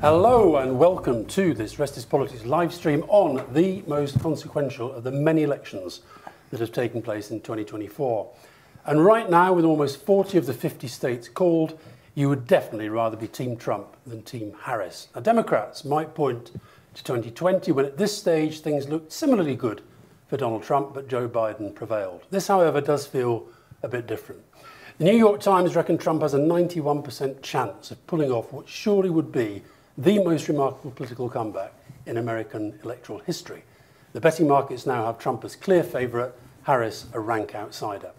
Hello and welcome to this Rest is Politics live stream on the most consequential of the many elections that have taken place in 2024. And right now, with almost 40 of the 50 states called, you would definitely rather be Team Trump than Team Harris. Now, Democrats might point to 2020 when at this stage things looked similarly good for Donald Trump, but Joe Biden prevailed. This, however, does feel a bit different. The New York Times reckon Trump has a 91% chance of pulling off what surely would be the most remarkable political comeback in American electoral history. The betting markets now have Trump as clear favourite, Harris a rank outsider.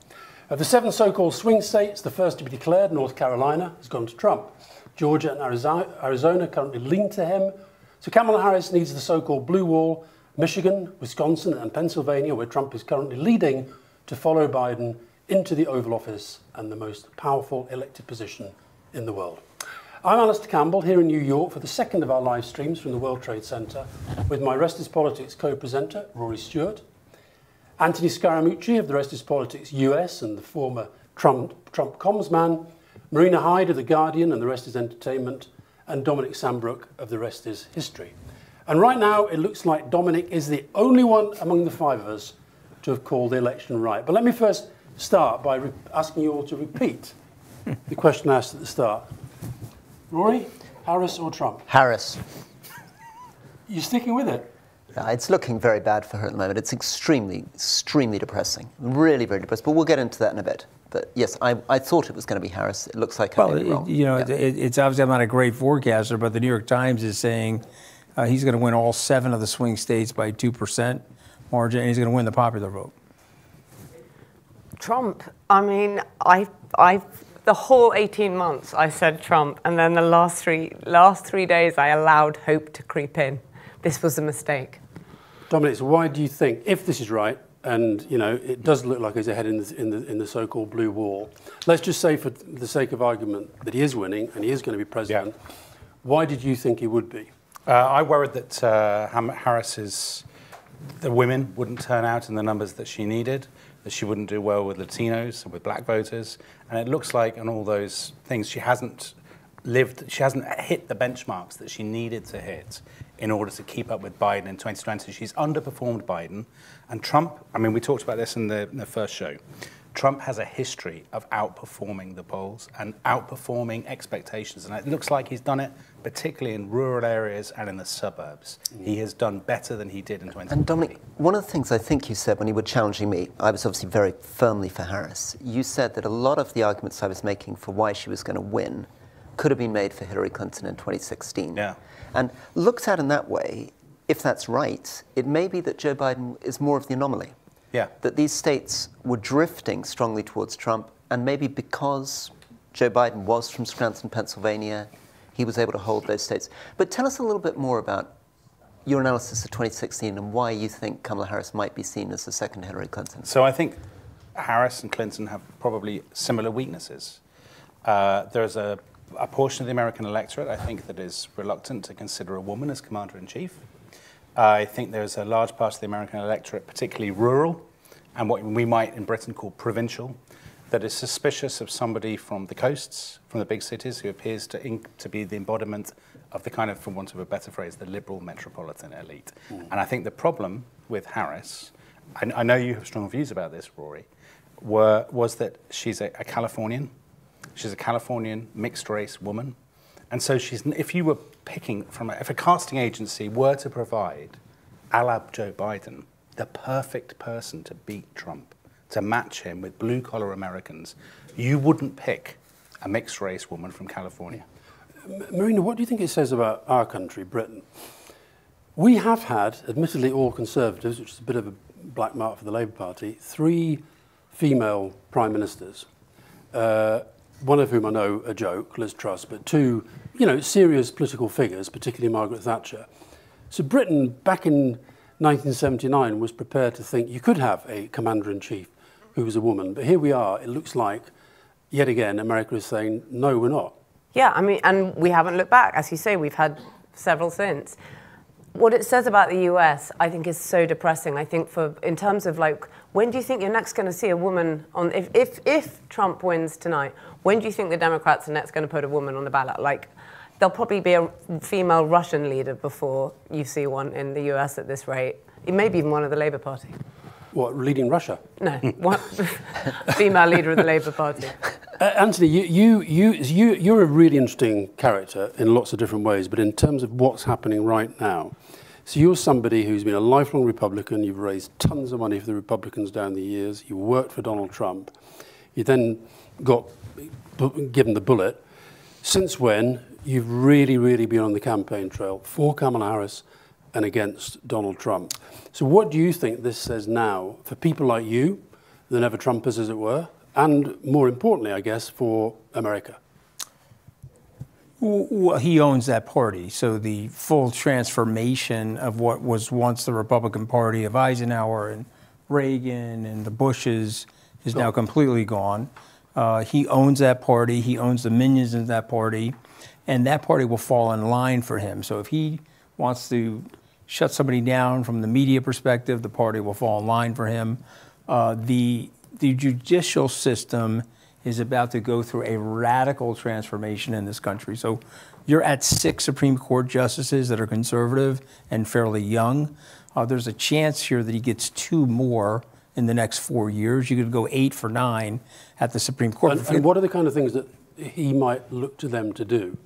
Of the 7 so-called swing states, the first to be declared, North Carolina, has gone to Trump. Georgia and Arizona currently lean to him. So Kamala Harris needs the so-called blue wall, Michigan, Wisconsin and Pennsylvania, where Trump is currently leading, to follow Biden into the Oval Office and the most powerful elected position in the world. I'm Alistair Campbell here in New York for the second of our live streams from the World Trade Center with my Rest is Politics co-presenter, Rory Stewart, Anthony Scaramucci of the Rest is Politics US and the former Trump comms man, Marina Hyde of The Guardian and the Rest is Entertainment, and Dominic Sambrook of the Rest is History. And right now it looks like Dominic is the only one among the 5 of us to have called the election right. But let me first start by asking you all to repeat the question asked at the start. Rory, Harris or Trump? Harris. You're sticking with it? It's looking very bad for her at the moment. It's extremely depressing. Really, very depressing. But we'll get into that in a bit. But yes, I thought it was going to be Harris. It looks like I'm wrong. You know, yeah. It's obviously I'm not a great forecaster, but the New York Times is saying he's going to win all 7 of the swing states by 2% margin, and he's going to win the popular vote. Trump. I mean, the whole 18 months I said Trump, and then the last three days I allowed hope to creep in. This was a mistake. Dominic, so why do you think, if this is right, and you know it does look like he's ahead in the so-called blue wall, let's just say for the sake of argument that he is winning and he is going to be president, why did you think he would be? I worried that the women wouldn't turn out in the numbers that she needed, that she wouldn't do well with Latinos and with black voters. And it looks like on all those things, she hasn't hit the benchmarks that she needed to hit in order to keep up with Biden in 2020. She's underperformed Biden. And Trump, I mean, we talked about this in the first show. Trump has a history of outperforming the polls and outperforming expectations. And it looks like he's done it, particularly in rural areas and in the suburbs. He has done better than he did in 2020. And Dominic, one of the things I think you said when you were challenging me, I was obviously very firmly for Harris. You said that a lot of the arguments I was making for why she was going to win could have been made for Hillary Clinton in 2016. Yeah. And looked at in that way, if that's right, it may be that Joe Biden is more of the anomaly. Yeah. That these states were drifting strongly towards Trump, and maybe because Joe Biden was from Scranton, Pennsylvania, he was able to hold those states. But tell us a little bit more about your analysis of 2016 and why you think Kamala Harris might be seen as the second Hillary Clinton. So I think Harris and Clinton have probably similar weaknesses. There's a portion of the American electorate, I think, that is reluctant to consider a woman as commander-in-chief. I think there's a large part of the American electorate, particularly rural, and what we might in Britain call provincial, that is suspicious of somebody from the coasts, from the big cities, who appears to be the embodiment of the kind of, for want of a better phrase, the liberal metropolitan elite. And I think the problem with Harris, I know you have strong views about this, Rory, was that she's a Californian. She's a Californian mixed-race woman. And so if you were picking if a casting agency were to provide, a la Joe Biden, the perfect person to beat Trump, to match him with blue-collar Americans, you wouldn't pick a mixed-race woman from California. Marina, what do you think it says about our country, Britain? We have had, admittedly all Conservatives, which is a bit of a black mark for the Labour Party, 3 female prime ministers. One of whom I know a joke, Liz Truss, but 2, serious political figures, particularly Margaret Thatcher. So Britain, back in 1979, was prepared to think you could have a commander-in-chief who was a woman. But here we are, it looks like, yet again, America is saying, no, we're not. Yeah, I mean, and we haven't looked back. As you say, we've had several since. What it says about the US, I think, is so depressing. I think in terms of when do you think you're next going to see a woman on, if Trump wins tonight, when do you think the Democrats are next going to put a woman on the ballot? there'll probably be a female Russian leader before you see one in the US at this rate. Maybe even one of the Labour Party. What, leading Russia? No, one female leader of the Labour Party. Anthony, you're a really interesting character in lots of different ways, but in terms of what's happening right now, so you're somebody who's been a lifelong Republican, you've raised tons of money for the Republicans down the years, you worked for Donald Trump, you then got given the bullet. Since when, you've really, really been on the campaign trail for Kamala Harris and against Donald Trump. So what do you think this says now for people like you, the never-Trumpers as it were, and more importantly, I guess, for America? Well, he owns that party, so the full transformation of what was once the Republican Party of Eisenhower and Reagan and the Bushes is now completely gone. He owns that party, he owns the minions of that party, and that party will fall in line for him. So if he wants to shut somebody down from the media perspective, the party will fall in line for him. The judicial system is about to go through a radical transformation in this country. So you're at 6 Supreme Court justices that are conservative and fairly young. There's a chance here that he gets 2 more in the next 4 years. You could go 8 for 9 at the Supreme Court. And what are the kind of things that he might look to them to do?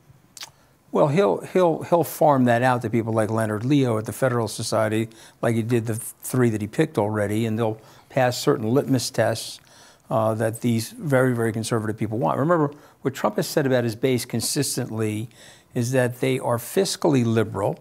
Well, he'll farm that out to people like Leonard Leo at the Federalist Society, like he did the 3 that he picked already, and they'll pass certain litmus tests that these very, very conservative people want. Remember, what Trump has said about his base consistently is that they are fiscally liberal,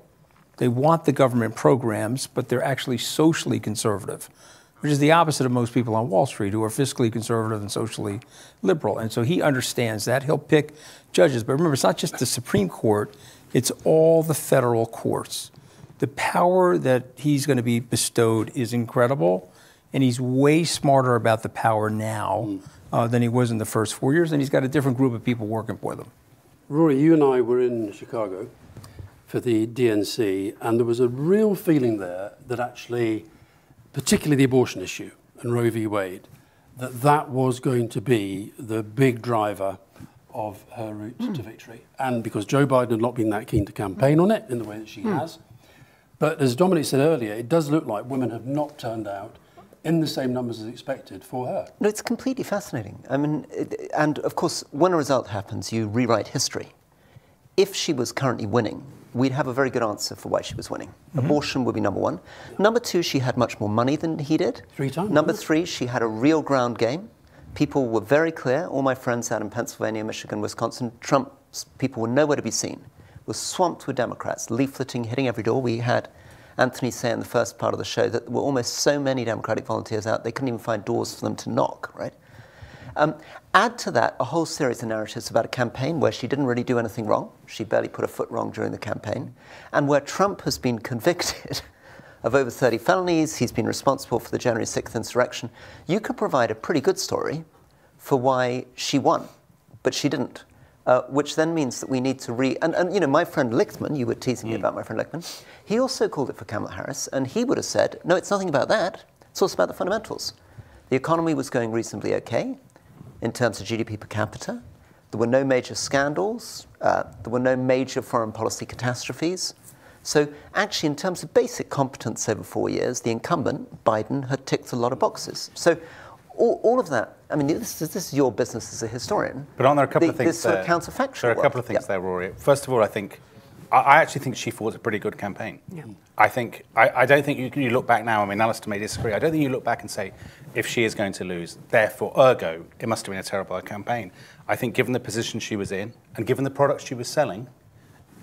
they want the government programs, but they're actually socially conservative, which is the opposite of most people on Wall Street who are fiscally conservative and socially liberal. And so he understands that. He'll pick judges. But remember, it's not just the Supreme Court, it's all the federal courts. The power that he's going to be bestowed is incredible, and he's way smarter about the power now than he was in the first 4 years, and he's got a different group of people working for them. Rory, you and I were in Chicago for the DNC, and there was a real feeling there that actually, particularly the abortion issue and Roe v. Wade, that was going to be the big driver of her route to victory. And because Joe Biden had not been that keen to campaign on it in the way that she has. But as Dominic said earlier, it does look like women have not turned out in the same numbers as expected for her. No, it's completely fascinating. I mean, and of course, when a result happens, you rewrite history. If she was currently winning, we'd have a very good answer for why she was winning. Abortion would be number 1. Number 2, she had much more money than he did. 3 times. Number 3, she had a real ground game. People were very clear. All my friends out in Pennsylvania, Michigan, Wisconsin, Trump's people were nowhere to be seen. Was swamped with Democrats, leafleting, hitting every door. We had Anthony say in the first part of the show that there were almost so many Democratic volunteers out, they couldn't even find doors for them to knock, right? Add to that a whole series of narratives about a campaign where she didn't really do anything wrong. She barely put a foot wrong during the campaign. And where Trump has been convicted of over 30 felonies, he's been responsible for the January 6th insurrection. You could provide a pretty good story for why she won, but she didn't. Which then means that we need to and you know, my friend Lichtman, you were teasing me about my friend Lichtman, he also called it for Kamala Harris, and he would have said, no, it's nothing about that. It's also about the fundamentals. The economy was going reasonably okay in terms of GDP per capita. There were no major scandals. There were no major foreign policy catastrophes. So actually, in terms of basic competence over 4 years, the incumbent, Biden, had ticked a lot of boxes. So all of that, I mean, this is your business as a historian. But aren't there a couple of things this sort of counterfactual There are a couple of things there, Rory. First of all, I actually think she fought a pretty good campaign. Yeah. I don't think you look back now, I mean, Alistair may disagree, I don't think you look back and say, if she is going to lose, therefore, ergo, it must have been a terrible campaign. I think given the position she was in, and given the products she was selling,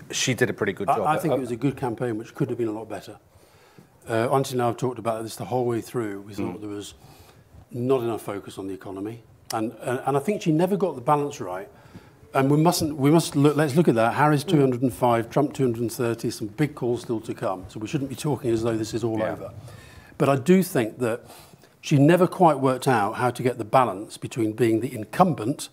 she did a pretty good job. I think it was a good campaign, which could have been a lot better. Anthony and I have talked about this the whole way through. We thought there was not enough focus on the economy. And I think she never got the balance right. And we must look, let's look at that. Harris 205, Trump 230, some big calls still to come. So we shouldn't be talking as though this is all over. But I do think that she never quite worked out how to get the balance between being the incumbent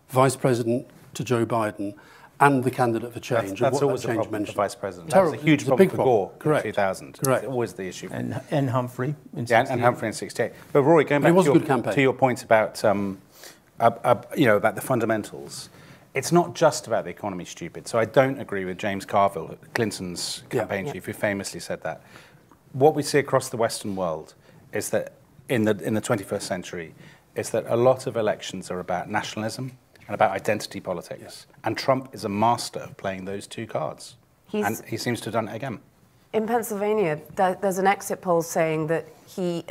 vice president to Joe Biden and the candidate for change. That's always a problem for the vice president. That was a huge problem for Gore in 2000. Correct. It's always the issue. And Humphrey in 68. Yeah, and Humphrey in 68. But Rory, going back to your point about, about the fundamentals, it's not just about the economy, stupid. So I don't agree with James Carville, Clinton's campaign chief, who famously said that. What we see across the Western world is that in the 21st century, is that a lot of elections are about nationalism and about identity politics. Yes. And Trump is a master of playing those two cards. And he seems to have done it again. In Pennsylvania, there's an exit poll saying that he,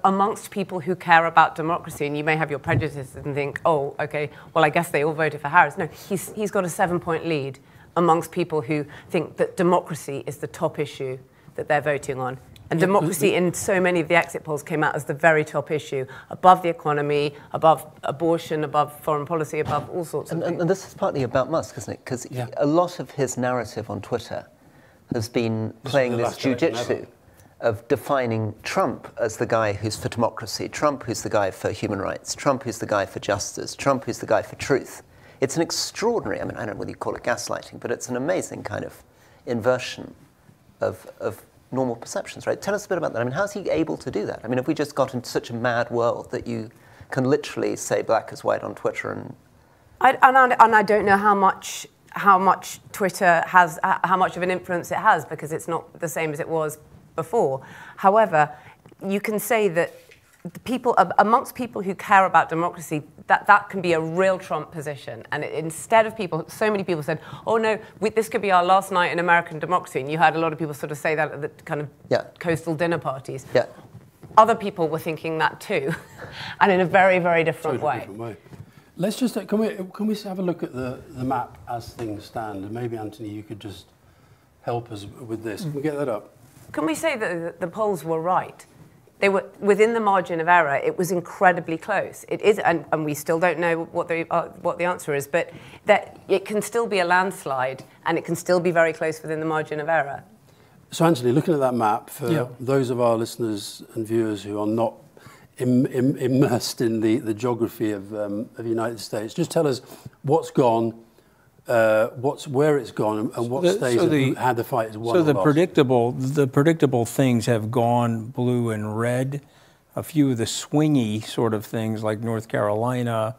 amongst people who care about democracy, and you may have your prejudices and think, oh, okay, well, I guess they all voted for Harris. No, he's got a 7-point lead amongst people who think that democracy is the top issue that they're voting on. And democracy in so many of the exit polls came out as the very top issue, above the economy, above abortion, above foreign policy, above all sorts of things. And this is partly about Musk, isn't it? Because a lot of his narrative on Twitter has been playing this jiu-jitsu of defining Trump as the guy who's for democracy, Trump who's the guy for human rights, Trump who's the guy for justice, Trump who's the guy for truth. It's an extraordinary, I mean, I don't know whether you call it gaslighting, but it's an amazing kind of inversion of normal perceptions, right? Tell us a bit about that. I mean, how's he able to do that? I mean, have we just got into such a mad world that you can literally say black is white on Twitter and... I don't know how much Twitter has, how much of an influence it has, because it's not the same as it was before. However, you can say that the people, amongst people who care about democracy, that can be a real Trump position. And instead of people, so many people said, oh no, this could be our last night in American democracy. And you heard a lot of people sort of say that at the kind of coastal dinner parties. Yeah. Other people were thinking that too, and in a very, very different way. Let's just, can we have a look at the map as things stand? And maybe, Anthony, you could just help us with this. Can we get that up? Can we say that the polls were right? They were within the margin of error. It was incredibly close. It is, and we still don't know what the answer is, but that it can still be a landslide, and it can still be very close within the margin of error. So, Anthony, looking at that map, for those of our listeners and viewers who are not immersed in the geography of the United States, just tell us what's gone, where it's gone, and what states how the fight is won. So the predictable things have gone blue and red. A few of the swingy sort of things, like North Carolina,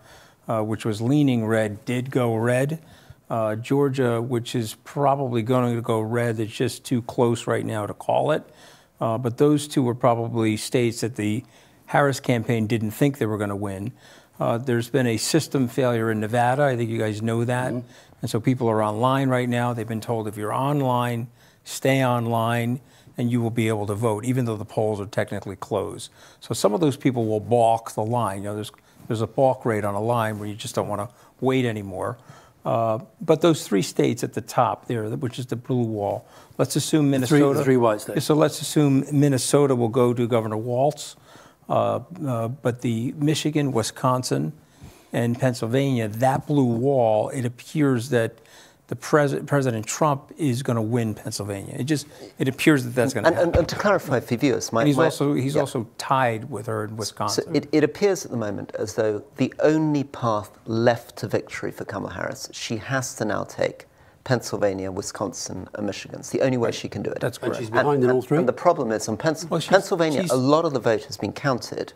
which was leaning red, did go red. Georgia, which is probably going to go red, it's just too close right now to call it. But those two were probably states that the Harris campaign didn't think they were going to win. There's been a system failure in Nevada. I think you guys know that. Mm-hmm. And so people are online right now. They've been told if you're online, stay online, and you will be able to vote, even though the polls are technically closed. So some of those people will balk the line. You know, there's a balk rate on a line where you just don't want to wait anymore. But those three states at the top there, which is the blue wall, let's assume Minnesota. Three white states. So let's assume Minnesota will go to Governor Walz. But the Michigan, Wisconsin, and Pennsylvania, that blue wall, it appears that the President Trump is going to win Pennsylvania. It appears that that's going to happen. And to clarify for viewers, he's also tied with her in Wisconsin. So it appears at the moment as though the only path left to victory for Kamala Harris, she has to now take Pennsylvania, Wisconsin, and Michigan. It's the only way she can do it. That's correct. And she's behind in all three? And the problem is, on Pennsylvania, a lot of the vote has been counted,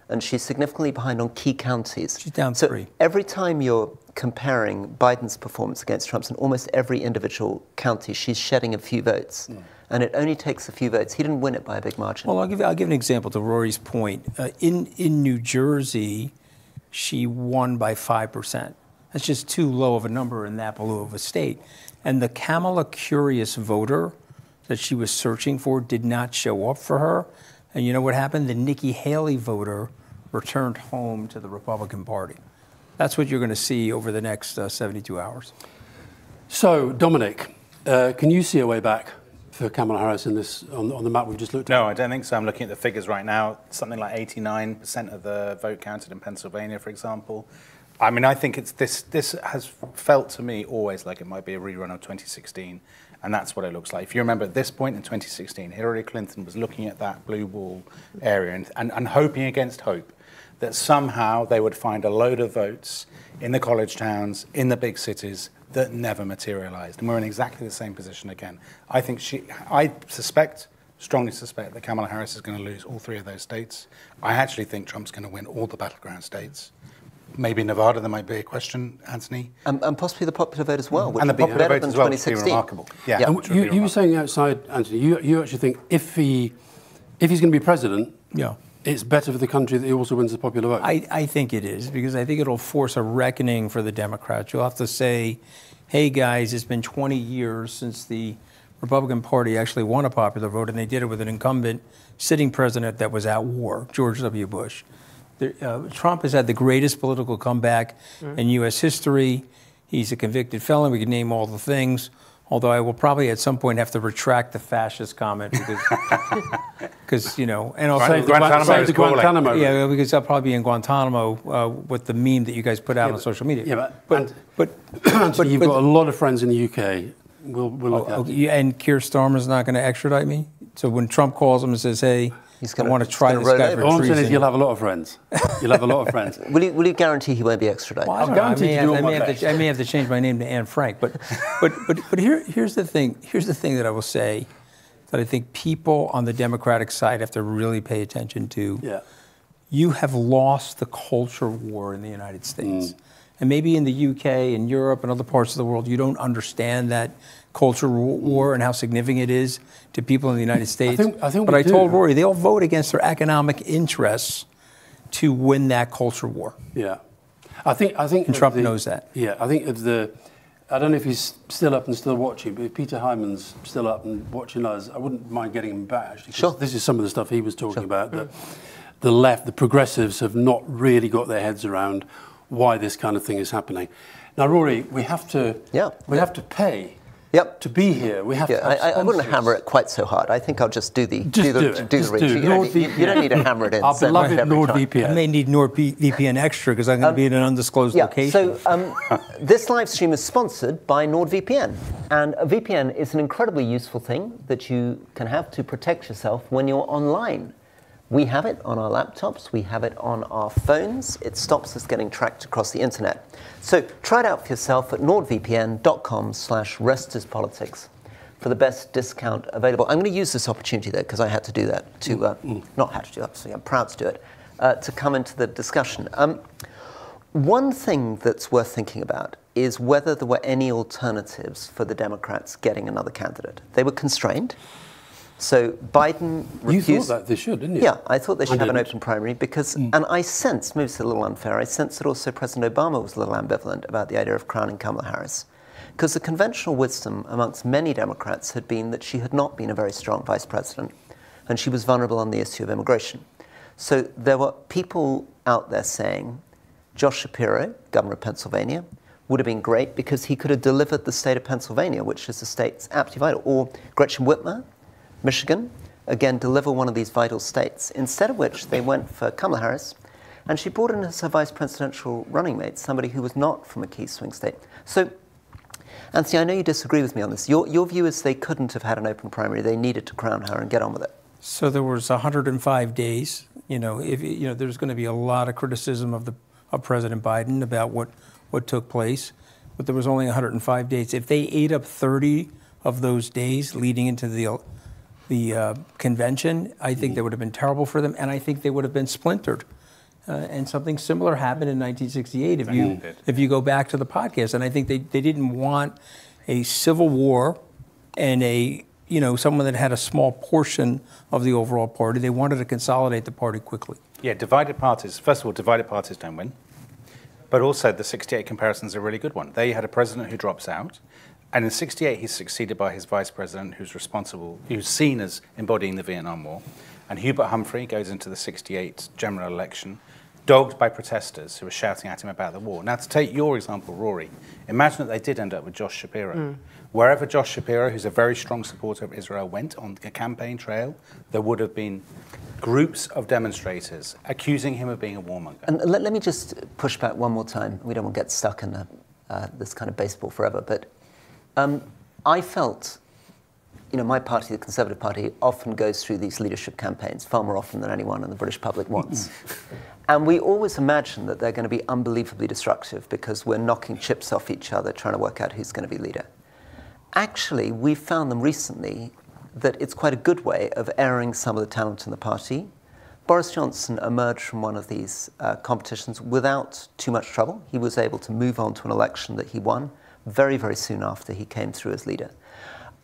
and she's significantly behind on key counties. She's down so 3. Every time you're comparing Biden's performance against Trump's in almost every individual county, she's shedding a few votes. And it only takes a few votes. He didn't win it by a big margin. Well, I'll give an example to Rory's point. In New Jersey, she won by 5%. That's just too low of a number in that blue of a state. And the Kamala curious voter that she was searching for did not show up for her. And you know what happened? The Nikki Haley voter returned home to the Republican Party. That's what you're going to see over the next 72 hours. So, Dominic, can you see a way back for Kamala Harris in this on the map we've just looked at? No, I don't think so. I'm looking at the figures right now. Something like 89% of the vote counted in Pennsylvania, for example. I mean, I think it's this has felt to me always like it might be a rerun of 2016, and that's what it looks like. If you remember, at this point in 2016, Hillary Clinton was looking at that blue wall area and hoping against hope that somehow they would find a load of votes in the college towns, in the big cities, that never materialized. And we're in exactly the same position again. I think I strongly suspect that Kamala Harris is going to lose all 3 of those states. I actually think Trump's going to win all the battleground states. maybe Nevada, there might be a question, Anthony. And possibly the popular vote as well, which And the would be popular better vote than as well, which 2016. would be remarkable. Yeah, Yeah. which would be You were remarkable. saying outside, Anthony, you actually think if he's going to be president, Yeah. it's better for the country that he also wins the popular vote. I think it is, because I think it'll force a reckoning for the Democrats. You'll have to say, hey, guys, it's been 20 years since the Republican Party actually won a popular vote, and they did it with an incumbent sitting president that was at war, George W. Bush. Trump has had the greatest political comeback in U.S. history. He's a convicted felon. We could name all the things, although I will probably at some point have to retract the fascist comment because and I'll Right, say Guantanamo Save is the Guantanamo. yeah, because I'll probably be in Guantanamo with the meme that you guys put out on social media. Yeah, but Anthony, you've got a lot of friends in the UK. We'll look at it. and Keir Starmer's not going to extradite me. So when Trump calls him and says, "Hey, I want to try gonna this roll guy over. for All I'm saying is treason," you'll have a lot of friends. You'll have a lot of friends. Will you guarantee he won't be extradited? Well, I don't I'm know. guaranteed to do all my I may have to change my name to Anne Frank. But here's the thing. Here's the thing that I will say that I think people on the Democratic side have to really pay attention to. Yeah. You have lost the culture war in the United States. And maybe in the UK and Europe and other parts of the world, you don't understand that culture war and how significant it is to people in the United States. I think but we I do. told Rory, they'll vote against their economic interests to win that culture war. Yeah. I think And Trump knows that. Yeah, I think of I don't know if he's still up and still watching, but if Peter Hyman's still up and watching us, I wouldn't mind getting him back, actually. 'Cause Sure. This is some of the stuff he was talking about, that the left, the progressives have not really got their heads around why this kind of thing is happening. Now, Rory, we have to pay Yep. to be here. We have to have I wouldn't sponsors. hammer it quite so hard. I think I'll just do the Just do it. do Just the do reach. it. You don't need to hammer it in. Our so much beloved every time. I NordVPN. may need NordVPN extra because I'm going to be in an undisclosed location. So this live stream is sponsored by NordVPN. And a VPN is an incredibly useful thing that you can have to protect yourself when you're online. We have it on our laptops. We have it on our phones. It stops us getting tracked across the internet. So try it out for yourself at nordvpn.com/restispolitics for the best discount available. I'm going to use this opportunity, though, because I had to do that, not had to do that, so I'm proud to do it, to come into the discussion. One thing that's worth thinking about is whether there were any alternatives for the Democrats getting another candidate. They were constrained. So Biden refused. You thought that they should, didn't you? Yeah, I thought they should have an didn't. open primary because, and I sense, maybe it's a little unfair, I sense that also President Obama was a little ambivalent about the idea of crowning Kamala Harris. Because the conventional wisdom amongst many Democrats had been that she had not been a very strong vice president and she was vulnerable on the issue of immigration. So there were people out there saying Josh Shapiro, governor of Pennsylvania, would have been great because he could have delivered the state of Pennsylvania, which is the state's absolutely vital. Or Gretchen Whitmer, Michigan, again, deliver one of these vital states. Instead of which, they went for Kamala Harris, and she brought in as her vice presidential running mate somebody who was not from a key swing state. So, Anthony, I know you disagree with me on this. Your view is they couldn't have had an open primary. They needed to crown her and get on with it. So there was 105 days. There's going to be a lot of criticism of President Biden about what took place, but there was only 105 days. If they ate up 30 of those days leading into the convention, I think that would have been terrible for them, and I think they would have been splintered. And something similar happened in 1968. If you go back to the podcast, and I think they didn't want a civil war and someone that had a small portion of the overall party. They wanted to consolidate the party quickly. Yeah, divided parties. First of all, divided parties don't win. But also, the 68 comparison is a really good one. There you had a president who drops out. And in 68, he's succeeded by his vice president, who's seen as embodying the Vietnam War. And Hubert Humphrey goes into the 68 general election, dogged by protesters who were shouting at him about the war. Now, to take your example, Rory, imagine that they did end up with Josh Shapiro. Wherever Josh Shapiro, who's a very strong supporter of Israel, went on the campaign trail, there would have been groups of demonstrators accusing him of being a warmonger. And let me just push back one more time. We don't want to get stuck in this kind of baseball forever, but I felt, my party, the Conservative Party, often goes through these leadership campaigns far more often than anyone in the British public wants. And we always imagine that they're going to be unbelievably destructive because we're knocking chips off each other trying to work out who's going to be leader. Actually, we've found them recently that it's quite a good way of airing some of the talent in the party, Boris Johnson emerged from one of these competitions without too much trouble. He was able to move on to an election that he won very, very soon after he came through as leader.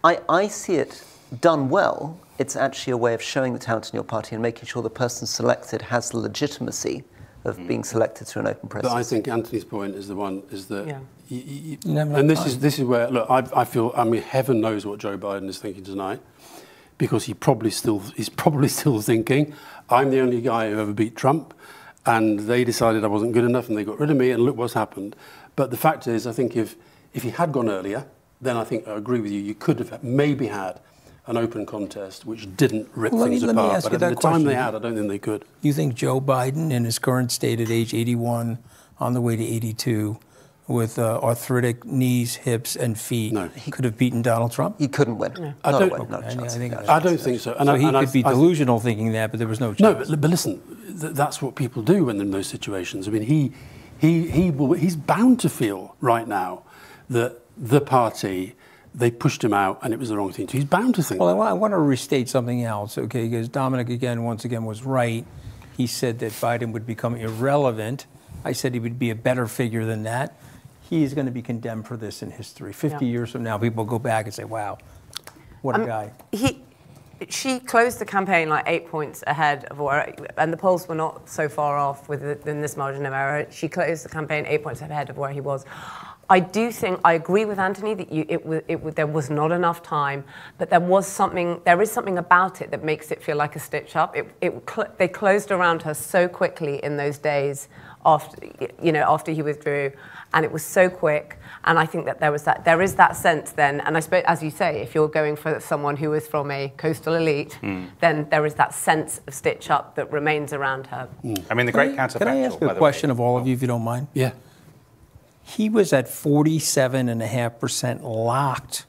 I see it done well. It's actually a way of showing the talent in your party and making sure the person selected has the legitimacy of being selected through an open process. But I think Anthony's point is that, Yeah. and this is where, look, I feel, I mean, heaven knows what Joe Biden is thinking tonight, because he's probably still thinking, I'm the only guy who ever beat Trump, and they decided I wasn't good enough and they got rid of me, and look what's happened. But the fact is, I think if he had gone earlier, then I think I agree with you, you could have maybe had an open contest which didn't rip things apart. But at the time they had, I don't think they could. You think Joe Biden, in his current state at age 81, on the way to 82, with arthritic knees, hips, and feet, could have beaten Donald Trump? He couldn't win. No. I don't think so. And he could be delusional thinking that, but there was no chance. No, but listen, that's what people do when they're in those situations. I mean, he's bound to feel right now that the party, they pushed him out and it was the wrong thing to do. He's bound to think that. Well, I want to restate something else, okay, because Dominic, once again, was right. He said that Biden would become irrelevant. I said he would be a better figure than that. He is going to be condemned for this in history. 50 years from now, people go back and say, wow, what a guy. She closed the campaign like 8 points ahead of where, and the polls were not so far off within this margin of error. She closed the campaign 8 points ahead of where he was. I do think, I agree with Anthony that there was not enough time, but there is something about it that makes it feel like a stitch up. They closed around her so quickly in those days after he withdrew, and it was so quick. And I think that there is that sense then, and I suppose, as you say, if you're going for someone who is from a coastal elite, then there is that sense of stitch up that remains around her. I mean, the great counterfactual, Can I ask a question of all of you, if you don't mind? Yeah. He was at 47.5% locked.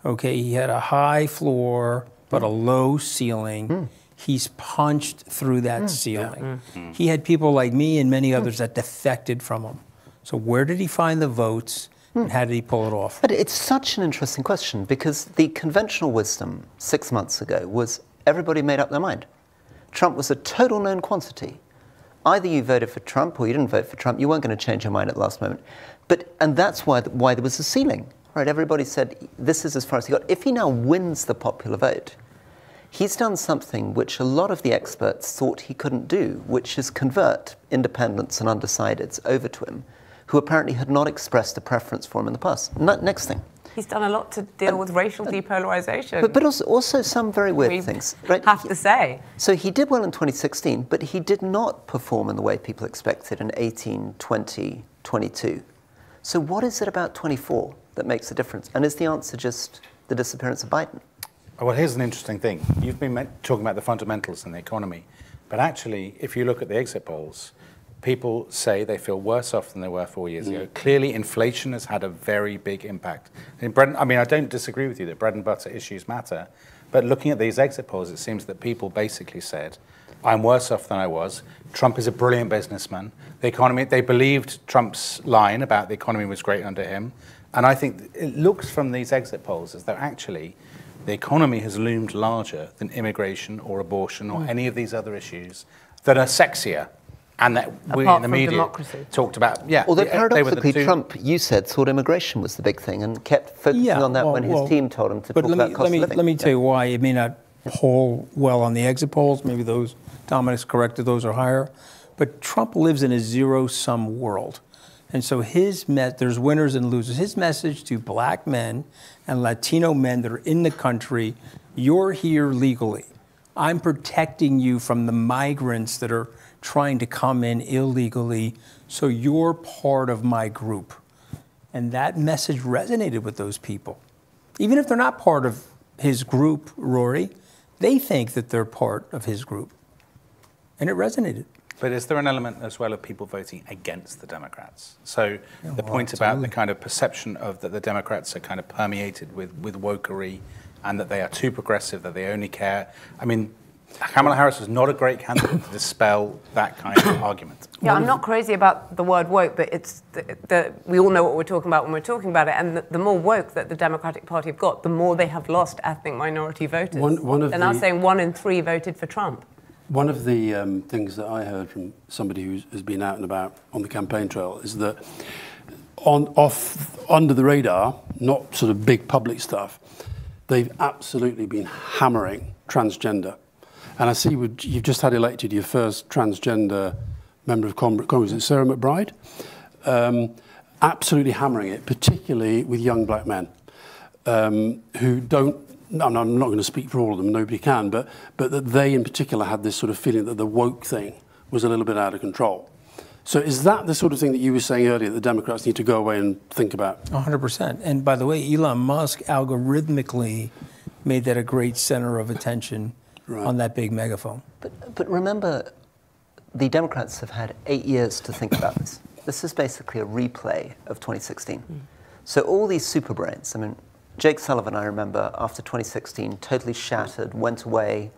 Okay, he had a high floor but a low ceiling. He's punched through that ceiling. He had people like me and many others that defected from him. So where did he find the votes, and how did he pull it off? But it's such an interesting question, because the conventional wisdom 6 months ago was everybody made up their mind. Trump was a total known quantity. Either you voted for Trump or you didn't vote for Trump. You weren't going to change your mind at the last moment. And that's why there was a ceiling. Right? Everybody said, this is as far as he got. If he now wins the popular vote, he's done something which a lot of the experts thought he couldn't do, which is convert independents and undecideds over to him, who apparently had not expressed a preference for him in the past. Next thing. He's done a lot to deal with racial depolarization. But also some very weird things. Right? Have to say. So he did well in 2016, but he did not perform in the way people expected in 18, 20, 22. So what is it about 24 that makes a difference? And is the answer just the disappearance of Biden? Well, here's an interesting thing. You've been talking about the fundamentals in the economy, but actually, if you look at the exit polls, people say they feel worse off than they were 4 years ago. Clearly, inflation has had a very big impact. I mean, I don't disagree with you that bread and butter issues matter, but looking at these exit polls, it seems that people basically said, I'm worse off than I was. Trump is a brilliant businessman. The economy, they believed Trump's line about the economy was great under him. And I think it looks from these exit polls as though actually the economy has loomed larger than immigration or abortion or any of these other issues that are sexier. And that we in the media talked about, Although paradoxically, Trump, you said, thought immigration was the big thing and kept focusing on that when his team told him to talk about cost of living. Let me tell you why it may not poll well on the exit polls. Maybe those, Dominic's corrected, those are higher. But Trump lives in a zero-sum world. And so there's winners and losers. His message to black men and Latino men that are in the country, you're here legally. I'm protecting you from the migrants that are trying to come in illegally, so you're part of my group. And that message resonated with those people. Even if they're not part of his group, Rory, they think that they're part of his group. And it resonated. But is there an element as well of people voting against the Democrats? So the point about the kind of perception of that the Democrats are kind of permeated with wokery and that they are too progressive, that they only care. I mean, Kamala Harris was not a great candidate to dispel that kind of argument. Yeah, I'm not crazy about the word woke, but it's we all know what we're talking about when we're talking about it. And the more woke that the Democratic Party have got, the more they have lost ethnic minority voters. They're now saying 1 in 3 voted for Trump. One of the things that I heard from somebody who has been out and about on the campaign trail is that under the radar, not sort of big public stuff, they've absolutely been hammering transgender. And I see you've just had elected your first transgender member of Congress, it's Sarah McBride, absolutely hammering it, particularly with young black men who don't, I'm not going to speak for all of them, nobody can, but that they in particular had this sort of feeling that the woke thing was a little bit out of control. So is that the sort of thing that you were saying earlier, that the Democrats need to go away and think about? 100%. And by the way, Elon Musk algorithmically made that a great center of attention on that big megaphone. But remember, the Democrats have had 8 years to think about this. This is basically a replay of 2016. So all these super brains, I mean, Jake Sullivan, I remember, after 2016, totally shattered, went away,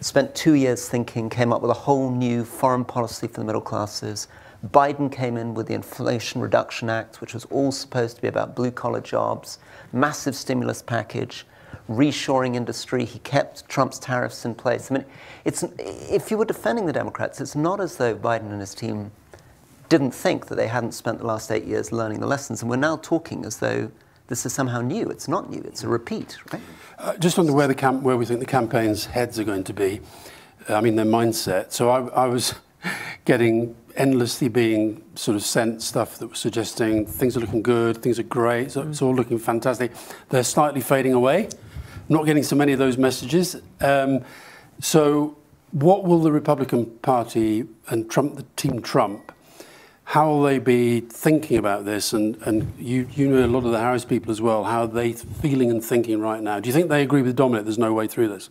spent 2 years thinking, came up with a whole new foreign policy for the middle classes. Biden came in with the Inflation Reduction Act, which was all supposed to be about blue-collar jobs, massive stimulus package, reshoring industry. He kept Trump's tariffs in place. I mean, if you were defending the Democrats, it's not as though Biden and his team didn't think that they hadn't spent the last 8 years learning the lessons. And we're now talking as though this is somehow new. It's not new. It's a repeat, right? Just on where we think the campaign's heads are going to be, I mean, their mindset. So I was getting endlessly being sort of sent stuff that was suggesting things are looking good, things are great, so it's all looking fantastic. They're slightly fading away. I'm not getting so many of those messages. So what will the Republican Party and Trump, the Team Trump, how will they be thinking about this? And you know a lot of the Harris people as well, how are they feeling and thinking right now? Do you think they agree with Dominic there's no way through this?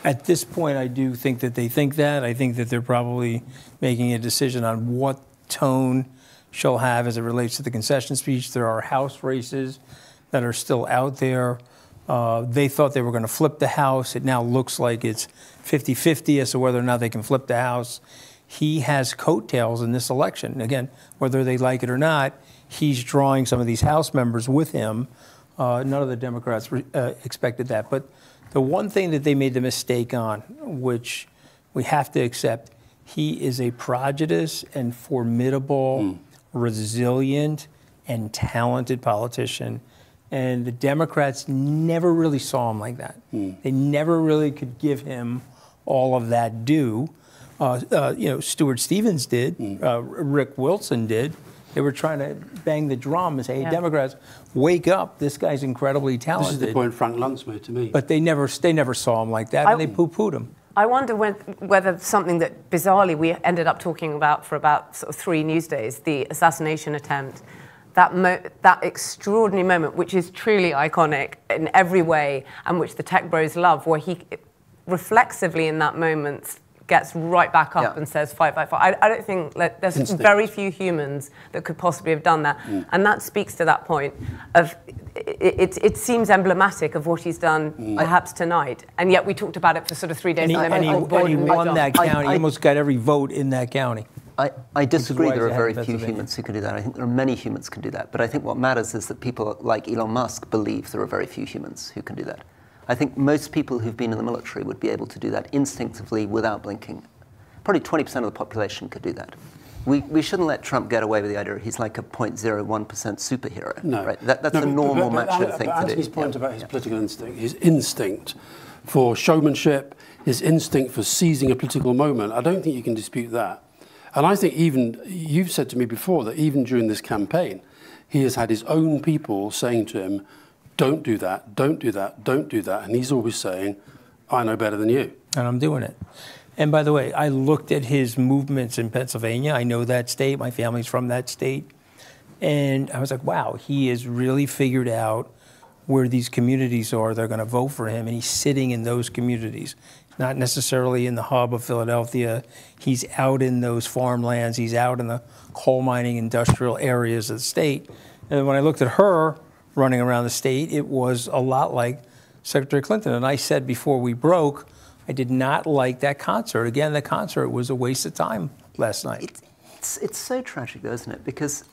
At this point, I do think that they think that. I think that they're probably making a decision on what tone she'll have as it relates to the concession speech. There are House races that are still out there. They thought they were going to flip the House. It now looks like it's 50-50 as to whether or not they can flip the House. He has coattails in this election. Again, whether they like it or not, he's drawing some of these House members with him. None of the Democrats expected that. But the one thing that they made the mistake on, which we have to accept, he is a prodigious and formidable, resilient, and talented politician. And the Democrats never really saw him like that. They never really could give him all of that due. Stuart Stevens did, Rick Wilson did. They were trying to bang the drum and say, hey, Democrats, wake up. This guy's incredibly talented. This is the point Frank Luntz made to me. But they never saw him like that, and they poo-pooed him. I wonder whether something that bizarrely we ended up talking about for about sort of 3 news days, the assassination attempt, that extraordinary moment, which is truly iconic in every way, and which the tech bros love, where he reflexively in that moment gets right back up and says, fight, fight, fight. I don't think there's very few humans that could possibly have done that. And that speaks to that point of, it seems emblematic of what he's done perhaps tonight. And yet we talked about it for sort of 3 days. And he won that county. He almost got every vote in that county. I disagree there are very few humans who can do that. I think there are many humans who can do that. But I think what matters is that people like Elon Musk believe there are very few humans who can do that. I think most people who've been in the military would be able to do that instinctively without blinking. Probably 20% of the population could do that. We shouldn't let Trump get away with the idea he's like a 0.01% superhero. No. Right? That's a normal macho thing to do. Anthony's point about his political instinct, his instinct for showmanship, his instinct for seizing a political moment, I don't think you can dispute that. And I think even, you've said to me before that even during this campaign, he has had his own people saying to him, don't do that, don't do that, don't do that. And he's always saying, I know better than you. And I'm doing it. And by the way, I looked at his movements in Pennsylvania. I know that state. My family's from that state. And I was like, wow, he has really figured out where these communities are. They're going to vote for him. And he's sitting in those communities, not necessarily in the hub of Philadelphia. He's out in those farmlands. He's out in the coal mining industrial areas of the state. And when I looked at her running around the state, it was a lot like Secretary Clinton. And I said before we broke, I did not like that concert. Again, the concert was a waste of time last night. It's so tragic, though, isn't it? Because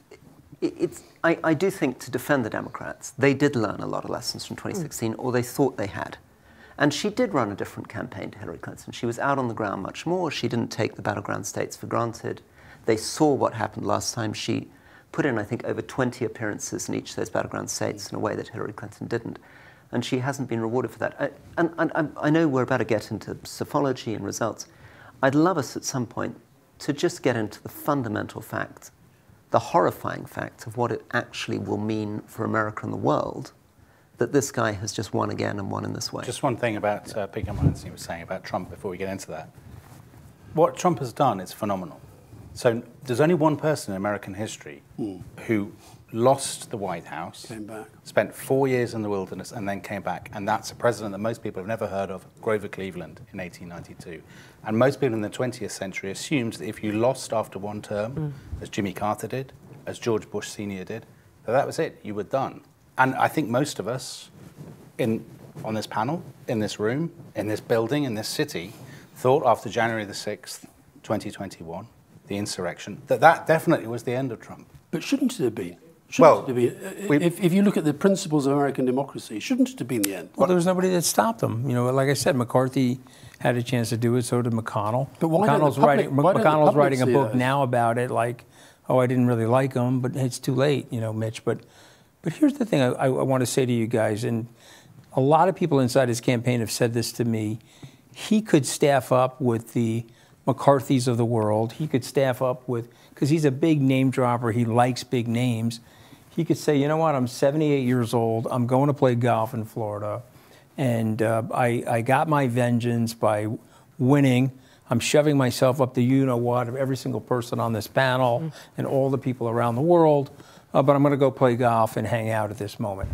I do think, to defend the Democrats, they did learn a lot of lessons from 2016, or they thought they had. And she did run a different campaign to Hillary Clinton. She was out on the ground much more. She didn't take the battleground states for granted. They saw what happened last time. She put in, I think, over 20 appearances in each of those battleground states in a way that Hillary Clinton didn't. And she hasn't been rewarded for that. I know we're about to get into psephology and results. I'd love us at some point to just get into the fundamental fact, the horrifying fact of what it actually will mean for America and the world that this guy has just won again and won in this way. Just one thing about picking up what Anthony was saying about Trump before we get into that. What Trump has done is phenomenal. So there's only one person in American history who lost the White House, came back, spent 4 years in the wilderness, and then came back. And that's a president that most people have never heard of, Grover Cleveland, in 1892. And most people in the 20th century assumed that if you lost after one term, as Jimmy Carter did, as George Bush Sr. did, that was it, you were done. And I think most of us on this panel, in this room, in this building, in this city, thought after January the 6th, 2021, the insurrection, that definitely was the end of Trump. But shouldn't it have been? If you look at the principles of American democracy, shouldn't it have been the end? Well, there was nobody that stopped him. You know, like I said, McCarthy had a chance to do it, so did McConnell. But why McConnell's writing a book now about it, like, oh, I didn't really like him, but it's too late, you know, Mitch. But here's the thing I want to say to you guys, and a lot of people inside his campaign have said this to me. He could staff up with the McCarthys of the world. He could staff up with, because he's a big name dropper, he likes big names. He could say, you know what, I'm 78 years old, I'm going to play golf in Florida, and I got my vengeance by winning. I'm shoving myself up the you-know-what of every single person on this panel and all the people around the world, but I'm going to go play golf and hang out at this moment.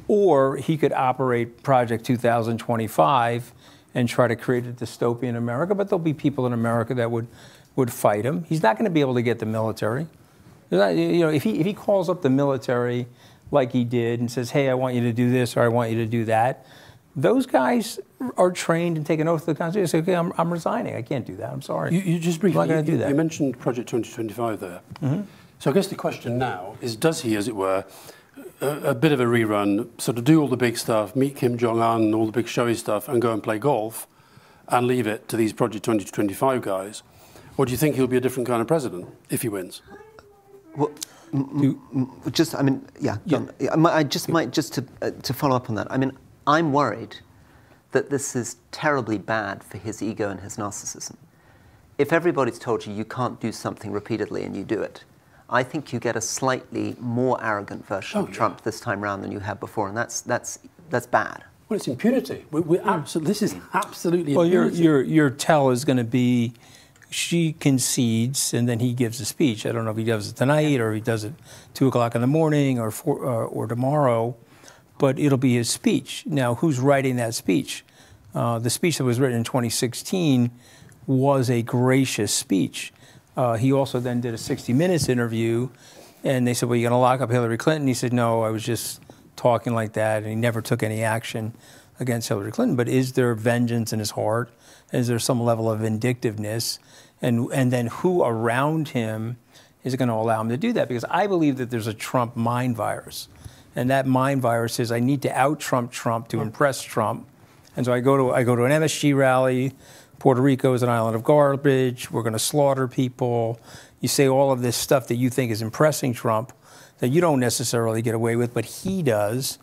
Or he could operate Project 2025 and try to create a dystopian America, but there'll be people in America that would fight him. He's not going to be able to get the military. You know, if he calls up the military like he did and says, hey, I want you to do this or I want you to do that, those guys are trained and take an oath to the Constitution. Say, okay, I'm resigning. I can't do that. I'm sorry. You just briefly, I'm not going to do that. You mentioned Project 2025 there. So I guess the question now is, does he, as it were, a bit of a rerun, sort of do all the big stuff, meet Kim Jong-un, all the big showy stuff, and go and play golf, and leave it to these Project 2025 guys? Or do you think he'll be a different kind of president if he wins? Well, I just might to follow up on that. I mean, I'm worried that this is terribly bad for his ego and his narcissism. If everybody's told you can't do something repeatedly and you do it, I think you get a slightly more arrogant version of Trump this time around than you have before, and that's bad. Well, it's impunity. This is absolutely well, impunity. your tell is going to be, she concedes, and then he gives a speech. I don't know if he does it tonight or if he does it 2 o'clock in the morning or tomorrow, but it'll be his speech. Now, who's writing that speech? The speech that was written in 2016 was a gracious speech. He also then did a 60 Minutes interview, and they said, well, you're going to lock up Hillary Clinton? He said, no, I was just talking like that, and he never took any action against Hillary Clinton. But is there vengeance in his heart? Is there some level of vindictiveness? And then who around him is going to allow him to do that? Because I believe that there's a Trump mind virus. And that mind virus is, I need to out-Trump Trump to impress Trump. And so I go to an MSG rally. Puerto Rico is an island of garbage. We're going to slaughter people. You say all of this stuff that you think is impressing Trump that you don't necessarily get away with, but he does.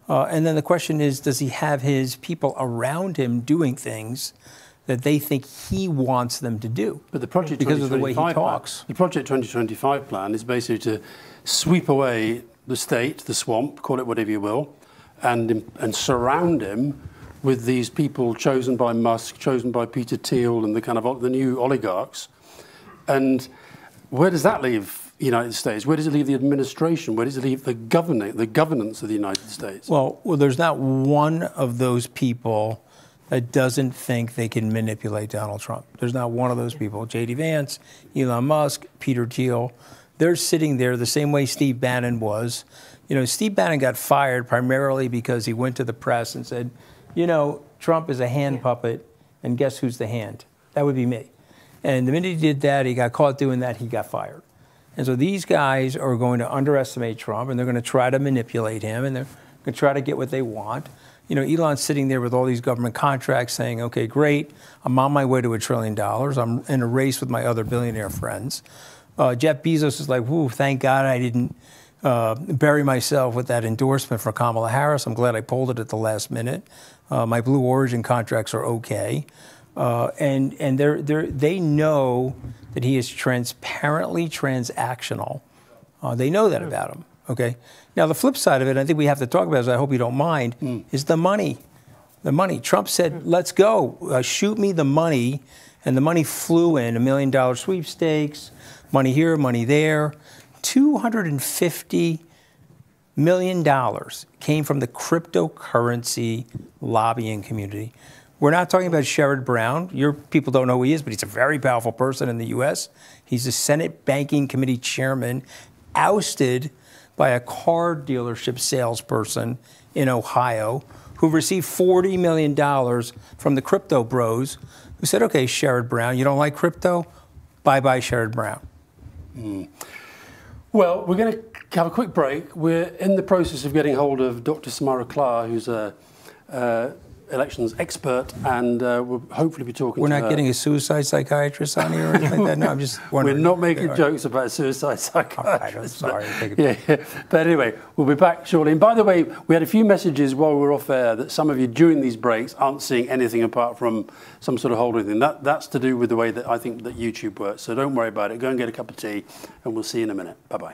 And then the question is, does he have his people around him doing things that they think he wants them to do? But the Project because of the way he talks. The Project 2025 plan is basically to sweep away the state, the swamp, call it whatever you will, and surround him with these people chosen by Musk, chosen by Peter Thiel, and the kind of the new oligarchs. And where does that leave the United States? Where does it leave the administration? Where does it leave the governance of the United States? Well, there's not one of those people that doesn't think they can manipulate Donald Trump. There's not one of those people. J.D. Vance, Elon Musk, Peter Thiel, they're sitting there the same way Steve Bannon was. You know, Steve Bannon got fired primarily because he went to the press and said, you know, Trump is a hand puppet, and guess who's the hand? That would be me. And the minute he did that, he got caught doing that, he got fired. And so these guys are going to underestimate Trump, and they're going to try to manipulate him, and they're going to try to get what they want. You know, Elon's sitting there with all these government contracts saying, okay, great, I'm on my way to $1 trillion. I'm in a race with my other billionaire friends. Jeff Bezos is like, whoo, thank God I didn't bury myself with that endorsement for Kamala Harris. I'm glad I pulled it at the last minute. My Blue Origin contracts are okay. And they know that he is transparently transactional. They know that about him, okay? Now, the flip side of it, I think we have to talk about, I hope you don't mind, is the money. The money. Trump said, let's go. Shoot me the money. And the money flew in, $1 million sweepstakes, money here, money there. $250 million came from the cryptocurrency lobbying community. We're not talking about Sherrod Brown. Your people don't know who he is, but he's a very powerful person in the U.S. He's the Senate Banking Committee chairman, ousted by a car dealership salesperson in Ohio who received $40 million from the crypto bros who said, okay, Sherrod Brown, you don't like crypto? Bye-bye, Sherrod Brown. Well, we're going to have a quick break. We're in the process of getting hold of Dr. Samara Klar, who's a elections expert, and we'll hopefully be talking to her. We're not getting a suicide psychiatrist on here or anything like that? No, I'm just wondering. We're not making jokes about suicide psychiatrists. I'm sorry. Yeah. But anyway, we'll be back shortly. And by the way, we had a few messages while we were off air that some of you during these breaks aren't seeing anything apart from some sort of hold or anything. That's to do with the way that I think that YouTube works. So don't worry about it. Go and get a cup of tea, and we'll see you in a minute. Bye-bye.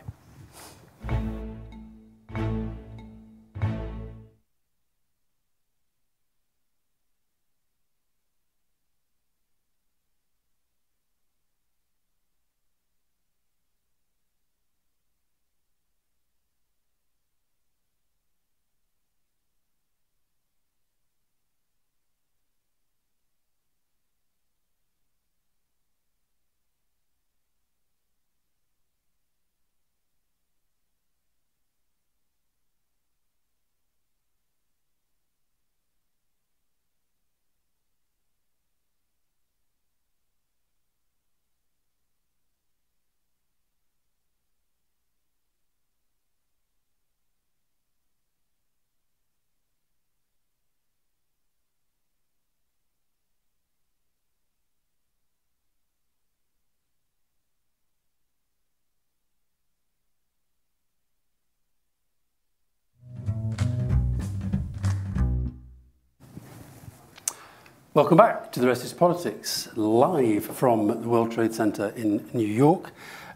Welcome back to The Rest is Politics, live from the World Trade Center in New York.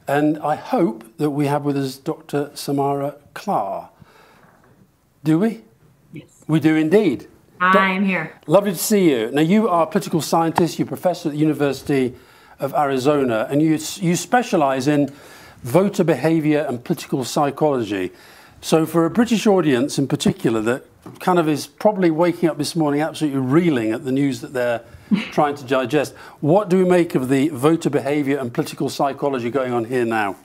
And I hope that we have with us Dr. Samara Klar. Do we? Yes. We do indeed. I'm here. Lovely to see you. Now, you are a political scientist, you're a professor at the University of Arizona, and you specialize in voter behavior and political psychology. So for a British audience in particular that kind of is probably waking up this morning absolutely reeling at the news that they're trying to digest, what do we make of the voter behavior and political psychology going on here now?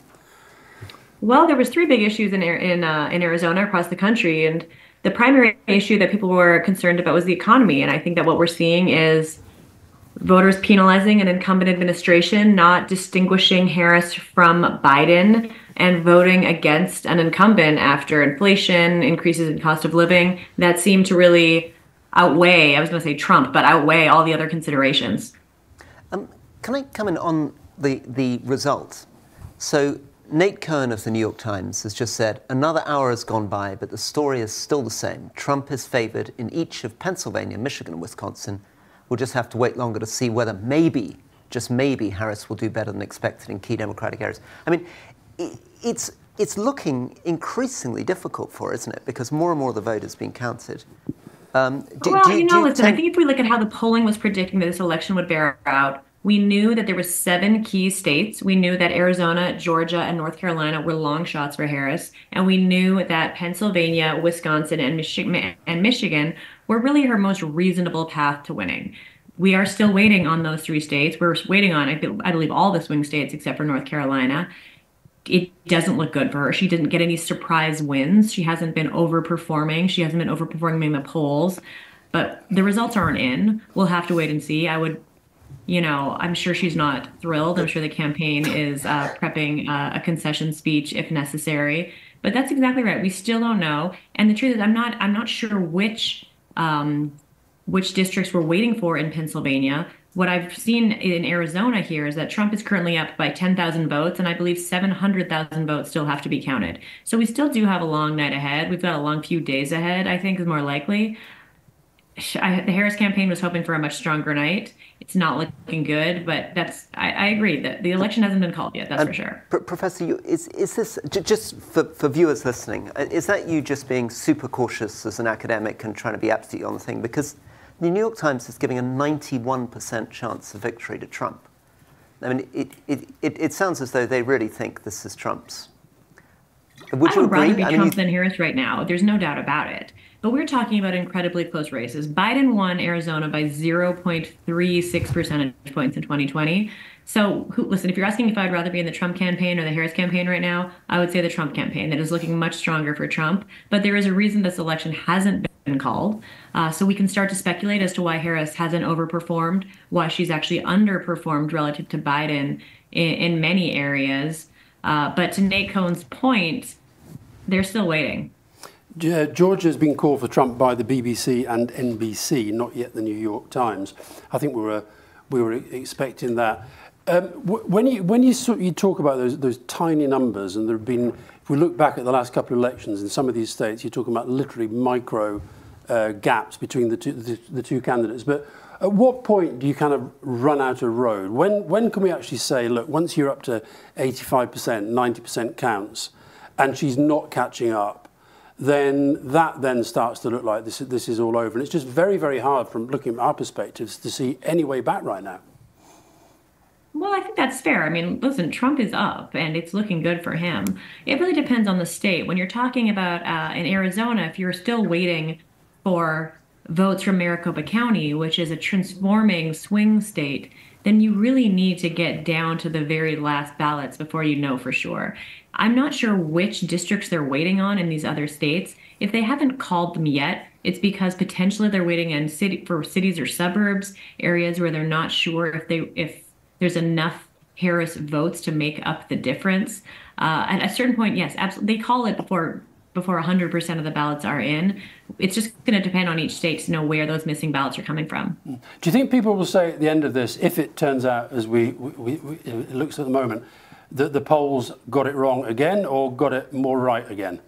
Well, there was three big issues in Arizona across the country, and the primary issue that people were concerned about was the economy. And I think that what we're seeing is voters penalizing an incumbent administration, not distinguishing Harris from Biden, and voting against an incumbent after inflation, increases in cost of living that seem to really outweigh, I was going to say Trump, but outweigh all the other considerations. Can I come in on the results? So Nate Cohn of the New York Times has just said, another hour has gone by, but the story is still the same. Trump is favored in each of Pennsylvania, Michigan, and Wisconsin. We'll just have to wait longer to see whether maybe, just maybe, Harris will do better than expected in key Democratic areas. I mean, it's looking increasingly difficult for her, isn't it? Because more and more of the vote is being counted. Listen, I think if we look at how the polling was predicting that this election would bear out, we knew that there were 7 key states. We knew that Arizona, Georgia, and North Carolina were long shots for Harris. And we knew that Pennsylvania, Wisconsin, and Michigan were really her most reasonable path to winning. We are still waiting on those 3 states. We're waiting on, I believe, all the swing states except for North Carolina. It doesn't look good for her. She didn't get any surprise wins. She hasn't been overperforming. She hasn't been overperforming in the polls. But the results aren't in. We'll have to wait and see. I'm sure she's not thrilled. I'm sure the campaign is prepping a concession speech if necessary. But that's exactly right. We still don't know. And the truth is, I'm not sure which which districts we're waiting for in Pennsylvania. What I've seen in Arizona here is that Trump is currently up by 10,000 votes, and I believe 700,000 votes still have to be counted. So we still do have a long night ahead. We've got a long few days ahead, I think is more likely. The Harris campaign was hoping for a much stronger night. It's not looking good, but I agree that the election hasn't been called yet, that's for sure. Professor, is this, just for viewers listening, is that you just being super cautious as an academic and trying to be absolutely on the thing? Because the New York Times is giving a 91% chance of victory to Trump. I mean, it sounds as though they really think this is Trump's. Would you agree? I would rather be Trump than Harris right now. There's no doubt about it. But we're talking about incredibly close races. Biden won Arizona by 0.36 percentage points in 2020. So listen, if you're asking if I'd rather be in the Trump campaign or the Harris campaign right now, I would say the Trump campaign. That is looking much stronger for Trump. But there is a reason this election hasn't been called. So we can start to speculate as to why Harris hasn't overperformed, why she's actually underperformed relative to Biden in many areas. But to Nate Cohn's point, they're still waiting. Georgia has been called for Trump by the BBC and NBC, not yet the New York Times. I think we were expecting that. When you talk about those tiny numbers, and there have been, if we look back at the last couple of elections in some of these states, you're talking about literally micro gaps between the two candidates. But at what point do you kind of run out of road? When can we actually say, look, once you're up to 85%, 90% counts, and she's not catching up, then that starts to look like this is all over. And it's just very, very hard from looking at our perspectives to see any way back right now. Well, I think that's fair. I mean, listen, Trump is up and it's looking good for him. It really depends on the state. When you're talking about in Arizona, if you're still waiting for votes from Maricopa County, which is a transforming swing state, then you really need to get down to the very last ballots before you know for sure. I'm not sure which districts they're waiting on in these other states. If they haven't called them yet, it's because potentially they're waiting for cities or suburbs, areas where they're not sure if there's enough Harris votes to make up the difference. At a certain point, yes, absolutely. They call it before 100% of the ballots are in. It's just going to depend on each state to know where those missing ballots are coming from. Do you think people will say at the end of this, if it turns out as it looks at the moment, that the polls got it wrong again or got it more right again?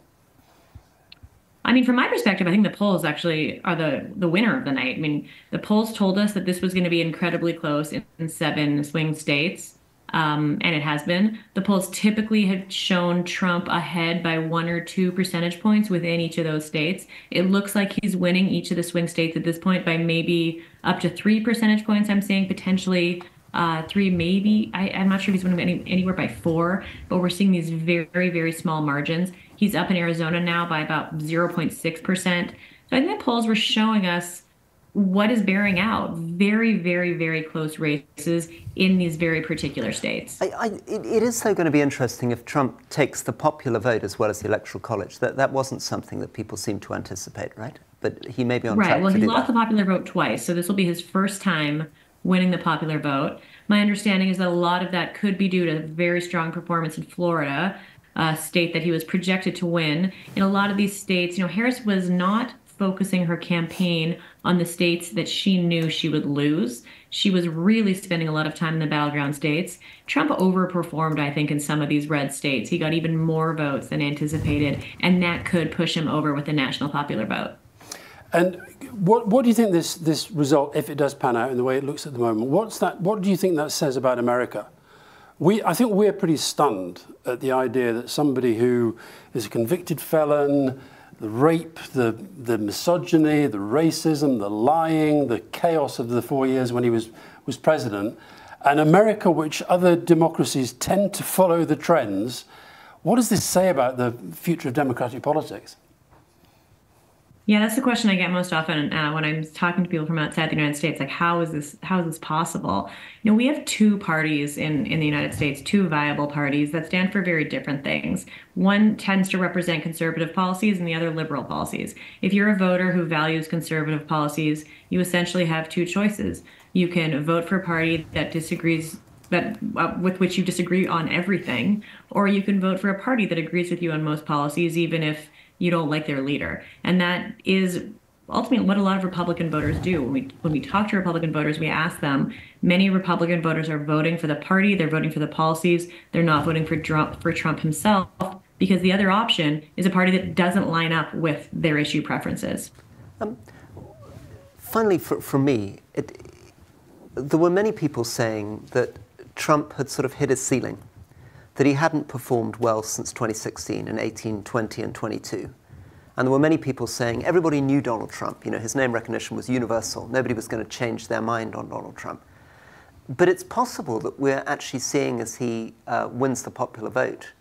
I mean, from my perspective, I think the polls actually are the winner of the night. I mean, the polls told us that this was going to be incredibly close in 7 swing states, and it has been. The polls typically have shown Trump ahead by 1 or 2 percentage points within each of those states. It looks like he's winning each of the swing states at this point by maybe up to 3 percentage points. I'm saying potentially 3, maybe. I'm not sure if he's winning anywhere by 4, but we're seeing these very, very small margins. He's up in Arizona now by about 0.6%. So I think the polls were showing us what is bearing out. Very, very, very close races in these very particular states. It is so going to be interesting if Trump takes the popular vote as well as the Electoral College. That wasn't something that people seemed to anticipate, right? But he may be on track to do that. Right, well, he lost the popular vote twice, so this will be his first time winning the popular vote. My understanding is that a lot of that could be due to very strong performance in Florida, a state that he was projected to win. In a lot of these states, Harris was not focusing her campaign on the states that she knew she would lose. She was really spending a lot of time in the battleground states. Trump overperformed, I think, in some of these red states. He got even more votes than anticipated, and that could push him over with the national popular vote. And what do you think this result, if it does pan out in the way it looks at the moment, what do you think that says about America? I think we're pretty stunned at the idea that somebody who is a convicted felon, the rape, the misogyny, the racism, the lying, the chaos of the 4 years when he was president, and America, which other democracies tend to follow the trends, what does this say about the future of democratic politics? Yeah, that's the question I get most often when I'm talking to people from outside the United States. Like, how is this possible? We have 2 parties in the United States, 2 viable parties that stand for very different things. One tends to represent conservative policies and the other liberal policies. If you're a voter who values conservative policies, you essentially have 2 choices. You can vote for a party that disagrees with which you disagree on everything, or you can vote for a party that agrees with you on most policies, even if you don't like their leader. And that is ultimately what a lot of Republican voters do. When we talk to Republican voters, we ask them, many Republican voters are voting for the party, they're voting for the policies, they're not voting for Trump himself, because the other option is a party that doesn't line up with their issue preferences. Finally, for me, there were many people saying that Trump had sort of hit his ceiling, that he hadn't performed well since 2016 and 18, 20, and 22. And there were many people saying everybody knew Donald Trump. You know, his name recognition was universal. Nobody was going to change their mind on Donald Trump. But it's possible that we're actually seeing, as he wins the popular vote,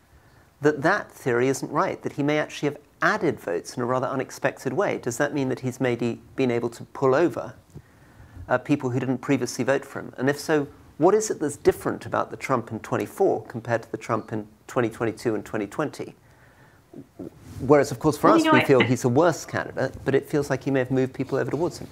that theory isn't right, that he may actually have added votes in a rather unexpected way. Does that mean that he's maybe been able to pull over people who didn't previously vote for him? And if so, what is it that's different about the Trump in 24 compared to the Trump in 2022 and 2020? Whereas, of course, for us, we feel he's a worse candidate, but it feels like he may have moved people over towards him.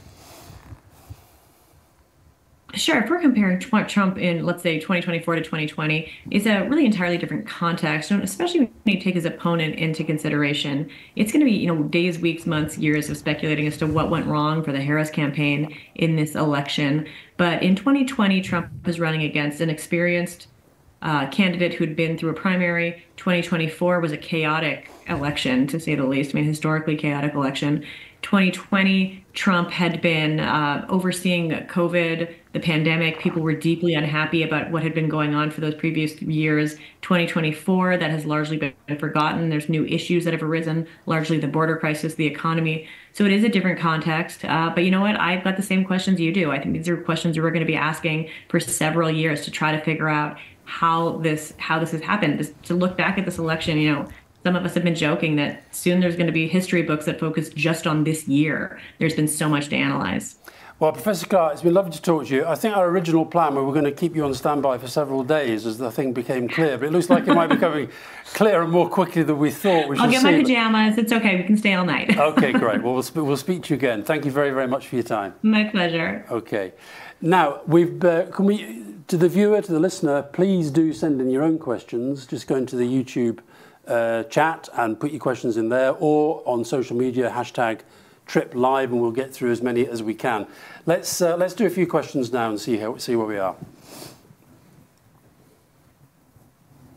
Sure, if we're comparing Trump in, let's say, 2024 to 2020, it's a really entirely different context, and especially when you take his opponent into consideration. It's going to be, days, weeks, months, years of speculating as to what went wrong for the Harris campaign in this election. But in 2020, Trump was running against an experienced candidate who'd been through a primary. 2024 was a chaotic election, to say the least. I mean, historically chaotic election. 2020, Trump had been overseeing COVID, the pandemic. People were deeply unhappy about what had been going on for those previous years. 2024, that has largely been forgotten. There's new issues that have arisen, largely the border crisis, the economy. So it is a different context. But you know what? I've got the same questions you do. I think these are questions we're going to be asking for several years to try to figure out how this has happened. To look back at this election, some of us have been joking that soon there's going to be history books that focus just on this year. There's been so much to analyze. Well, Professor Clark, it's been lovely to talk to you. I think our original plan, we were going to keep you on standby for several days as the thing became clear, but it looks like it might be becoming clearer more quickly than we thought. I'll get my pajamas. It's okay. We can stay all night. Okay, great. Well, we'll speak to you again. Thank you very, very much for your time. My pleasure. Okay. Now, to the viewer, to the listener, please do send in your own questions. Just go into the YouTube chat and put your questions in there, or on social media, #TripLive, and we'll get through as many as we can. Let's do a few questions now and see where we are.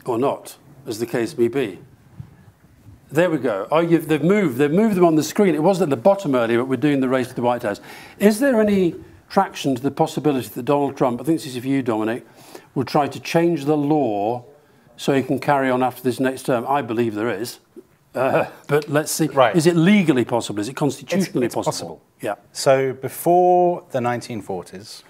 Or not, as the case may be. There we go. Oh, they've moved them on the screen. It was at the bottom earlier, but we're doing the race to the White House. Is there any traction to the possibility that Donald Trump, I think this is for you, Dominic, will try to change the law so he can carry on after this next term? I believe there is. But let's see. Right. Is it legally possible? Is it constitutionally possible? Yeah. So before the 1940s,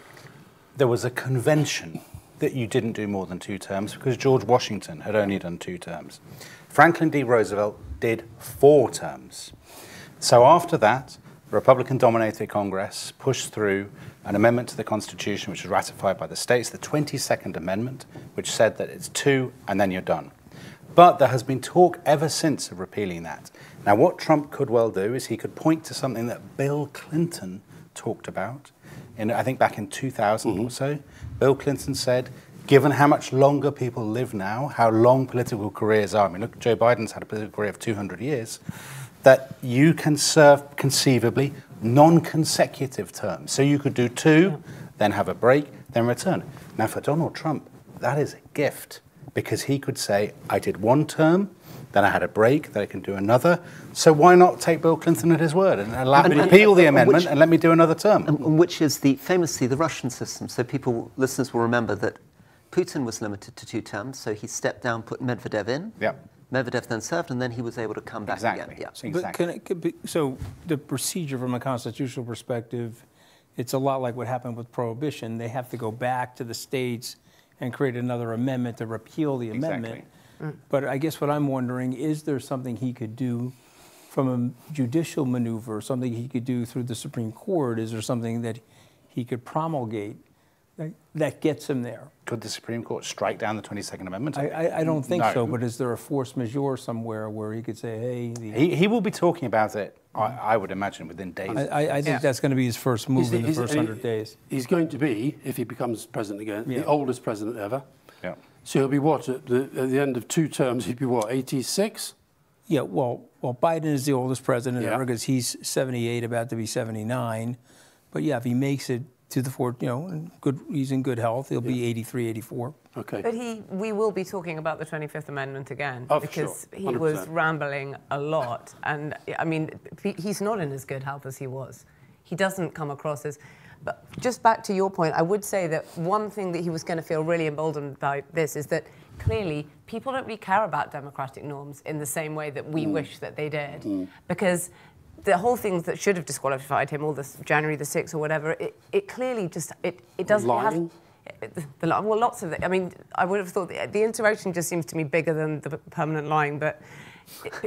there was a convention that you didn't do more than 2 terms because George Washington had only done 2 terms. Franklin D. Roosevelt did 4 terms. So after that, the Republican-dominated Congress pushed through an amendment to the Constitution, which was ratified by the states, the 22nd Amendment, which said that it's 2 and then you're done. But there has been talk ever since of repealing that. Now, what Trump could well do is he could point to something that Bill Clinton talked about, I think back in 2000 or so. Bill Clinton said, given how much longer people live now, how long political careers are, I mean, look, Joe Biden's had a political career of 200 years, that you can serve conceivably non-consecutive terms. So you could do 2, then have a break, then return. Now, for Donald Trump, that is a gift, because he could say, I did 1 term, then I had a break, then I can do another. So why not take Bill Clinton at his word and allow me to repeal the amendment and let me do another term? Which is famously the Russian system. So listeners will remember that Putin was limited to 2 terms, so he stepped down, put Medvedev in. Yep. Medvedev then served, and then he was able to come back again. Yeah. Exactly. But so the procedure from a constitutional perspective, it's a lot like what happened with Prohibition. They have to go back to the states and create another amendment to repeal the amendment. But I guess what I'm wondering, is there something he could do from a judicial maneuver, something he could do through the Supreme Court? Is there something that he could promulgate that gets him there? Could the Supreme Court strike down the 22nd Amendment? I don't think so, but is there a force majeure somewhere where he could say, hey... He will be talking about it, I would imagine, within days. I think that's going to be his first move in the first 100 days. He's going to be, if he becomes president again, the oldest president ever. Yeah. So he'll be what, at the end of 2 terms, he'd be what, 86? Yeah, well, Biden is the oldest president Yeah. ever because he's 78, about to be 79. But yeah, if he makes it to the fourth, he's in good health. He'll be 83, 84. Okay. But we will be talking about the 25th Amendment again, Oh, for because sure. he was 100%. rambling a lot. And I mean, he's not in as good health as he was. He doesn't come across as... But just back to your point, I would say that one thing that he was going to feel really emboldened by this is that clearly people don't really care about democratic norms in the same way that we wish that they did. Because the whole things that should have disqualified him, all this January the 6th or whatever, it clearly just, it doesn't Lying? well, lots of it. I mean, I would have thought the insurrection just seems to me bigger than the permanent lying, but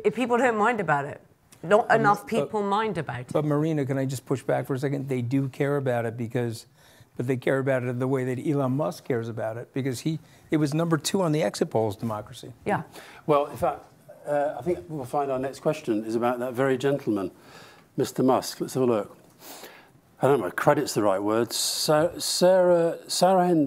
if people don't mind about it. Not enough people mind about it. But Marina, can I just push back for a second? They do care about it but they care about it in the way that Elon Musk cares about it, because it was number 2 on the exit polls, democracy. Yeah. Well, in fact, I think we'll find our next question is about that very gentleman, Mr. Musk. Let's have a look. I don't know if credit's the right word. Sarah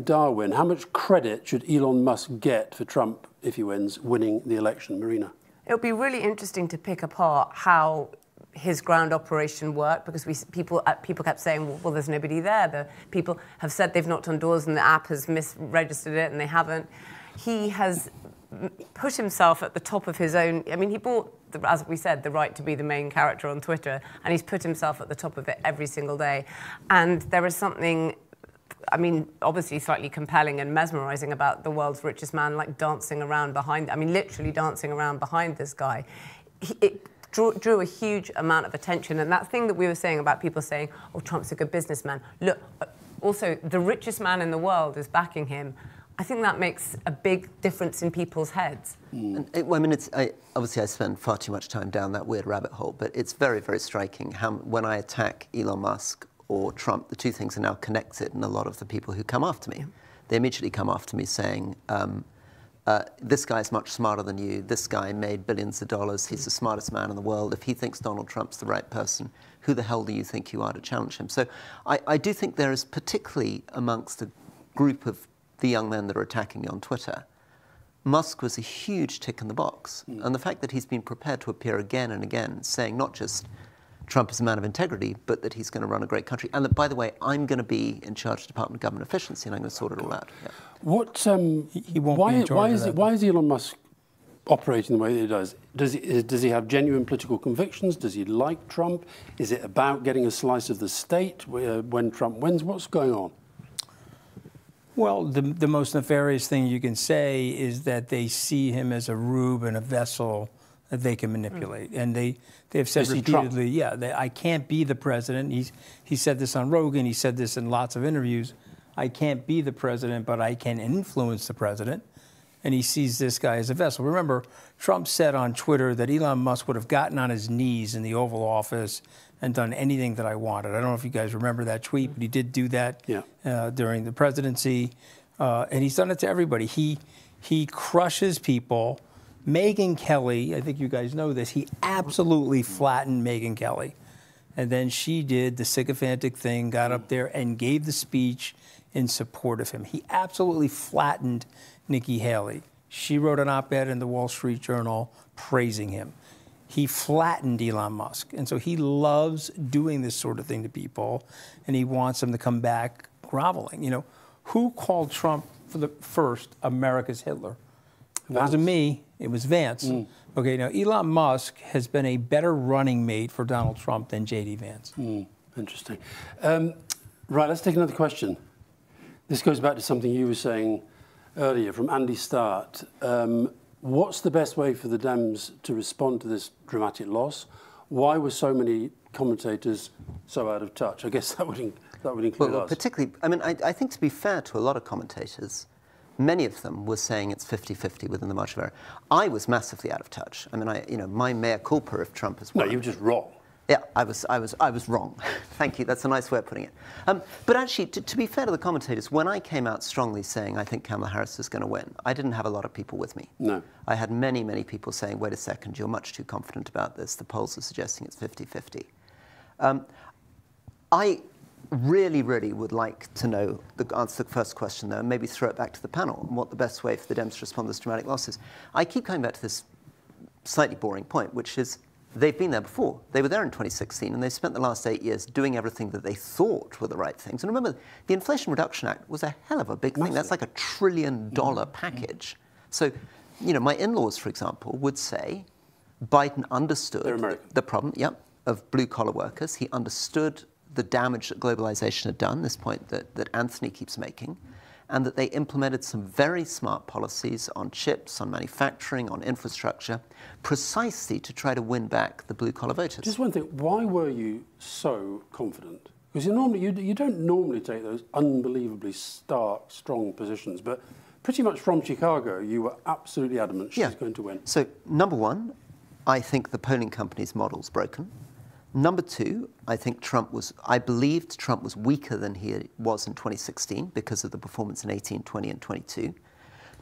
Darwin, how much credit should Elon Musk get for Trump, if he wins, winning the election? Marina? It'll be really interesting to pick apart how his ground operation worked, because people kept saying, well, there's nobody there. The people have said they've knocked on doors and the app has misregistered it, and they haven't. He has put himself at the top of his own... I mean, he bought, as we said, the right to be the main character on Twitter, and he's put himself at the top of it every single day. And there is something... I mean, obviously slightly compelling and mesmerizing about the world's richest man, like dancing around behind, I mean, literally dancing around behind this guy. It drew a huge amount of attention. And that thing that we were saying about people saying, oh, Trump's a good businessman. Look, also, the richest man in the world is backing him. I think that makes a big difference in people's heads. And obviously I spend far too much time down that weird rabbit hole, but it's very, very striking how when I attack Elon Musk or Trump, the two things are now connected, and a lot of the people who come after me, they immediately come after me saying, this guy's much smarter than you, this guy made billions of dollars, he's the smartest man in the world, if he thinks Donald Trump's the right person, who the hell do you think you are to challenge him? So I do think there is, particularly amongst the group of the young men that are attacking me on Twitter, Musk was a huge tick in the box. And the fact that he's been prepared to appear again and again, saying not just Trump is a man of integrity, but that he's going to run a great country. And that, by the way, I'm going to be in charge of Department of Government Efficiency, and I'm going to sort it all out. Yeah. What? He won't be in charge of that. Why is Elon Musk operating the way that he does? Does he have genuine political convictions? Does he like Trump? Is it about getting a slice of the state when Trump wins? What's going on? Well, the most nefarious thing you can say is that they see him as a rube and a vessel that they can manipulate. And they've said repeatedly, I can't be the president. He said this on Rogan. He said this in lots of interviews. I can't be the president, but I can influence the president. And he sees this guy as a vessel. Remember, Trump said on Twitter that Elon Musk would have gotten on his knees in the Oval Office and done anything that I wanted. I don't know if you guys remember that tweet, but he did do that during the presidency. And he's done it to everybody. He crushes people. Megyn Kelly, I think you guys know this, he absolutely flattened Megyn Kelly. And then she did the sycophantic thing, got up there and gave the speech in support of him. He absolutely flattened Nikki Haley. She wrote an op-ed in the Wall Street Journal praising him. He flattened Elon Musk. And so he loves doing this sort of thing to people, and he wants them to come back groveling. You know, who called Trump for the first America's Hitler? It wasn't me, it was Vance. Okay, now Elon Musk has been a better running mate for Donald Trump than J.D. Vance. Interesting. Right, let's take another question. This goes back to something you were saying earlier from Andy Start. What's the best way for the Dems to respond to this dramatic loss? Why were so many commentators so out of touch? I guess that would include us. Particularly, I mean, I think to be fair to a lot of commentators, many of them were saying it's 50-50 within the margin of error. I was massively out of touch. I mean, my mea culpa if Trump has won. No, you were just wrong. Yeah, I was wrong. Thank you. That's a nice way of putting it. But actually, to be fair to the commentators, when I came out strongly saying I think Kamala Harris is going to win, I didn't have a lot of people with me. No. I had many, many people saying, wait a second, you're much too confident about this. The polls are suggesting it's 50-50. I really, really would like to know the answer to the first question, though, and maybe throw it back to the panel, and what the best way for the Dems to respond to this dramatic loss is. I keep coming back to this slightly boring point, which is they've been there before. They were there in 2016, and they spent the last 8 years doing everything that they thought were the right things. And remember, the Inflation Reduction Act was a hell of a big thing. That's like $1 trillion package. So, you know, my in-laws, for example, would say Biden understood the problem, of blue-collar workers. He understood the damage that globalization had done, this point that Anthony keeps making, and that they implemented some very smart policies on chips, on manufacturing, on infrastructure, precisely to try to win back the blue-collar voters. Just one thing, why were you so confident? Because you don't normally take those unbelievably stark, strong positions, but pretty much from Chicago, you were absolutely adamant she's going to win. So, number one, I think the polling company's model's broken. Number two, I believed Trump was weaker than he was in 2016 because of the performance in 18, 20, and 22.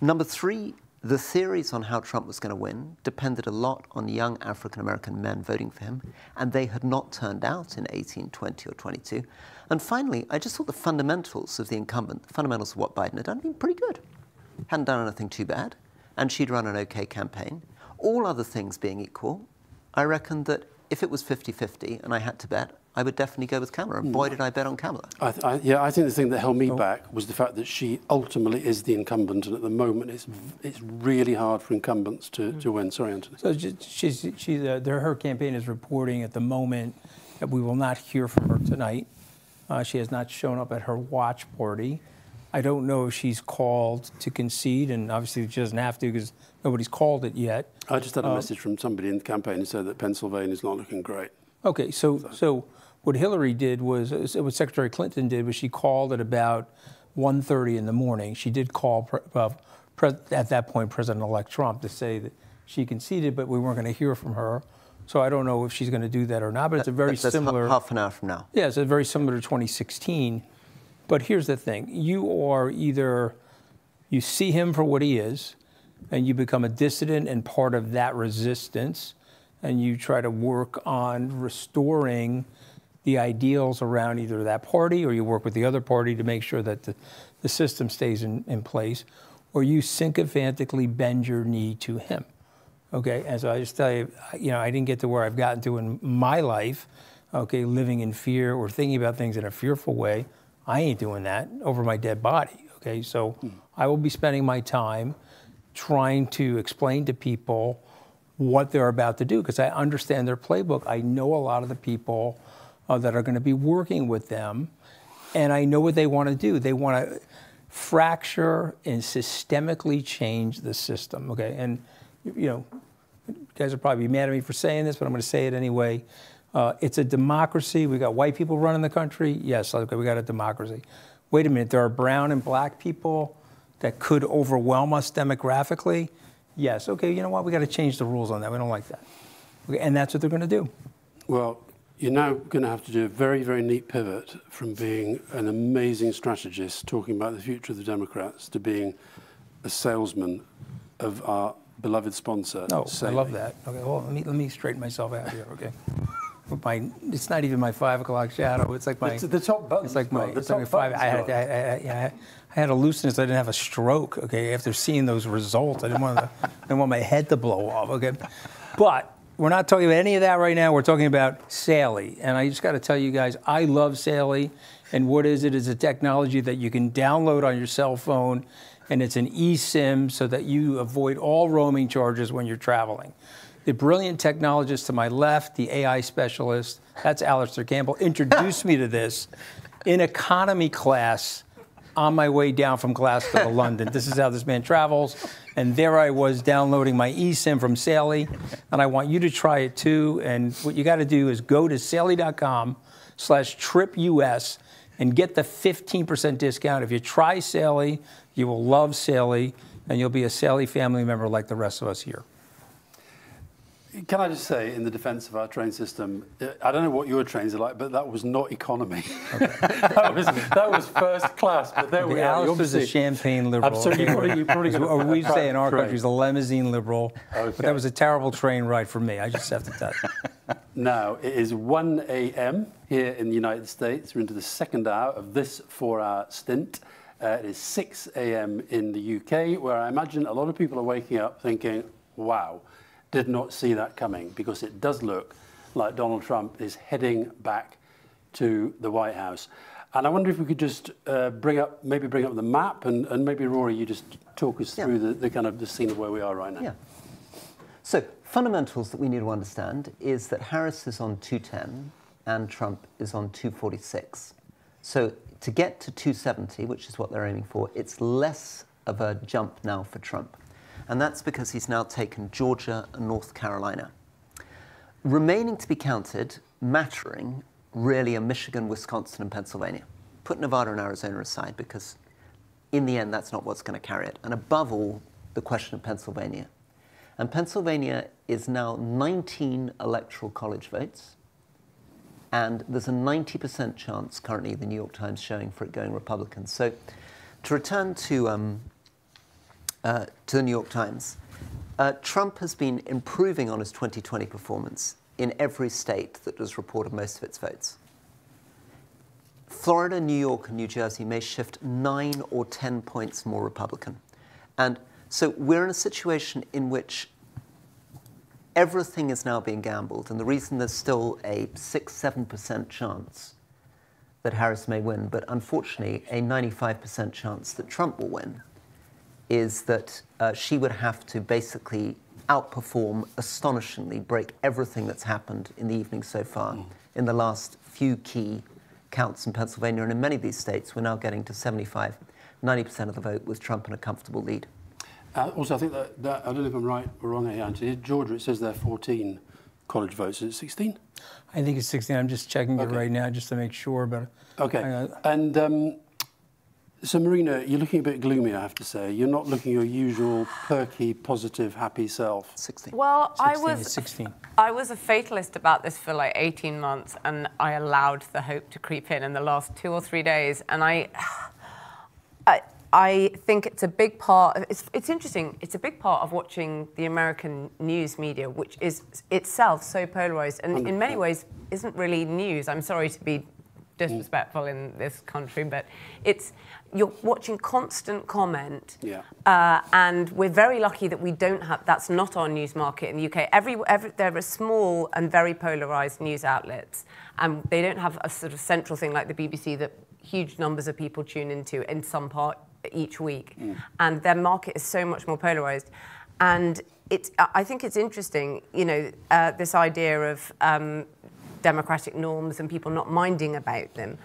Number three, the theories on how Trump was going to win depended a lot on young African-American men voting for him, and they had not turned out in 18, 20, or 22. And finally, I just thought the fundamentals of the incumbent, the fundamentals of what Biden had done, had been pretty good. Hadn't done anything too bad, and she'd run an okay campaign. All other things being equal, I reckon that if it was 50-50 and I had to bet, I would definitely go with Kamala. And boy, did I bet on Kamala. I think the thing that held me back was the fact that she ultimately is the incumbent, and at the moment it's really hard for incumbents to win. Sorry, Anthony. So her campaign is reporting at the moment that we will not hear from her tonight. She has not shown up at her watch party. I don't know if she's called to concede, and obviously she doesn't have to because nobody's called it yet. I just had a message from somebody in the campaign who said that Pennsylvania is not looking great. Okay, so what Hillary did was, what Secretary Clinton did was she called at about 1:30 in the morning. She did call, at that point, President-elect Trump to say that she conceded, but we weren't going to hear from her. So I don't know if she's going to do that or not, but it's a very similar... half an hour from now. Yeah, it's a very similar to 2016. But here's the thing. You are either, you see him for what he is, and you become a dissident and part of that resistance, and you try to work on restoring the ideals around either that party, or you work with the other party to make sure that the system stays in place, or you sycophantically bend your knee to him. Okay, and so I just tell you, I didn't get to where I've gotten to in my life, okay, living in fear or thinking about things in a fearful way. I ain't doing that over my dead body, okay? So I will be spending my time trying to explain to people what they're about to do, because I understand their playbook. I know a lot of the people that are going to be working with them, and I know what they want to do. They want to fracture and systemically change the system, okay? And, you guys will probably be mad at me for saying this, but I'm going to say it anyway. It's a democracy. We got white people running the country. Yes, okay, we got a democracy. Wait a minute, there are brown and black people that could overwhelm us demographically. Yes, okay, you know what? We got to change the rules on that. We don't like that. Okay, and that's what they're going to do. Well, you're now going to have to do a very, very neat pivot from being an amazing strategist talking about the future of the Democrats to being a salesman of our beloved sponsor. Oh, I love that. Okay, well, let me straighten myself out here, okay? It's not even my 5 o'clock shadow. It's like my the top button. It's like my five. I had a looseness. I didn't have a stroke. Okay, after seeing those results, I didn't want my head to blow off. Okay, but we're not talking about any of that right now. We're talking about Sally, and I just got to tell you guys, I love Sally. And what is it? It's a technology that you can download on your cell phone, and it's an eSIM so that you avoid all roaming charges when you're traveling. The brilliant technologist to my left, the AI specialist, that's Alistair Campbell, introduced me to this in economy class on my way down from Glasgow to London. This is how this man travels. And there I was downloading my eSIM from Sally. And I want you to try it too. And what you got to do is go to sally.com/tripus and get the 15% discount. If you try Sally, you will love Sally, and you'll be a Sally family member like the rest of us here. Can I just say, in the defense of our train system, I don't know what your trains are like, but that was not economy. Okay. that was first class, but there we are. Alice is a champagne liberal. Absolutely. You probably or we say in our country, is a limousine liberal. Okay. But that was a terrible train ride for me. I just have to tell you. Now, it is 1 a.m. here in the United States. We're into the second hour of this 4-hour stint. It is 6 a.m. in the UK, where I imagine a lot of people are waking up thinking, wow, did not see that coming, because it does look like Donald Trump is heading back to the White House. And I wonder if we could just bring up the map, and maybe Rory, you just talk us through the kind of the scene of where we are right now. Yeah. So fundamentals that we need to understand is that Harris is on 210 and Trump is on 246. So to get to 270, which is what they're aiming for, it's less of a jump now for Trump. And that's because he's now taken Georgia and North Carolina. Remaining to be counted, mattering, really are Michigan, Wisconsin, and Pennsylvania. Put Nevada and Arizona aside, because in the end, that's not what's going to carry it. And above all, the question of Pennsylvania. And Pennsylvania is now 19 electoral college votes. And there's a 90% chance currently, the New York Times showing, for it going Republican. So to return to the New York Times, Trump has been improving on his 2020 performance in every state that has reported most of its votes. Florida, New York, and New Jersey may shift 9 or 10 points more Republican. And so we're in a situation in which everything is now being gambled. And the reason there's still a 6-7% chance that Harris may win, but unfortunately a 95% chance that Trump will win, is that she would have to basically outperform, astonishingly, break everything that's happened in the evening so far in the last few key counts in Pennsylvania. And in many of these states, we're now getting to 75, 90% of the vote with Trump in a comfortable lead. Also, I think that I don't know if I'm right or wrong here, Anthony. Georgia, it says there are 14 college votes. Is it 16? I think it's 16. I'm just checking it right now just to make sure. But okay. And so, Marina, you're looking a bit gloomy, I have to say. You're not looking your usual perky, positive, happy self. 16. Well, 16. I was a fatalist about this for like 18 months, and I allowed the hope to creep in the last 2 or 3 days. And I think it's a big part. It's interesting. It's a big part of watching the American news media, which is itself so polarized, and in many ways isn't really news. I'm sorry to be disrespectful in this country, but you're watching constant comment, and we're very lucky that we don't have. That's not our news market in the UK. There are small and very polarized news outlets, and they don't have a sort of central thing like the BBC that huge numbers of people tune into in some part each week, and their market is so much more polarized. And I think it's interesting, this idea of democratic norms and people not minding about them.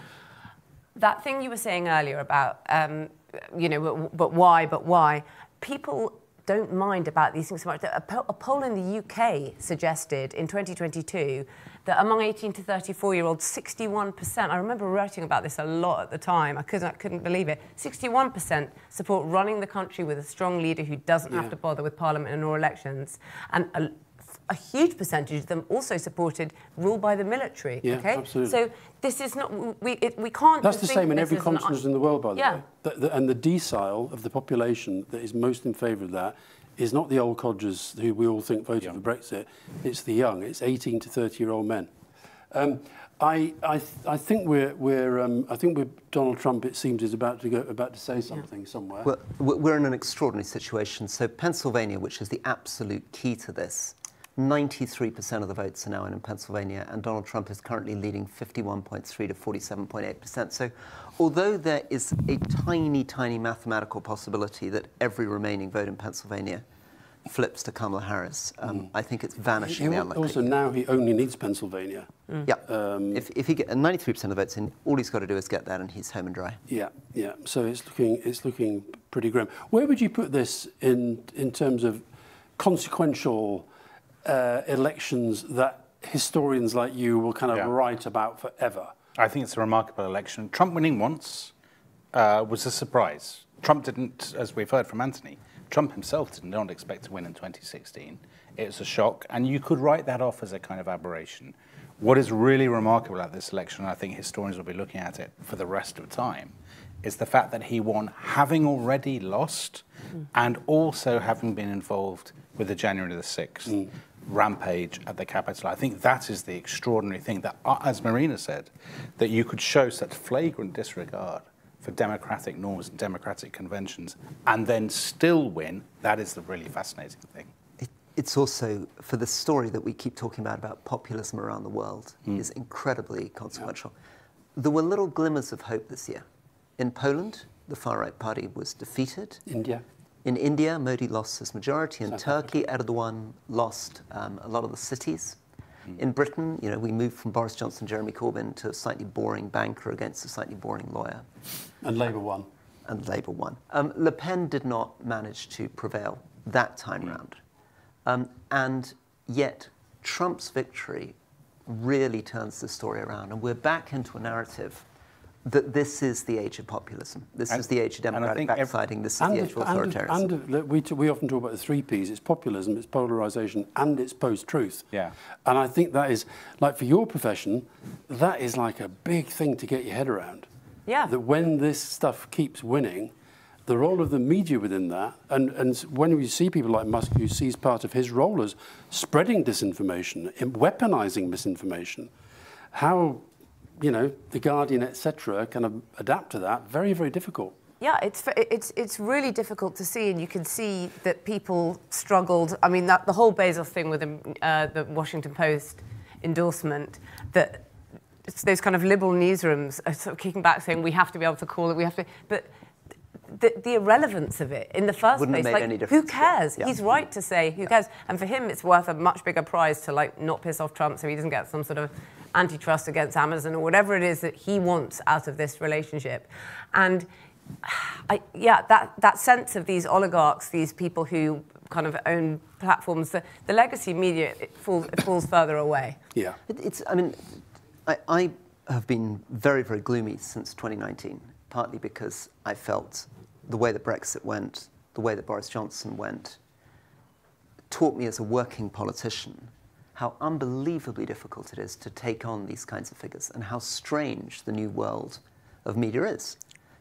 That thing you were saying earlier about, but why? People don't mind about these things so much. A poll in the UK suggested in 2022 that among 18 to 34-year-olds, 61%, I remember writing about this a lot at the time, I couldn't believe it, 61% support running the country with a strong leader who doesn't have to bother with parliament and or elections. And a huge percentage of them also supported rule by the military. Yeah, okay, absolutely. So this is not we can't. That's the same in every continent in the world, by the way. And the decile of the population that is most in favour of that is not the old codgers who we all think voted for Brexit. It's the young. It's 18 to 30-year-old men. I think we're Donald Trump. It seems is about to say something somewhere. Well, we're in an extraordinary situation. So Pennsylvania, which is the absolute key to this. 93% of the votes are now in Pennsylvania, and Donald Trump is currently leading 51.3 to 47.8%. So although there is a tiny, tiny mathematical possibility that every remaining vote in Pennsylvania flips to Kamala Harris, I think it's vanishingly unlikely. Also, now he only needs Pennsylvania. Yeah. If he gets 93% of the votes in, all he's got to do is get that, and he's home and dry. Yeah. So it's looking pretty grim. Where would you put this in terms of consequential elections that historians like you will kind of write about forever? I think it's a remarkable election. Trump winning once was a surprise. Trump didn't, as we've heard from Anthony, Trump himself did not expect to win in 2016. It was a shock, and you could write that off as a kind of aberration. What is really remarkable about this election, and I think historians will be looking at it for the rest of time, is the fact that he won having already lost and also having been involved with the January the 6th rampage at the Capitol. I think that is the extraordinary thing, that, as Marina said, that you could show such flagrant disregard for democratic norms and democratic conventions and then still win. That is the really fascinating thing. it's also, for the story that we keep talking about populism around the world, is incredibly consequential. Yeah. There were little glimmers of hope this year. In Poland, the far-right party was defeated. India. In India, Modi lost his majority. In Turkey, Erdogan lost a lot of the cities. In Britain, you know, we moved from Boris Johnson, Jeremy Corbyn to a slightly boring banker against a slightly boring lawyer. And Labour won. And Labour won. Le Pen did not manage to prevail that time round. And yet, Trump's victory really turns the story around. And we're back into a narrative that this is the age of populism. This is the age of democratic backsliding. This is the age of authoritarianism. And we often talk about the 3 Ps. It's populism, it's polarisation, and it's post-truth. Yeah. And I think that is, like for your profession, that is like a big thing to get your head around. Yeah. That when this stuff keeps winning, the role of the media within that, and when we see people like Musk who sees part of his role as spreading disinformation, weaponising misinformation, how, you know, The Guardian, etc., kind of adapt to that, very, very difficult. Yeah, it's really difficult to see, and you can see that people struggled. I mean, the whole Bezos thing with the Washington Post endorsement, that those kind of liberal newsrooms are sort of kicking back saying we have to be able to call it, we have to, but the irrelevance of it in the first place, like, who cares? Yeah. He's right to say who cares, and for him, it's worth a much bigger prize to like not piss off Trump so he doesn't get some sort of antitrust against Amazon or whatever it is that he wants out of this relationship. And that sense of these oligarchs, these people who kind of own platforms, the legacy media, it falls further away. Yeah. I mean, I have been very, very gloomy since 2019, partly because I felt the way that Brexit went, the way that Boris Johnson went, taught me as a working politician how unbelievably difficult it is to take on these kinds of figures and how strange the new world of media is.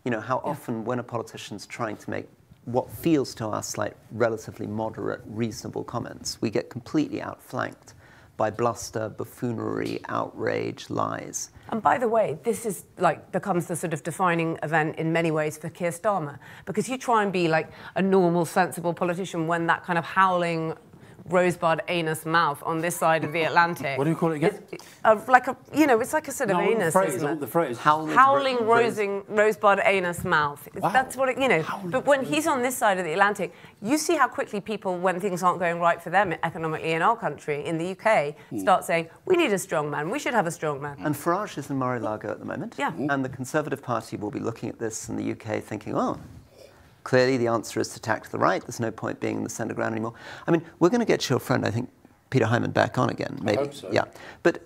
You know, how often when a politician's trying to make what feels to us like relatively moderate, reasonable comments, we get completely outflanked by bluster, buffoonery, outrage, lies. And by the way, this is like becomes the sort of defining event in many ways for Keir Starmer, because you try and be like a normal, sensible politician when that kind of howling rosebud anus mouth on this side of the Atlantic. What do you call it again? Like a, you know, it's like a sort of anus, isn't it? The phrase. Howling rosebud anus mouth. Wow. That's what it, you know. Howling. But when he's on this side of the Atlantic, you see how quickly people, when things aren't going right for them economically in our country, in the UK, start saying, we need a strong man, we should have a strong man. And Farage is in Mar-a-Lago at the moment. Yeah. And the Conservative Party will be looking at this in the UK thinking, oh, clearly, the answer is to tack to the right. There's no point being in the centre ground anymore. I mean, we're going to get your friend, I think, Peter Hyman, back on again, maybe. I hope so. Yeah. But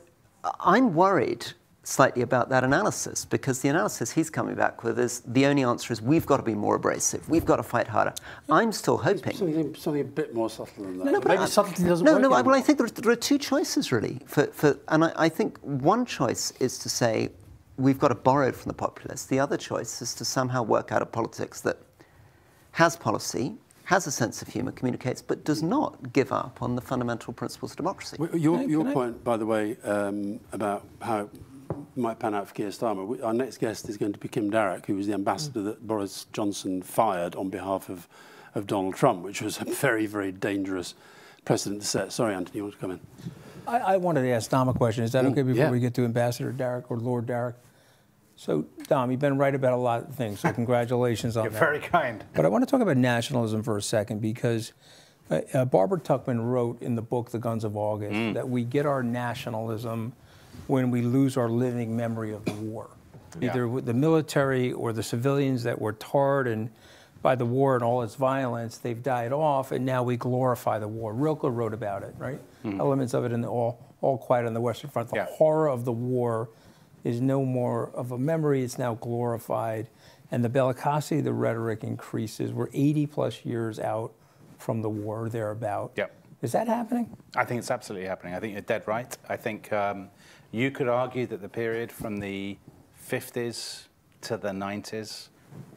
I'm worried slightly about that analysis, because the analysis he's coming back with is the only answer is we've got to be more abrasive. We've got to fight harder. I'm still hoping. Something a bit more subtle than that. No, but maybe subtlety doesn't work. Well, I think there are 2 choices, really. And I think one choice is to say we've got to borrow from the populists. The other choice is to somehow work out a politics that has policy, has a sense of humour, communicates, but does not give up on the fundamental principles of democracy. Your point, by the way, about how it might pan out for Keir Starmer, our next guest is going to be Kim Darroch, who was the ambassador that Boris Johnson fired on behalf of Donald Trump, which was a very, very dangerous precedent to set. Sorry, Anthony, you want to come in? I wanted to ask Dom a question. Is that okay before we get to Ambassador Darroch or Lord Darroch? So, Dom, you've been right about a lot of things, so congratulations on that. You're very kind. But I want to talk about nationalism for a second, because Barbara Tuchman wrote in the book The Guns of August that we get our nationalism when we lose our living memory of the war. Either with the military or the civilians that were tarred and by the war and all its violence, they've died off, and now we glorify the war. Rilke wrote about it, right? Elements of it in the All Quiet on the Western Front. The horror of the war is no more of a memory, it's now glorified. And the bellicosity of the rhetoric increases. We're 80+ years out from the war, thereabout. Yep. Is that happening? I think it's absolutely happening. I think you're dead right. I think you could argue that the period from the 50s to the 90s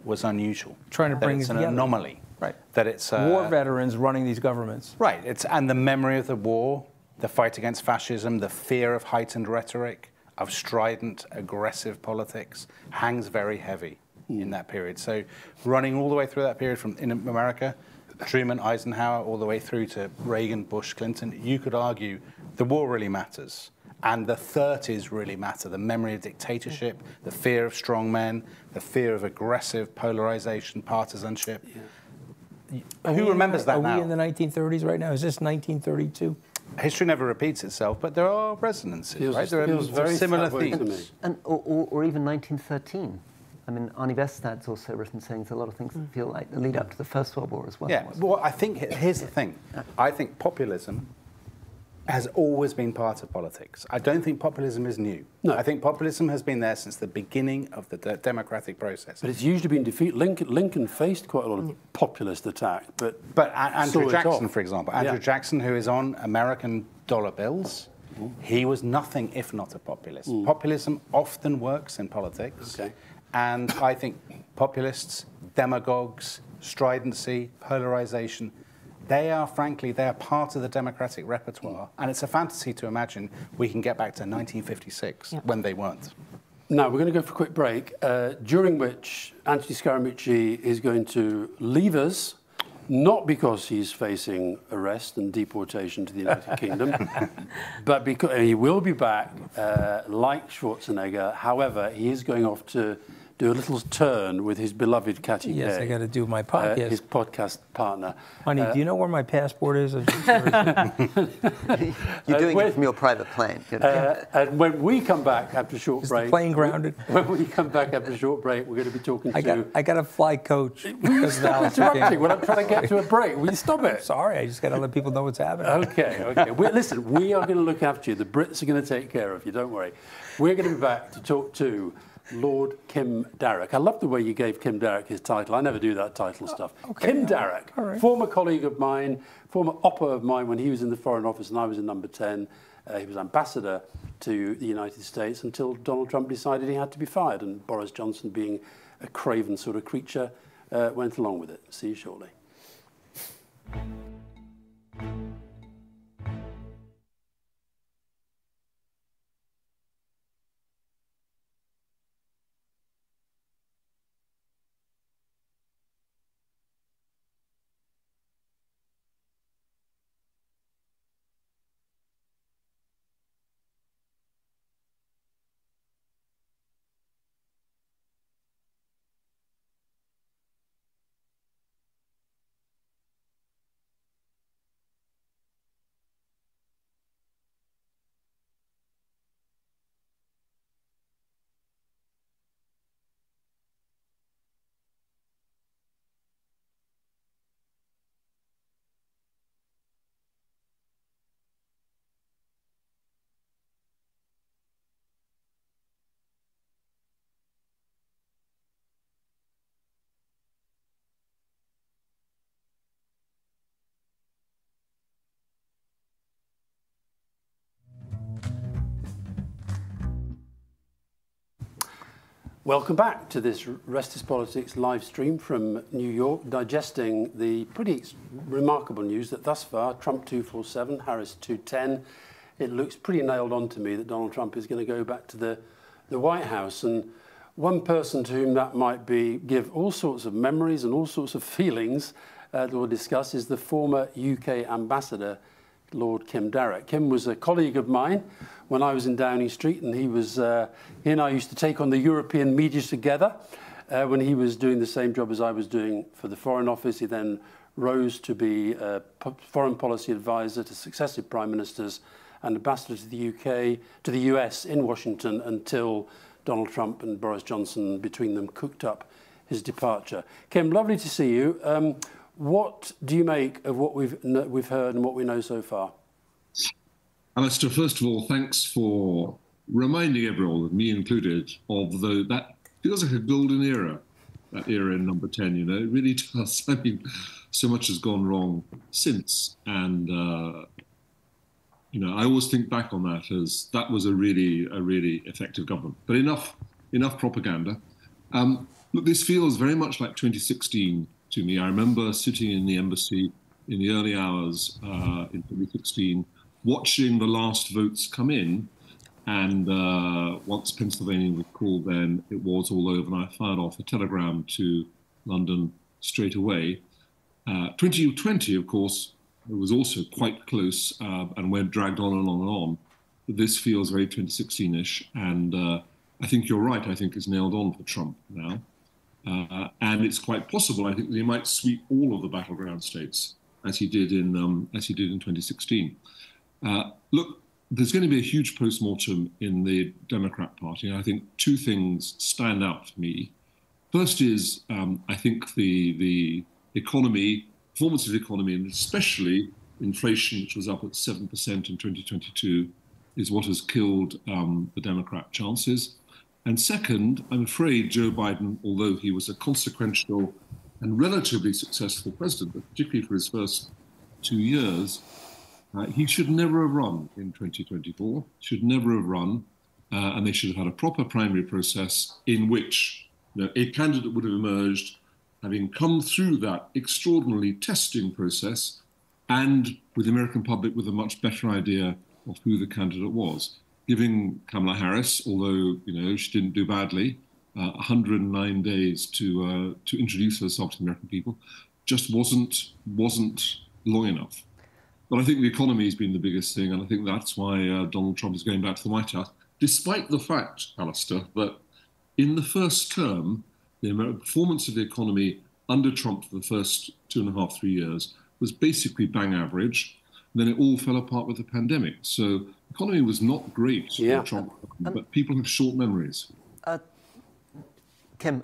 was unusual. Trying to bring it's an anomaly. Right. That it's war veterans running these governments. Right. And the memory of the war, the fight against fascism, the fear of heightened rhetoric, of strident, aggressive politics, hangs very heavy in that period. So running all the way through that period in America, Truman, Eisenhower, all the way through to Reagan, Bush, Clinton, you could argue the war really matters. And the 30s really matter. The memory of dictatorship, the fear of strong men, the fear of aggressive polarization, partisanship. Yeah. Who remembers that now? Are we in the 1930s right now? Is this 1932? History never repeats itself, but there are resonances, right? There are very similar themes. Or even 1913. I mean, Arnie Vestad's also written saying there's a lot of things that feel like the lead up to the First World War as well. Yeah, well, I think, here's the thing. I think populism has always been part of politics. I don't think populism is new. No. I think populism has been there since the beginning of the democratic process. But it's usually been defeated. Lincoln faced quite a lot of populist attack, but Andrew Jackson, for example, Andrew Jackson, who is on American dollar bills, he was nothing if not a populist. Populism often works in politics, and I think populists, demagogues, stridency, polarization, they are part of the democratic repertoire, and it's a fantasy to imagine we can get back to 1956 when they weren't. Now, we're going to go for a quick break, during which Anthony Scaramucci is going to leave us, not because he's facing arrest and deportation to the United Kingdom, but because he will be back like Schwarzenegger. However, he is going off to do a little turn with his beloved Catty Yes, Kay, I got to do my podcast. his podcast partner. Honey, do you know where my passport is? You're doing it from your private plane. And when we come back after a short break... Is the plane grounded? When we come back after a short break, we're going to be talking to... I got to fly coach. Will you stop interrupting when I'm trying to get to a break? Will you stop it? Sorry, I just got to let people know what's happening. Okay. Listen, we are going to look after you. The Brits are going to take care of you, don't worry. We're going to be back to talk to Lord Kim Darroch. I love the way you gave Kim Darroch his title. I never do that title stuff. Okay. Kim Darroch, former colleague of mine, former opper of mine when he was in the Foreign Office and I was in number 10. He was ambassador to the United States until Donald Trump decided he had to be fired, and Boris Johnson, being a craven sort of creature, went along with it. See you shortly. Welcome back to this Rest is Politics live stream from New York, digesting the pretty remarkable news that thus far, Trump 247, Harris 210, it looks pretty nailed on to me that Donald Trump is going to go back to the White House. And one person to whom that might give all sorts of memories and all sorts of feelings that we'll discuss is the former UK ambassador, Lord Kim Darroch. Kim was a colleague of mine when I was in Downing Street, and he and I used to take on the European media together when he was doing the same job as I was doing for the Foreign Office. He then rose to be a foreign policy advisor to successive prime ministers and ambassador to the UK, to the US in Washington until Donald Trump and Boris Johnson, between them, cooked up his departure. Kim, lovely to see you. What do you make of what we've heard and what we know so far? Alistair, first of all, thanks for reminding everyone, me included, of that feels like a golden era, that era in number 10, you know, it really does. I mean, so much has gone wrong since. And, you know, I always think back on that as that was a really effective government. But enough propaganda. Look, this feels very much like 2016 to me. I remember sitting in the embassy in the early hours in 2016, watching the last votes come in, and once Pennsylvania was called, then it was all over, and I fired off a telegram to London straight away. 2020, of course, it was also quite close and went dragged on and on and on. But this feels very 2016-ish, and I think you're right. I think it's nailed on for Trump now, and it's quite possible. I think that he might sweep all of the battleground states as he did in 2016. Look, there's going to be a huge postmortem in the Democrat Party, and I think two things stand out to me. First is I think the economy, performance of the economy, and especially inflation, which was up at 7% in 2022, is what has killed the Democrat chances. And second, I'm afraid Joe Biden, although he was a consequential and relatively successful president, but particularly for his first 2 years, he should never have run in 2024, should never have run, and they should have had a proper primary process in which a candidate would have emerged having come through that extraordinarily testing process and with the American public with a much better idea of who the candidate was. Giving Kamala Harris, although she didn't do badly, 109 days to introduce herself to the American people, just wasn't long enough. But I think the economy has been the biggest thing, and I think that's why Donald Trump is going back to the White House, despite the fact, Alistair, that in the first term, the performance of the economy under Trump for the first 2.5, 3 years was basically bang average. Then it all fell apart with the pandemic. So the economy was not great for Trump, but people have short memories. Kim,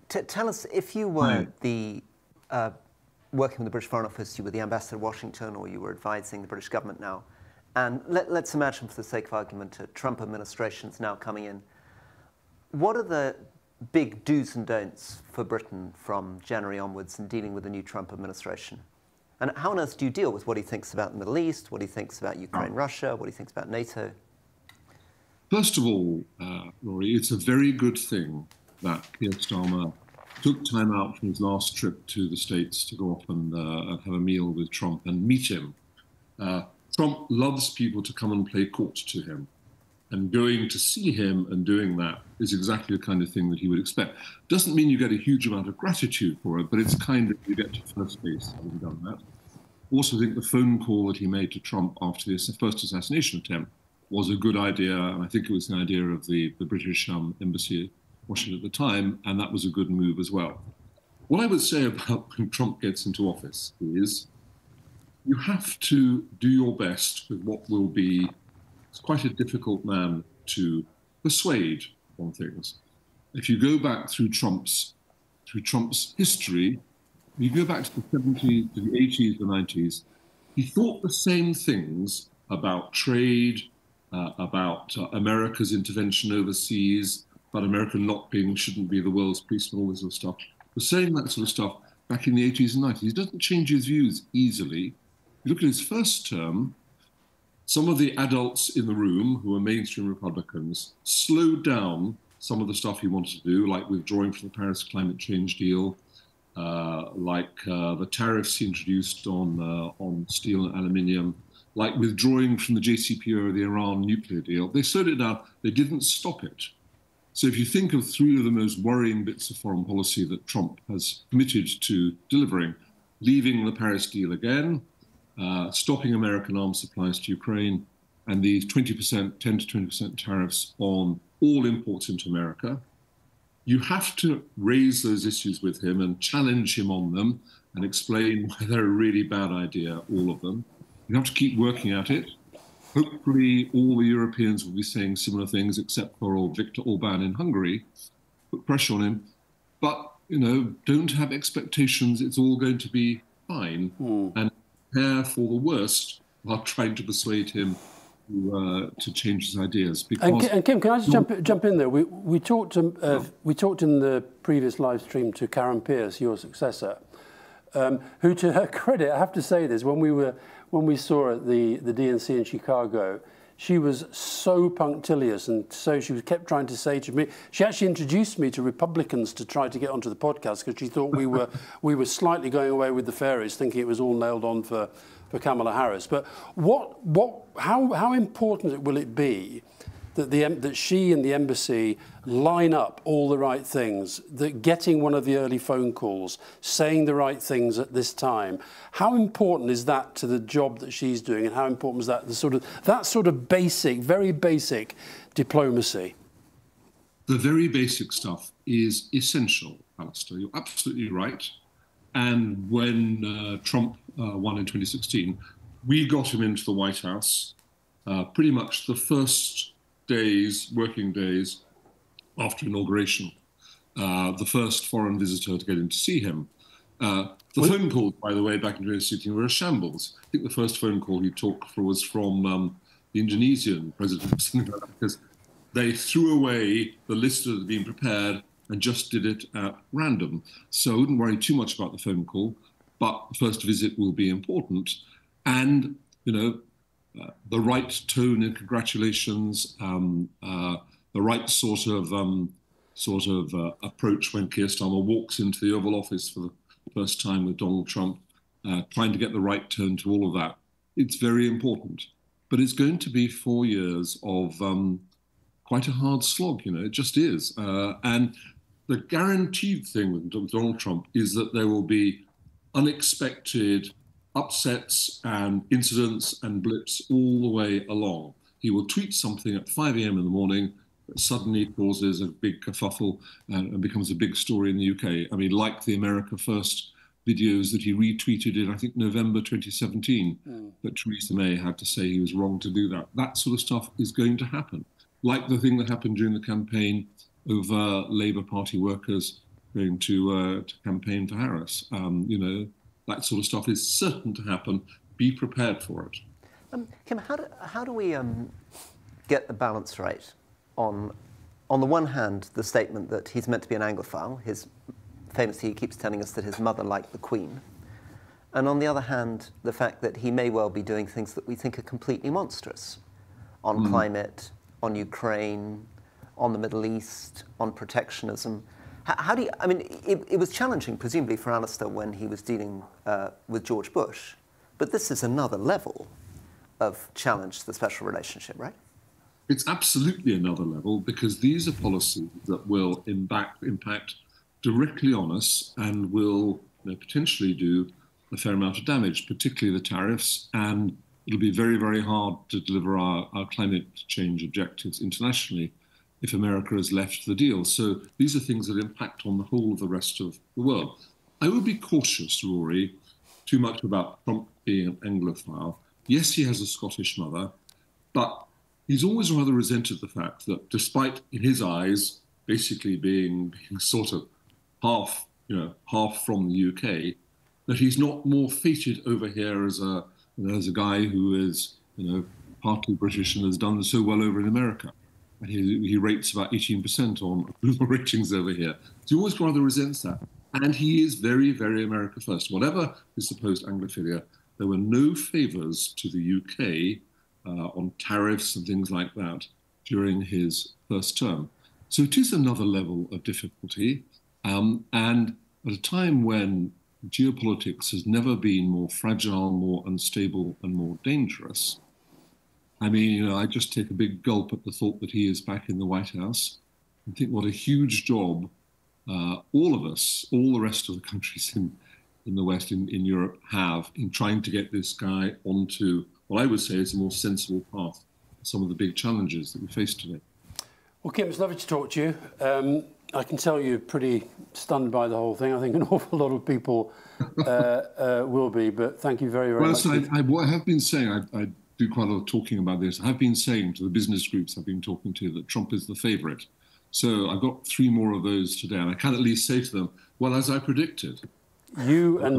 tell us, if you were working with the British Foreign Office, you were the ambassador to Washington, or you were advising the British government now, and let's imagine, for the sake of argument, a Trump administration's now coming in. What are the big do's and don'ts for Britain from January onwards in dealing with the new Trump administration? And how on earth do you deal with what he thinks about the Middle East, what he thinks about Ukraine, Russia, what he thinks about NATO? First of all, Rory, it's a very good thing that Keir Starmer took time out from his last trip to the States to go off and have a meal with Trump and meet him. Trump loves people to come and play court to him. And going to see him and doing that is exactly the kind of thing that he would expect. Doesn't mean you get a huge amount of gratitude for it, but it's kind of, you get to first base having done that. Also, I think the phone call that he made to Trump after the first assassination attempt was a good idea, and I think it was an idea of the British embassy in Washington at the time, and that was a good move as well. What I would say about when Trump gets into office is you have to do your best with what will be quite a difficult man to persuade on things. If you go back through Trump's history, you go back to the 70s, to the 80s, the 90s, he thought the same things about trade, about America's intervention overseas, about America shouldn't be the world's policeman, all this sort of stuff. He was saying that sort of stuff back in the 80s and 90s. He doesn't change his views easily. You look at his first term, some of the adults in the room who were mainstream Republicans slowed down some of the stuff he wanted to do, like withdrawing from the Paris climate change deal, like the tariffs he introduced on steel and aluminium, like withdrawing from the JCPOA, the Iran nuclear deal. They slowed it down. They didn't stop it. So if you think of three of the most worrying bits of foreign policy that Trump has committed to delivering, leaving the Paris deal again, stopping American arms supplies to Ukraine, and these 10 to 20% tariffs on all imports into America, you have to raise those issues with him and challenge him on them and explain why they're a really bad idea, all of them. You have to keep working at it. Hopefully all the Europeans will be saying similar things, except for old Viktor Orban in Hungary. Put pressure on him. But, don't have expectations it's all going to be fine. And prepare for the worst while trying to persuade him to change his ideas. And Kim, can I just jump in there? We talked in the previous live stream to Karen Pierce, your successor, who, to her credit, I have to say this, when we saw her at the DNC in Chicago, she was so punctilious, and so she kept trying to say to me, she actually introduced me to Republicans to try to get onto the podcast because she thought we were slightly going away with the fairies, thinking it was all nailed on for Kamala Harris. But how important will it be that she and the embassy line up all the right things, that getting one of the early phone calls, saying the right things at this time, how important is that to the job that she's doing, and how important is that, that sort of basic, very basic diplomacy? The very basic stuff is essential, Alistair. You're absolutely right. And when Trump won in 2016, we got him into the White House pretty much the first working days after inauguration, the first foreign visitor to get in to see him. The phone calls, by the way, back in 2016 were a shambles. I think the first phone call he took was from the Indonesian president, something like that, because they threw away the list that had been prepared and just did it at random. So I wouldn't worry too much about the phone call, but the first visit will be important. And, the right tone in congratulations, the right sort of approach when Keir Starmer walks into the Oval Office for the first time with Donald Trump, trying to get the right tone to all of that. It's very important. But it's going to be 4 years of quite a hard slog, it just is. And the guaranteed thing with Donald Trump is that there will be unexpected upsets and incidents and blips all the way along. He will tweet something at 5 a.m. in the morning that suddenly causes a big kerfuffle and becomes a big story in the UK. I mean, like the America First videos that he retweeted in, I think, November 2017, that Theresa May had to say he was wrong to do that. That sort of stuff is going to happen. Like the thing that happened during the campaign over Labour Party workers going to campaign for Harris. That sort of stuff is certain to happen. Be prepared for it. Kim, how do we get the balance right on the one hand, the statement that he's meant to be an Anglophile, famously he keeps telling us that his mother liked the Queen, and on the other hand, the fact that he may well be doing things that we think are completely monstrous on climate, on Ukraine, on the Middle East, on protectionism. How do you, I mean, it was challenging, presumably, for Alistair when he was dealing with George Bush, but this is another level of challenge to the special relationship, right? It's absolutely another level, because these are policies that will impact directly on us and will potentially do a fair amount of damage, particularly the tariffs, and it'll be very, very hard to deliver our climate change objectives internationally if America is left the deal. So these are things that impact on the whole of the rest of the world. I would be cautious, Rory, too much about Trump being an Anglophile. Yes, he has a Scottish mother, but he's always rather resented the fact that despite, in his eyes, basically being sort of half from the UK, that he's not more feted over here as a guy who is partly British and has done so well over in America. And he rates about 18% on approval ratings over here. So he always rather resents that. And he is very, very America first. Whatever his supposed Anglophilia, there were no favours to the UK on tariffs and things like that during his first term. So it is another level of difficulty. And at a time when geopolitics has never been more fragile, more unstable, and more dangerous, I mean, I just take a big gulp at the thought that he is back in the White House and think what a huge job all of us, all the rest of the countries in the West, in Europe, have in trying to get this guy onto what I would say is a more sensible path for some of the big challenges that we face today. Well, Kim, it's lovely to talk to you. I can tell you're pretty stunned by the whole thing. I think an awful lot of people will be, but thank you very, very much. What I have been saying, I do quite a lot of talking about this. I've been saying to the business groups I've been talking to that Trump is the favourite. So I've got 3 more of those today, and I can at least say to them, well, as I predicted. What I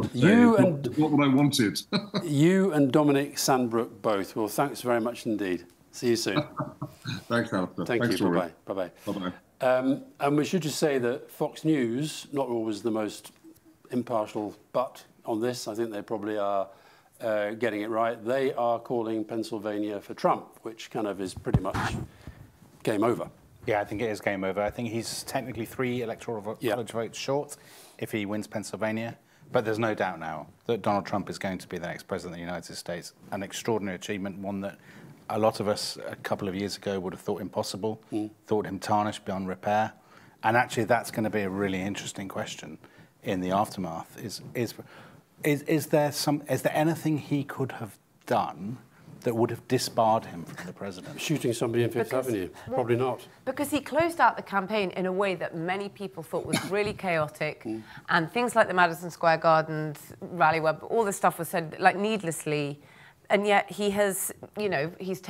wanted. You and Dominic Sandbrook both. Well, thanks very much indeed. See you soon. Thanks, Alistair. Thanks you. Bye-bye. Bye-bye. Bye-bye. And we should just say that Fox News, not always the most impartial but on this, I think they probably are getting it right. They are calling Pennsylvania for Trump, which kind of is pretty much game over. Yeah, I think it is game over. I think he's technically 3 electoral college votes short if he wins Pennsylvania. But there's no doubt now that Donald Trump is going to be the next president of the United States. An extraordinary achievement, one that a lot of us a couple of years ago would have thought impossible, thought him tarnished beyond repair. And actually, that's going to be a really interesting question in the aftermath. Is there anything he could have done that would have disbarred him from the presidency? Shooting somebody in Fifth Avenue? Probably not. Because he closed out the campaign in a way that many people thought was really chaotic, and things like the Madison Square Gardens rally, where all this stuff was said like needlessly. And yet he has, you know, he's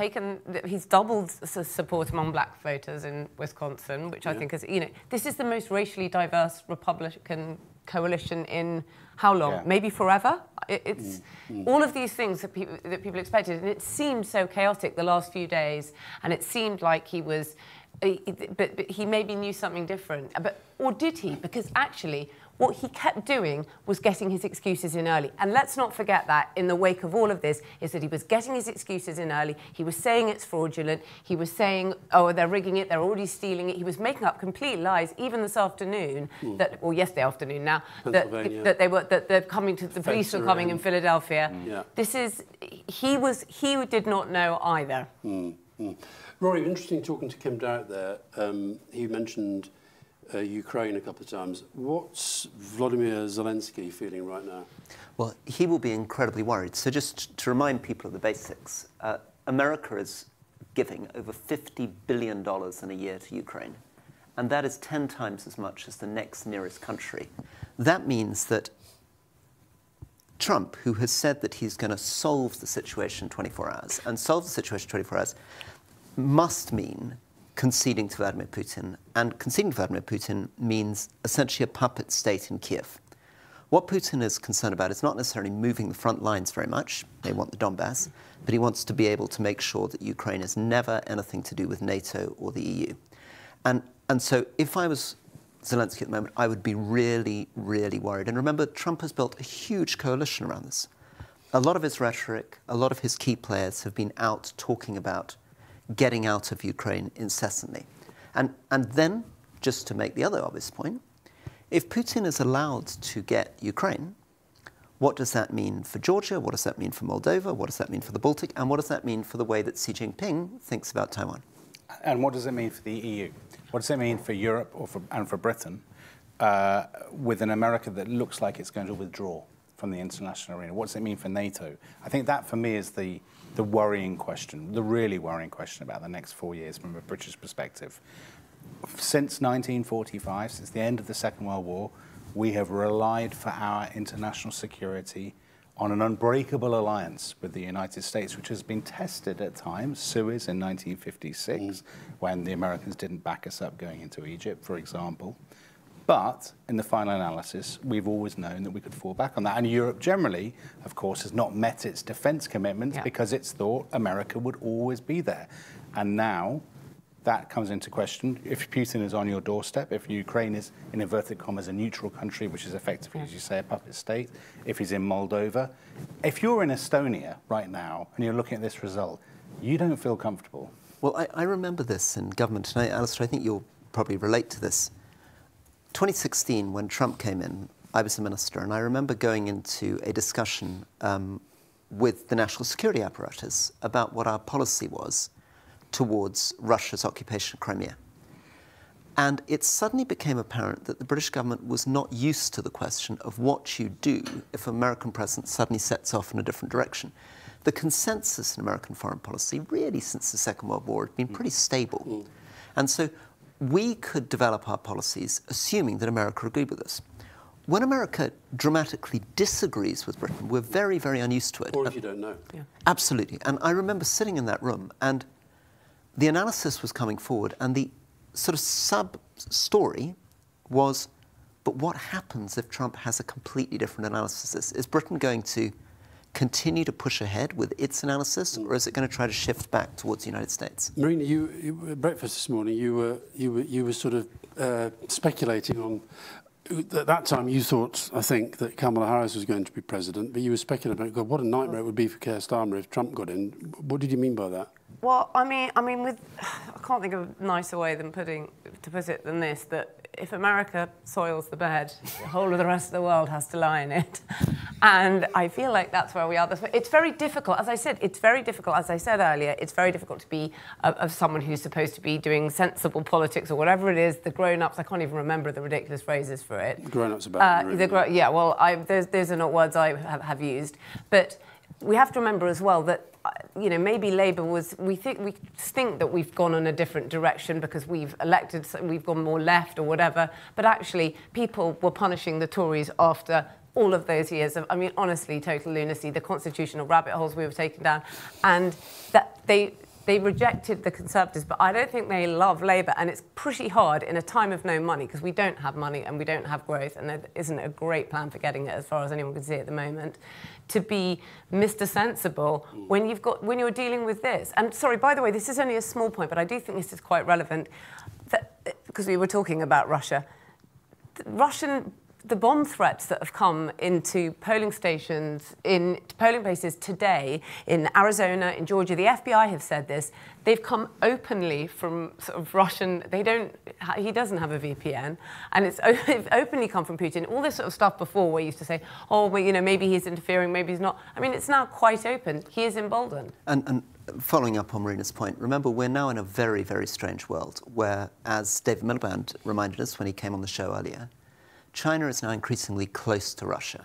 doubled support among black voters in Wisconsin, which I think is, you know, this is the most racially diverse Republican coalition in how long? Yeah. Maybe forever? It's all of these things that people expected. And it seemed so chaotic the last few days. And it seemed like he was, but he maybe knew something different. Or did he? Because actually, what he kept doing was getting his excuses in early. And let's not forget that in the wake of all of this, is that he was getting his excuses in early. He was saying it's fraudulent. He was saying, oh, they're rigging it, they're already stealing it. He was making up complete lies, even this afternoon, or yesterday afternoon now, that they're coming to, the police were coming in Philadelphia. This is, he did not know either. Rory, interesting talking to Kim Darrett there. He mentioned Ukraine a couple of times. What's Volodymyr Zelensky feeling right now? Well, he will be incredibly worried. So just to remind people of the basics, America is giving over $50 billion in a year to Ukraine. And that is 10 times as much as the next nearest country. That means that Trump, who has said that he's going to solve the situation in 24 hours, and solve the situation in 24 hours, must mean conceding to Vladimir Putin. And conceding to Vladimir Putin means essentially a puppet state in Kiev. What Putin is concerned about is not necessarily moving the front lines very much. They want the Donbass. But he wants to be able to make sure that Ukraine is never anything to do with NATO or the EU. And so if I was Zelensky at the moment, I would be really, really worried. And remember, Trump has built a huge coalition around this. A lot of his rhetoric, a lot of his key players have been out talking about getting out of Ukraine incessantly. And then, just to make the other obvious point, if Putin is allowed to get Ukraine, what does that mean for Georgia? What does that mean for Moldova? What does that mean for the Baltic? And what does that mean for the way that Xi Jinping thinks about Taiwan? And what does it mean for the EU? What does it mean for Europe and for Britain with an America that looks like it's going to withdraw from the international arena? What does it mean for NATO? I think that, for me, is the worrying question, the really worrying question about the next 4 years from a British perspective. Since 1945, since the end of the Second World War, we have relied for our international security on an unbreakable alliance with the United States, which has been tested at times. Suez in 1956, when the Americans didn't back us up going into Egypt, for example. But in the final analysis, we've always known that we could fall back on that. And Europe generally, of course, has not met its defense commitments because it's thought America would always be there. And now that comes into question. If Putin is on your doorstep, if Ukraine is, in inverted commas, a neutral country, which is effectively, as you say, a puppet state, if he's in Moldova, if you're in Estonia right now and you're looking at this result, you don't feel comfortable. Well, I remember this in government tonight. Alistair, I think you'll probably relate to this. 2016, when Trump came in, I was the minister, and I remember going into a discussion with the national security apparatus about what our policy was towards Russia's occupation of Crimea. And it suddenly became apparent that the British government was not used to the question of what you do if an American president suddenly sets off in a different direction. The consensus in American foreign policy, really since the Second World War, had been pretty stable. And so we could develop our policies assuming that America agreed with us. When America dramatically disagrees with Britain, we're very, very unused to it. Or if you don't know. Absolutely. And I remember sitting in that room, and the analysis was coming forward, and the sort of sub-story was, but what happens if Trump has a completely different analysis? Is Britain going to continue to push ahead with its analysis, or is it going to try to shift back towards the United States? Marina, you at breakfast this morning, you were sort of speculating on. At that time, you thought, I think, that Kamala Harris was going to be president, but you were speculating about, God, what a nightmare it would be for Keir Starmer if Trump got in. What did you mean by that? Well, I mean, I can't think of a nicer way to put it than this, that if America soils the bed, the whole of the rest of the world has to lie in it. And I feel like that's where we are. It's very difficult. As I said, it's very difficult. As I said earlier, it's very difficult to be of someone who's supposed to be doing sensible politics or whatever it is, the grown-ups. I can't even remember the ridiculous phrases for it. Grown-ups about yeah, well, those are not words I have used. But we have to remember as well that, you know, maybe Labour we think that we've gone in a different direction because we've gone more left or whatever, but actually people were punishing the Tories after all of those years of, I mean, honestly, total lunacy, the constitutional rabbit holes we were taking down, and that they rejected the Conservatives, but I don't think they love Labour, and it's pretty hard in a time of no money, because we don't have money and we don't have growth, and there isn't a great plan for getting it as far as anyone can see at the moment, to be Mr. Sensible when you're dealing with this. And sorry, by the way, this is only a small point, but I do think this is quite relevant, because we were talking about Russia. The bomb threats that have come into polling stations, in polling places today in Arizona, in Georgia, the FBI have said this. They've come openly from sort of Russian. He doesn't have a VPN, and it's openly come from Putin. All this sort of stuff before, we used to say, oh, well, you know, maybe he's interfering, maybe he's not. I mean, it's now quite open. He is emboldened. And following up on Marina's point, remember, we're now in a very, very strange world where, as David Miliband reminded us when he came on the show earlier, China is now increasingly close to Russia.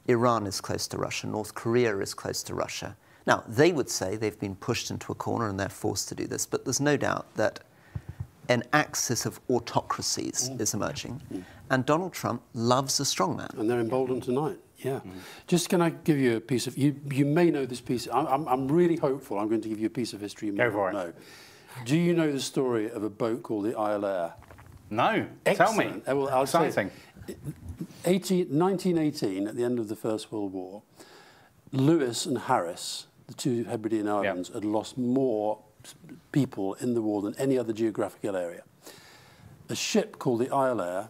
Iran is close to Russia. North Korea is close to Russia. Now, they would say they've been pushed into a corner and they're forced to do this, but there's no doubt that an axis of autocracies is emerging. And Donald Trump loves a strongman. And they're emboldened tonight, yeah. Just can I give you a piece of, you may know this piece, I'm really hopeful I'm going to give you a piece of history you may not know. Do you know the story of a boat called the Isle Air? No, Excellent. Tell me. Well, I'll Exciting. say, 1918, at the end of the First World War, Lewis and Harris, the two Hebridean islands, had lost more people in the war than any other geographical area. A ship called the Isle Air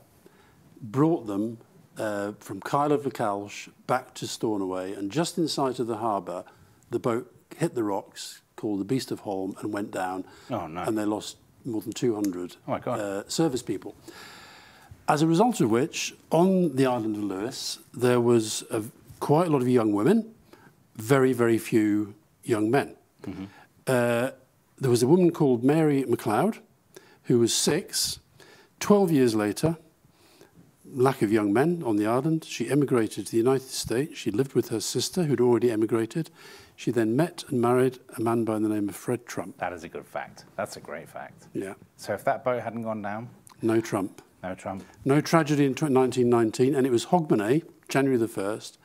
brought them from Kyle of Lacalche back to Stornoway, and just in sight of the harbour, the boat hit the rocks, called the Beast of Holm, and went down. Oh, no. And they lost more than 200 service people. As a result of which, on the island of Lewis, there was quite a lot of young women, very, very few young men. There was a woman called Mary MacLeod, who was 6. 12 years later, lack of young men on the island, she emigrated to the United States. She lived with her sister, who'd already emigrated. She then met and married a man by the name of Fred Trump. That is a good fact. That's a great fact. Yeah. So if that boat hadn't gone down? No Trump. No Trump. No tragedy in 1919, and it was Hogmanay, January the 1st,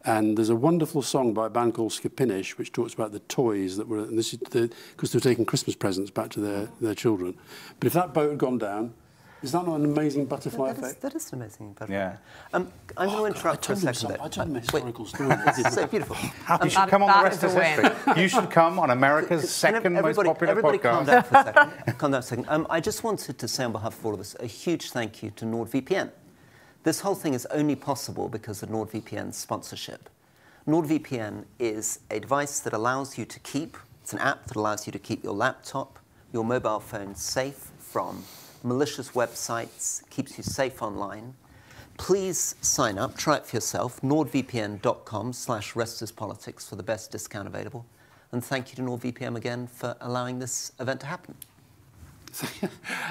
and there's a wonderful song by a band called Skipinish, which talks about the toys that were, and this is because they were taking Christmas presents back to their children. But if that boat had gone down, is that not an amazing butterfly effect? That is an amazing butterfly. Yeah. I'm going to interrupt for a second. I told him a historical story. It's so beautiful. You should come on the rest of history. You should come on America's second most popular everybody podcast. Calm down for a second. Calm down for a second. I just wanted to say on behalf of all of us a huge thank you to NordVPN. This whole thing is only possible because of NordVPN's sponsorship. NordVPN is a device that allows you to keep, it's an app that allows you to keep your laptop, your mobile phone safe from malicious websites, keeps you safe online. Please sign up, try it for yourself, nordvpn.com/restispolitics for the best discount available. And thank you to NordVPN again for allowing this event to happen.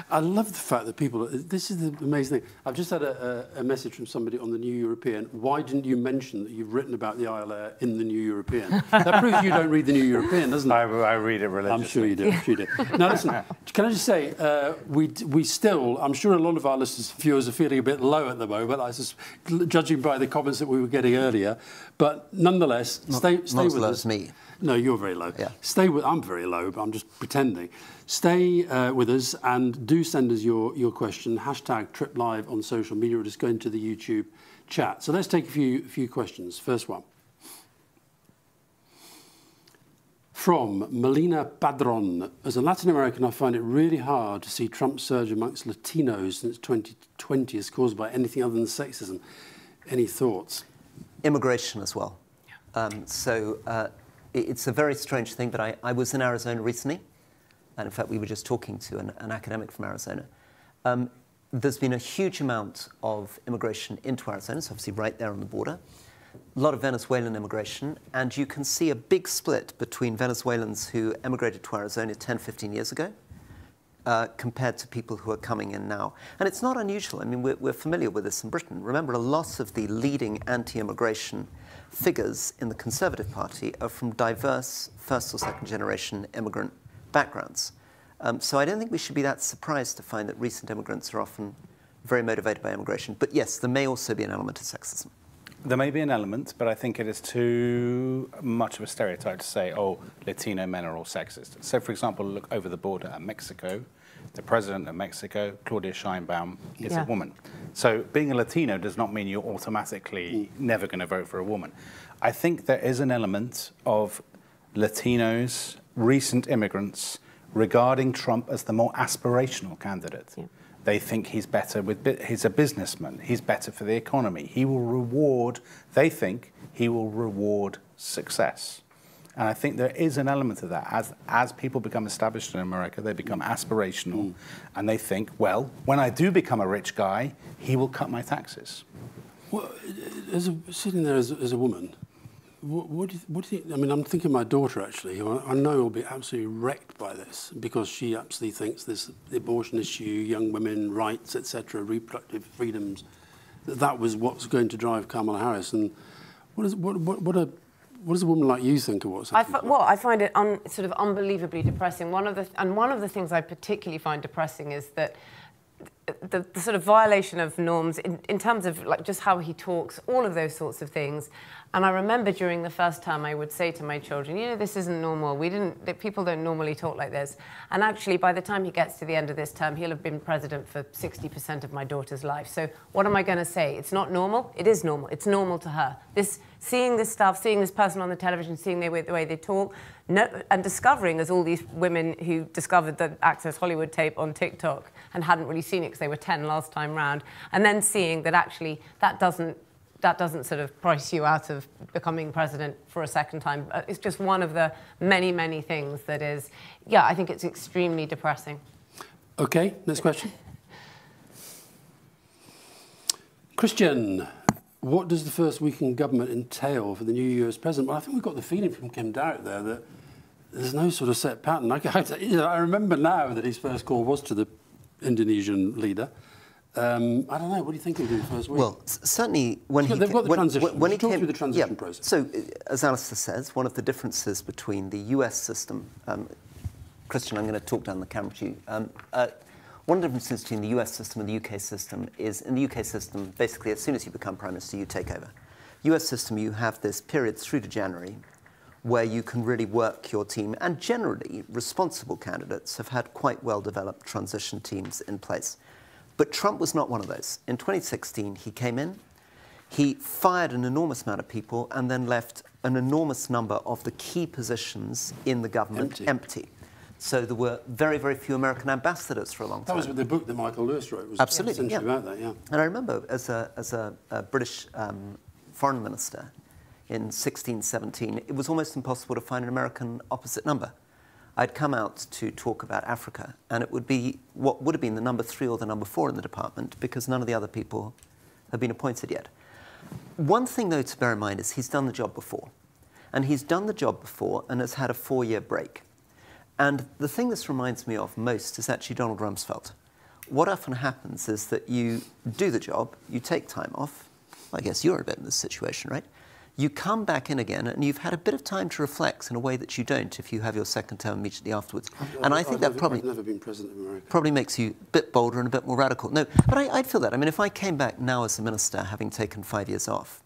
I love the fact that people, this is the amazing thing. I've just had a message from somebody on the New European. Why didn't you mention that you've written about the Isle Air in the New European? That proves you don't read the New European, doesn't it? I read it religiously. I'm sure you do. I'm sure you do. Now listen, can I just say, we still, I'm sure a lot of our listeners and viewers are feeling a bit low at the moment, judging by the comments that we were getting earlier. But nonetheless, stay with as low us. as me. No, you're very low. Yeah. I'm very low, but I'm just pretending. Stay with us and do send us your question. #TripLive on social media, or just go into the YouTube chat. So let's take a few questions. First one. From Melina Padron. As a Latin American, I find it really hard to see Trump's surge amongst Latinos since 2020 is caused by anything other than sexism. Any thoughts? Immigration as well. It's a very strange thing, but I was in Arizona recently, and in fact we were just talking to an academic from Arizona. there's been a huge amount of immigration into Arizona. It's obviously right there on the border. A lot of Venezuelan immigration, and you can see a big split between Venezuelans who emigrated to Arizona 10, 15 years ago compared to people who are coming in now. And it's not unusual. I mean, we're familiar with this in Britain. Remember, a lot of the leading anti-immigration figures in the Conservative Party are from diverse first or second generation immigrant backgrounds. So I don't think we should be that surprised to find that recent immigrants are often very motivated by immigration. But yes, there may also be an element of sexism. There may be an element, but I think it is too much of a stereotype to say, oh, Latino men are all sexist. So, for example, look over the border at Mexico. The president of Mexico, Claudia Sheinbaum, is a woman. So being a Latino does not mean you're automatically never going to vote for a woman. I think there is an element of Latinos, recent immigrants, regarding Trump as the more aspirational candidate. Yeah. They think he's better he's a businessman, he's better for the economy. He will reward, they think he will reward success. And I think there is an element of that. As people become established in America, they become aspirational, and they think, well, when I do become a rich guy, he will cut my taxes. Well, sitting there as a woman, what do you think? I mean, I'm thinking of my daughter, actually, who I know will be absolutely wrecked by this, because she absolutely thinks the abortion issue, young women rights, etc., reproductive freedoms, that was what's going to drive Kamala Harris. And what does a woman like you think of what's happening? Well, I find it sort of unbelievably depressing. One of the things I particularly find depressing is that the sort of violation of norms in terms of like just how he talks, all of those sorts of things. And I remember during the first term, I would say to my children, you know, this isn't normal. People don't normally talk like this. And actually, by the time he gets to the end of this term, he'll have been president for 60% of my daughter's life. So what am I going to say? It's not normal. It is normal. It's normal to her. Seeing this stuff, seeing this person on the television, seeing the way they talk, and discovering, as all these women who discovered the Access Hollywood tape on TikTok and hadn't really seen it because they were 10 last time round, and then seeing that actually that doesn't sort of price you out of becoming president for a second time. It's just one of the many, many things that is, yeah, I think it's extremely depressing. Okay, next question. Christian, what does the first week in government entail for the new US president? Well, I think we've got the feeling from Kim Darrett there that there's no sort of set pattern. I remember now that his first call was to the Indonesian leader. I don't know. What do you think he'll do the first week? Well, certainly when they've got the transition. When he talk came through the transition process. So, as Alistair says, one of the differences between the US system, Christian, I'm going to talk down the camera to you. One of the differences between the US system and the UK system is, in the UK system, basically, as soon as you become Prime Minister, you take over. US system, you have this period through to January where you can really work your team, and generally, responsible candidates have had quite well-developed transition teams in place. But Trump was not one of those. In 2016, he came in, he fired an enormous amount of people, and then left an enormous number of the key positions in the government empty. So there were very, very few American ambassadors for a long time. That was with the book that Michael Lewis wrote. Was absolutely, essentially about that, yeah. And I remember, as a British foreign minister in 16, 17, it was almost impossible to find an American opposite number. I'd come out to talk about Africa, and it would be what would have been the number 3 or the number 4 in the department, because none of the other people had been appointed yet. One thing, though, to bear in mind is he's done the job before. And he's done the job before and has had a 4-year break. And the thing this reminds me of most is actually Donald Rumsfeld. What often happens is that you do the job, you take time off. I guess you're a bit in this situation, right? You come back in again, and you've had a bit of time to reflect in a way that you don't if you have your second term immediately afterwards. And I think that probably... I've never been president of America. Probably makes you a bit bolder and a bit more radical. No, but I'd feel that. I mean, if I came back now as a minister, having taken 5 years off,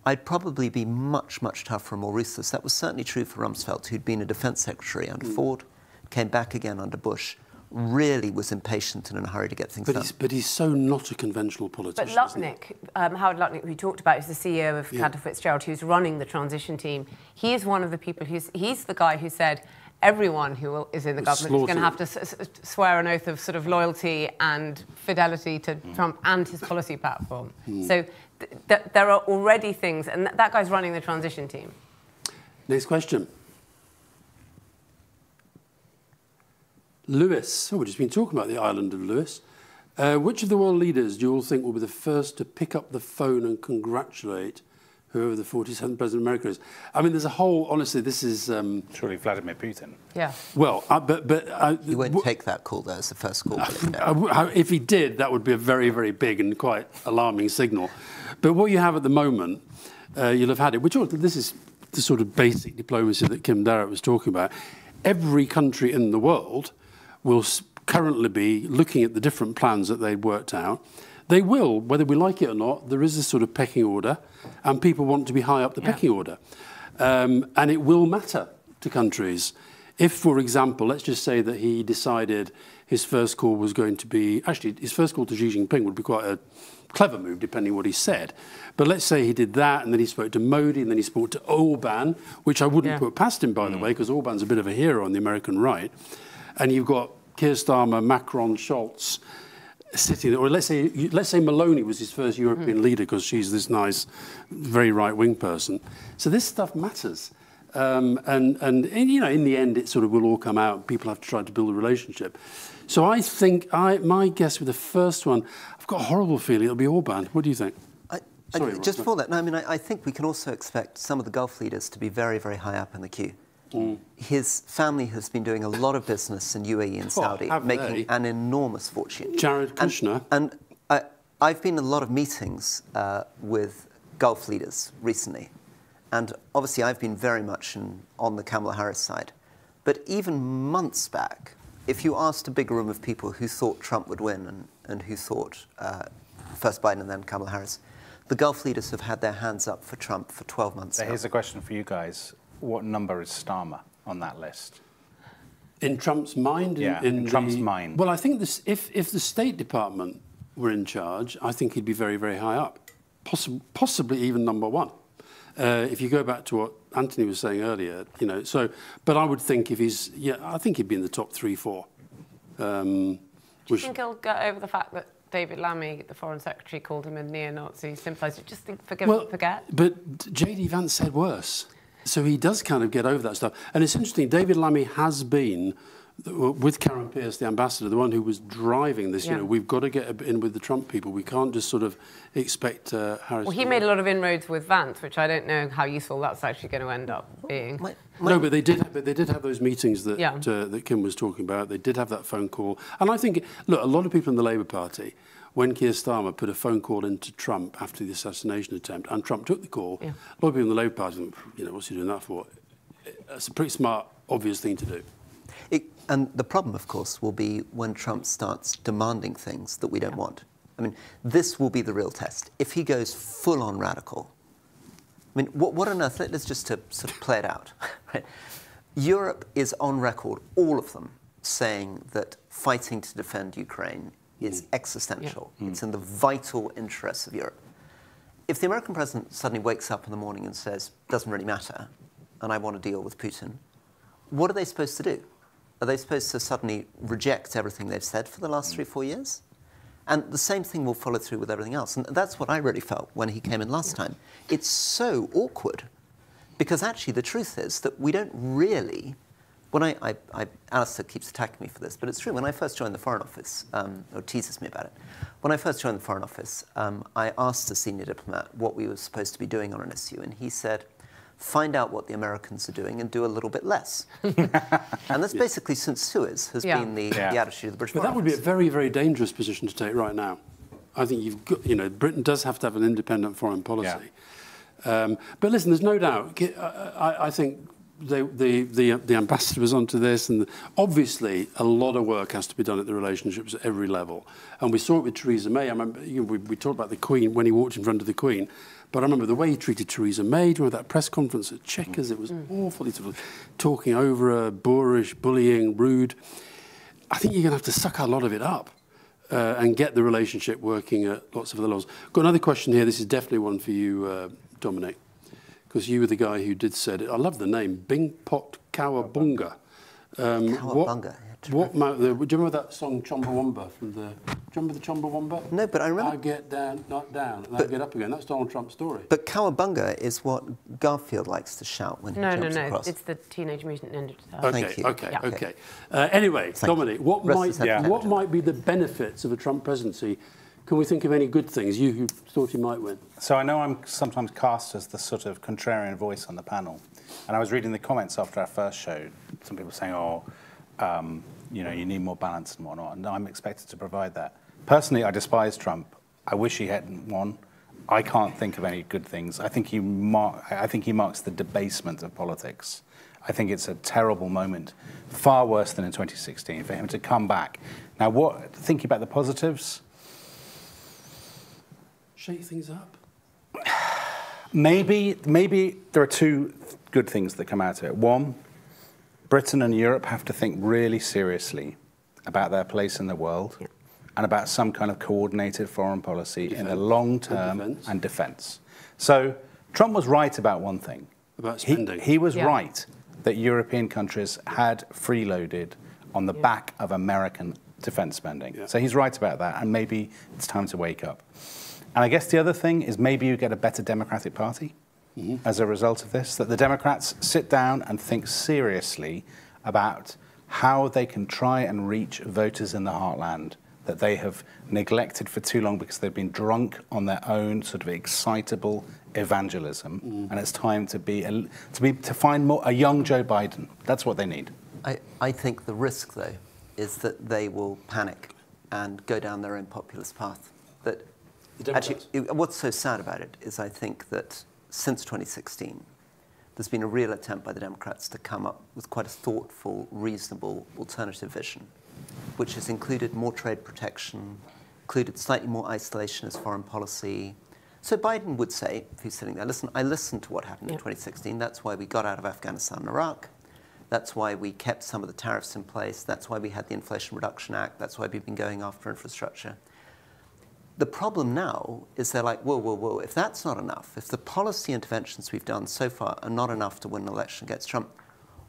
I'd probably be much, much tougher and more ruthless. That was certainly true for Rumsfeld, who'd been a defense secretary under Ford, came back again under Bush, really was impatient and in a hurry to get things done. But he's so not a conventional politician. But Lutnick, Howard Lutnick, who we talked about, is the CEO of Cantor Fitzgerald, who's running the transition team. He is one of the people he's the guy who said everyone who is in the government is going to have to swear an oath of sort of loyalty and fidelity to Trump and his policy platform. So there are already things, and that guy's running the transition team. Next question. Lewis. Oh, we've just been talking about the island of Lewis. Which of the world leaders do you all think will be the first to pick up the phone and congratulate whoever the 47th president of America is? I mean, there's a whole, honestly, this is... Surely Vladimir Putin. Yeah. Well, He won't take that call, though, as the first call. If he did, that would be a very, very big and quite alarming signal. But what you have at the moment, you'll have had it, which this is the sort of basic diplomacy that Kim Darrett was talking about. Every country in the world will currently be looking at the different plans that they've worked out. They will, whether we like it or not, there is a sort of pecking order, and people want to be high up the pecking order. And it will matter to countries. If, for example, let's just say that he decided his first call was going to be, actually, his first call to Xi Jinping would be quite a clever move, depending on what he said. But let's say he did that, and then he spoke to Modi, and then he spoke to Orban, which I wouldn't put past him, by the way, because Orban's a bit of a hero on the American right. And you've got Keir Starmer, Macron, Scholz sitting there. Or let's say Meloni was his first European leader, because she's this nice, very right-wing person. So this stuff matters. And you know, in the end, it sort of will all come out. People have to try to build a relationship. So I think my guess with the first one, I've got a horrible feeling it'll be Orban. What do you think? Sorry, just before that, no, I mean, I think we can also expect some of the Gulf leaders to be very, very high up in the queue. His family has been doing a lot of business in UAE and Saudi, making an enormous fortune. Jared Kushner. And I've been in a lot of meetings with Gulf leaders recently. And obviously, I've been very much on the Kamala Harris side. But even months back, if you asked a big room of people who thought Trump would win and who thought first Biden and then Kamala Harris, the Gulf leaders have had their hands up for Trump for 12 months now. Here's a question for you guys. What number is Starmer on that list? In Trump's mind? In Trump's mind. Well, I think this, if the State Department were in charge, I think he'd be very, very high up, possibly even number one. If you go back to what Anthony was saying earlier, you know, so, but I would think if he's, I think he'd be in the top 3, 4. Do you think he'll get over the fact that David Lammy, the Foreign Secretary, called him a neo-Nazi sympathiser? Just think, forgive and forget. But J.D. Vance said worse. So he does kind of get over that stuff. And it's interesting, David Lammy has been, with Karen Pierce, the ambassador, the one who was driving this, you know, we've got to get in with the Trump people. We can't just sort of expect Harris. Well, he made a lot of inroads with Vance, which I don't know how useful that's actually going to end up being. No, but they did have those meetings that, that Kim was talking about. They did have that phone call. And I think, look, a lot of people in the Labour Party, when Keir Starmer put a phone call into Trump after the assassination attempt, and Trump took the call, a lot of people in the Labour Party, you know, what's he doing that for? It's a pretty smart, obvious thing to do. And the problem, of course, will be when Trump starts demanding things that we don't want. I mean, this will be the real test. If he goes full-on radical, I mean, what on earth? Let's just to sort of play it out. Right? Europe is on record, all of them, saying that fighting to defend Ukraine is existential. It's in the vital interests of Europe. If the American president suddenly wakes up in the morning and says, doesn't really matter, and I want to deal with Putin, what are they supposed to do? Are they supposed to suddenly reject everything they've said for the last 3 or 4 years? And the same thing will follow through with everything else. And that's what I really felt when he came in last time. It's so awkward, because actually the truth is that we don't really... When Alistair keeps attacking me for this, but it's true. When I first joined the Foreign Office, or teases me about it, when I first joined the Foreign Office, I asked a senior diplomat what we were supposed to be doing on an issue, and he said, find out what the Americans are doing and do a little bit less. And that's basically, since Suez, has been the attitude of the British Foreign Office. But that would be a very, very dangerous position to take right now. I think you've got, you know, Britain does have to have an independent foreign policy. But listen, there's no doubt, I think the ambassador was onto this, and obviously a lot of work has to be done at the relationships at every level. And we saw it with Theresa May. I remember, you know, we talked about the Queen when he walked in front of the Queen, but I remember the way he treated Theresa May. Do you remember that press conference at Chequers? It was awful. He was talking over her, boorish, bullying, rude. I think you're going to have to suck a lot of it up and get the relationship working at lots of other levels. Got another question here. This is definitely one for you, Dominic, because you were the guy who did said it. I love the name, Bingpot Cowabunga. Cowabunga. Do you remember that song Chumbawamba from the remember the Chumbawamba? No, but I remember... I get down, not down, and I get up again. That's Donald Trump's story. But Cowabunga is what Garfield likes to shout when he jumps across. It's the Teenage Mutant Ninja Turtles. Thank you. Okay. Anyway, Dominic, what might be the benefits of a Trump presidency? Can we think of any good things? You who thought he might win. So I know I'm sometimes cast as the sort of contrarian voice on the panel, and I was reading the comments after our first show. Some people saying, you need more balance and whatnot, and I'm expected to provide that. Personally, I despise Trump. I wish he hadn't won. I can't think of any good things. I think he marks the debasement of politics. I think it's a terrible moment, far worse than in 2016, for him to come back. Now, thinking about the positives, shake things up. Maybe there are two good things that come out of it. One, Britain and Europe have to think really seriously about their place in the world and about some kind of coordinated foreign policy in the long term and defence. So Trump was right about one thing. About spending. He was right that European countries had freeloaded on the back of American defence spending. So he's right about that, and maybe it's time to wake up. And I guess the other thing is maybe you get a better Democratic Party as a result of this, that the Democrats sit down and think seriously about how they can try and reach voters in the heartland that they have neglected for too long because they've been drunk on their own sort of excitable evangelism. And it's time to find a young Joe Biden. That's what they need. I think the risk, though, is that they will panic and go down their own populist path. That actually, what's so sad about it is I think that since 2016, there's been a real attempt by the Democrats to come up with quite a thoughtful, reasonable alternative vision, which has included more trade protection, included slightly more isolationist foreign policy. So Biden would say, if he's sitting there, listen, I listened to what happened in 2016. That's why we got out of Afghanistan and Iraq. That's why we kept some of the tariffs in place. That's why we had the Inflation Reduction Act. That's why we've been going after infrastructure. The problem now is they're like, whoa, if that's not enough, if the policy interventions we've done so far are not enough to win an election against Trump,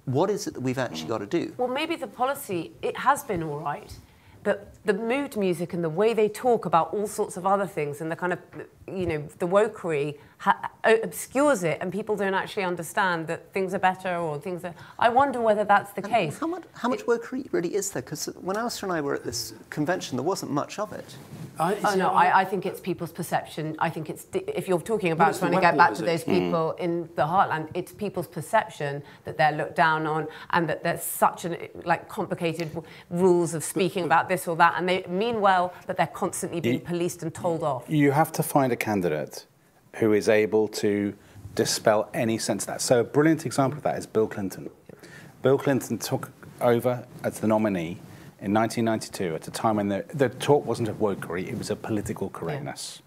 what is it that we've actually got to do? Well, maybe the policy, it has been all right, but the mood music and the way they talk about all sorts of other things and the kind of, the wokery obscures it, and people don't actually understand that things are better or things are... I wonder whether that's the case. How much wokery really is there? Because when Alistair and I were at this convention, there wasn't much of it. I think it's people's perception. I think it's, if you're talking about trying to get back to those people in the heartland, it's people's perception that they're looked down on and that there's such complicated rules of speaking about this or that, and they mean well, but they're constantly being policed and told off. You have to find a candidate who is able to dispel any sense of that. So a brilliant example of that is Bill Clinton. Bill Clinton took over as the nominee in 1992 at a time when the talk wasn't of wokery, it was of political correctness.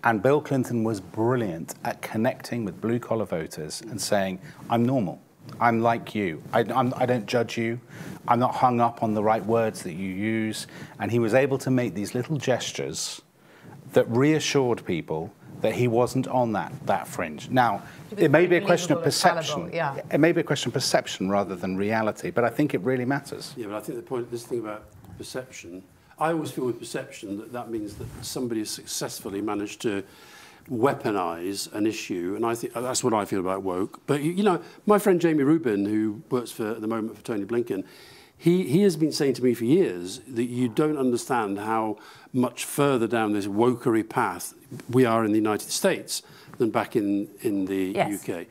And Bill Clinton was brilliant at connecting with blue-collar voters and saying, I'm normal. I'm like you. I don't judge you. I'm not hung up on the right words that you use. And he was able to make these little gestures that reassured people that he wasn't on that fringe. Now, it may be a question of perception. It may be a question of perception rather than reality, but I think it really matters. Yeah, but I think the point, this thing about perception, I always feel with perception that means that somebody has successfully managed to weaponize an issue, and I think that's what I feel about woke. But my friend Jamie Rubin, who works at the moment for Tony Blinken, he has been saying to me for years that you don't understand how much further down this wokery path we are in the United States than back in the UK.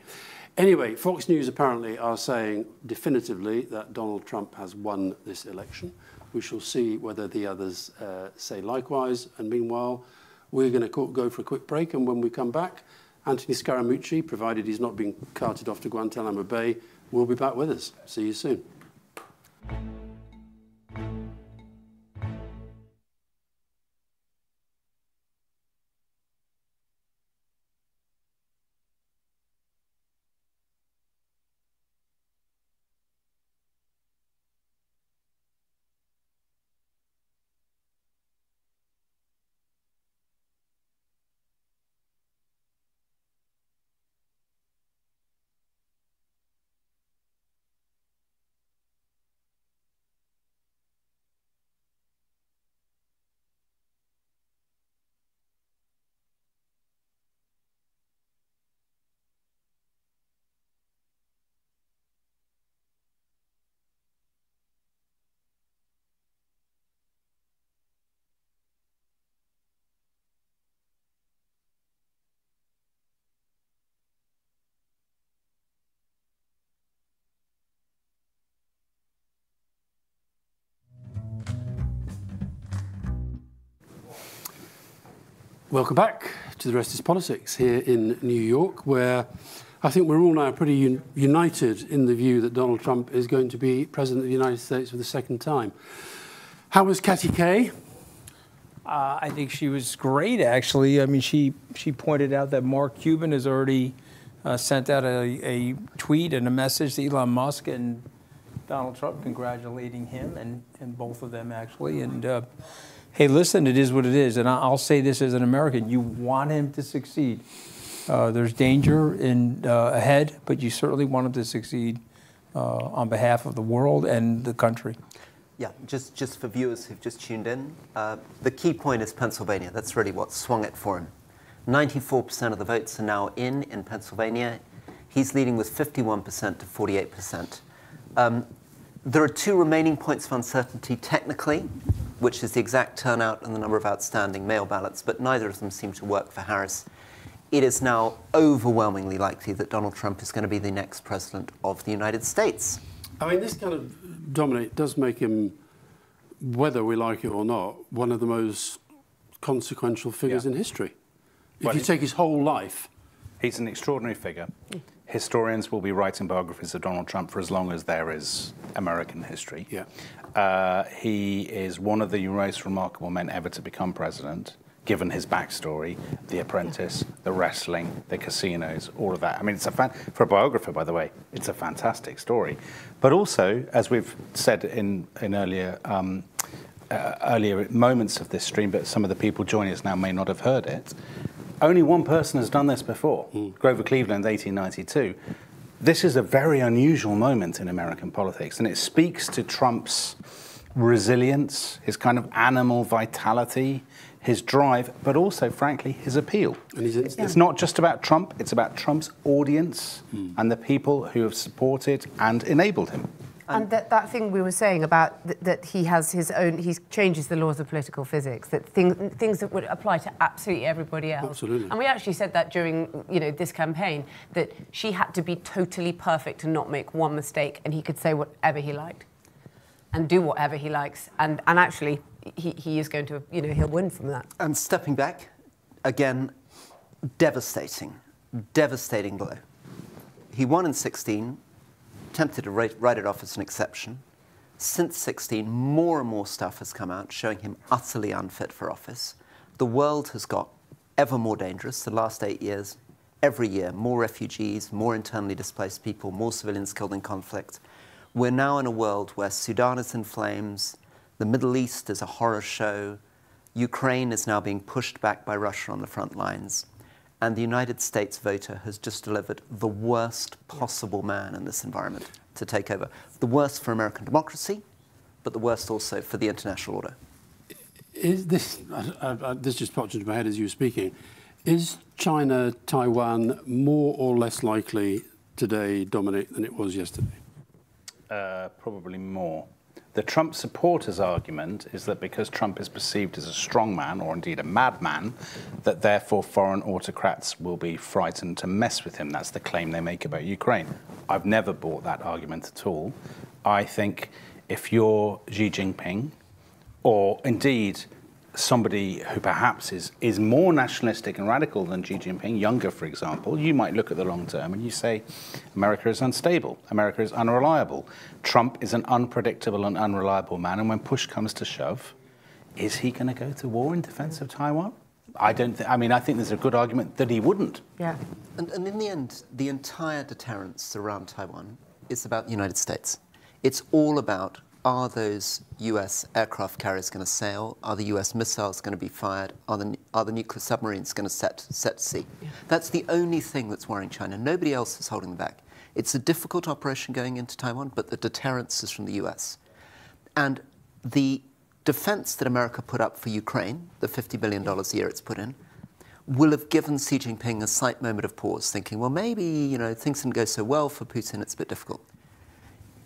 Anyway, Fox News apparently are saying definitively that Donald Trump has won this election. We shall see whether the others say likewise. And meanwhile, we're going to go for a quick break. And when we come back, Anthony Scaramucci, provided he's not being carted off to Guantanamo Bay, will be back with us. See you soon. Welcome back to The Rest is Politics here in New York, where I think we're all now pretty united in the view that Donald Trump is going to be President of the United States for the second time. How was Catty Kay? I think she was great, actually. I mean, she pointed out that Mark Cuban has already sent out a tweet and a message to Elon Musk and Donald Trump congratulating him and both of them, actually. And hey, listen, it is what it is. And I'll say this as an American. You want him to succeed. There's danger ahead, but you certainly want him to succeed on behalf of the world and the country. Yeah, just for viewers who've just tuned in, the key point is Pennsylvania. That's really what swung it for him. 94% of the votes are now in Pennsylvania. He's leading with 51% to 48%. There are two remaining points of uncertainty technically, which is the exact turnout and the number of outstanding mail ballots, but neither of them seem to work for Harris. It is now overwhelmingly likely that Donald Trump is going to be the next president of the United States. I mean, this kind of, Dominic, does make him, whether we like it or not, one of the most consequential figures in history. If you take his whole life. He's an extraordinary figure. Historians will be writing biographies of Donald Trump for as long as there is American history. Yeah. He is one of the most remarkable men ever to become president, given his backstory, The Apprentice, the wrestling, the casinos, all of that. I mean, it's for a biographer, by the way, it's a fantastic story. But also, as we've said in earlier moments of this stream, but some of the people joining us now may not have heard it, only one person has done this before, Grover Cleveland, 1892. This is a very unusual moment in American politics, and it speaks to Trump's resilience, his kind of animal vitality, his drive, but also, frankly, his appeal. And it's not just about Trump, it's about Trump's audience and the people who have supported and enabled him. And that thing we were saying about that he has his own, he changes the laws of political physics, that things that would apply to absolutely everybody else. Absolutely. And we actually said that during, this campaign, that she had to be totally perfect and not make one mistake, and he could say whatever he liked and do whatever he likes. And actually, he is going to, he'll win from that. And stepping back, again, devastating blow. He won in 16, attempted to write it off as an exception. Since 16, more and more stuff has come out showing him utterly unfit for office. The world has got ever more dangerous the last 8 years. Every year, more refugees, more internally displaced people, more civilians killed in conflict. We're now in a world where Sudan is in flames, the Middle East is a horror show, Ukraine is now being pushed back by Russia on the front lines, and the United States voter has just delivered the worst possible man in this environment to take over. The worst for American democracy, but the worst also for the international order. Is this, this just popped into my head as you were speaking, is China, Taiwan more or less likely today, Dominic, than it was yesterday? Probably more. The Trump supporters' argument is that because Trump is perceived as a strong man, or indeed a madman, that therefore foreign autocrats will be frightened to mess with him. That's the claim they make about Ukraine. I've never bought that argument at all. I think if you're Xi Jinping, or indeed somebody who perhaps is more nationalistic and radical than Xi Jinping, younger, for example, you might look at the long term and you say, America is unstable, America is unreliable. Trump is an unpredictable and unreliable man, and when push comes to shove, is he going to go to war in defense of Taiwan? I think there's a good argument that he wouldn't. Yeah. And in the end, the entire deterrence around Taiwan is about the United States. It's all about, are those US aircraft carriers going to sail? Are the US missiles going to be fired? Are the nuclear submarines going to set to sea? Yeah. That's the only thing that's worrying China. Nobody else is holding them back. It's a difficult operation going into Taiwan, but the deterrence is from the US. And the defense that America put up for Ukraine, the $50 billion a year it's put in, will have given Xi Jinping a slight moment of pause, thinking, well, maybe, things didn't go so well for Putin, it's a bit difficult.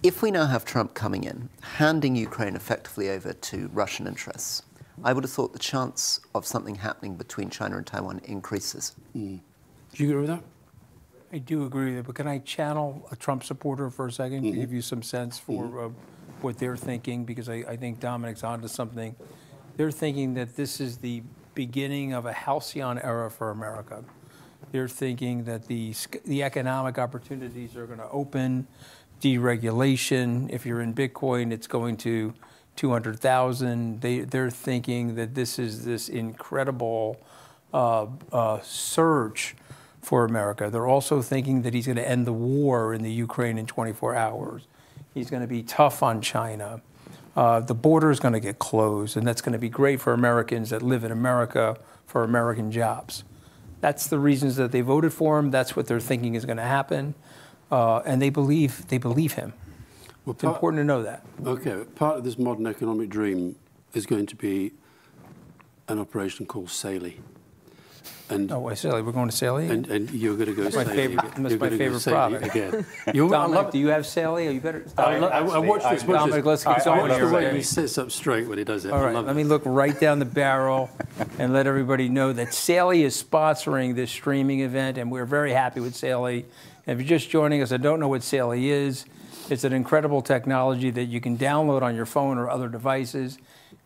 If we now have Trump coming in, handing Ukraine effectively over to Russian interests, I would have thought the chance of something happening between China and Taiwan increases. Do you agree with that? I do agree with it, but can I channel a Trump supporter for a second to give you some sense for what they're thinking? Because I think Dominic's onto something. They're thinking that this is the beginning of a halcyon era for America. They're thinking that the economic opportunities are going to open, deregulation. If you're in Bitcoin, it's going to 200,000. They're thinking that this is this incredible surge for America. They're also thinking that he's going to end the war in the Ukraine in 24 hours. He's going to be tough on China. The border is going to get closed, and that's going to be great for Americans that live in America for American jobs. That's the reasons that they voted for him. That's what they're thinking is going to happen, and they believe him. Well, it's important to know that. Okay, part of this modern economic dream is going to be an operation called Saley. And Saley, we're going to Saley? And you're going to go Saley. That's my favorite product. Again. Dominic, do you have Saley? You better. I watched this. Dominic, let's keep going here. The way he sits up straight when he does it. All right, let me look right down the barrel and let everybody know that Saley is sponsoring this streaming event, and we're very happy with Saley. And if you're just joining us, I don't know what Saley is. It's an incredible technology that you can download on your phone or other devices.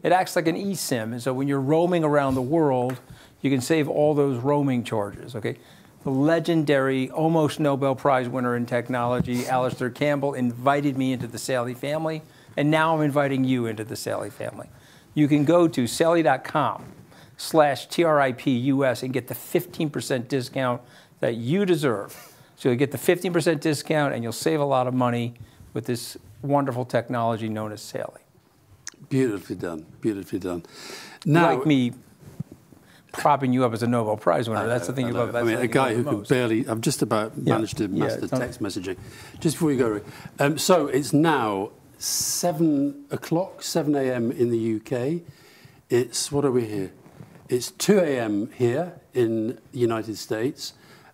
It acts like an eSIM, and so when you're roaming around the world, you can save all those roaming charges, okay? The legendary, almost Nobel Prize winner in technology, Alistair Campbell, invited me into the Saley family, and now I'm inviting you into the Saley family. You can go to saley.com/TRIPUS and get the 15% discount that you deserve. So you'll get the 15% discount, and you'll save a lot of money with this wonderful technology known as Saley. Beautifully done, beautifully done. Now, like me propping you up as a Nobel Prize winner. That's the thing you love. I mean, a guy who can barely, I've just about managed to master text messaging. Just before you go, Rick. So it's now 7 o'clock, 7 a.m. in the UK. It's, what are we here? It's 2 a.m. here in the United States.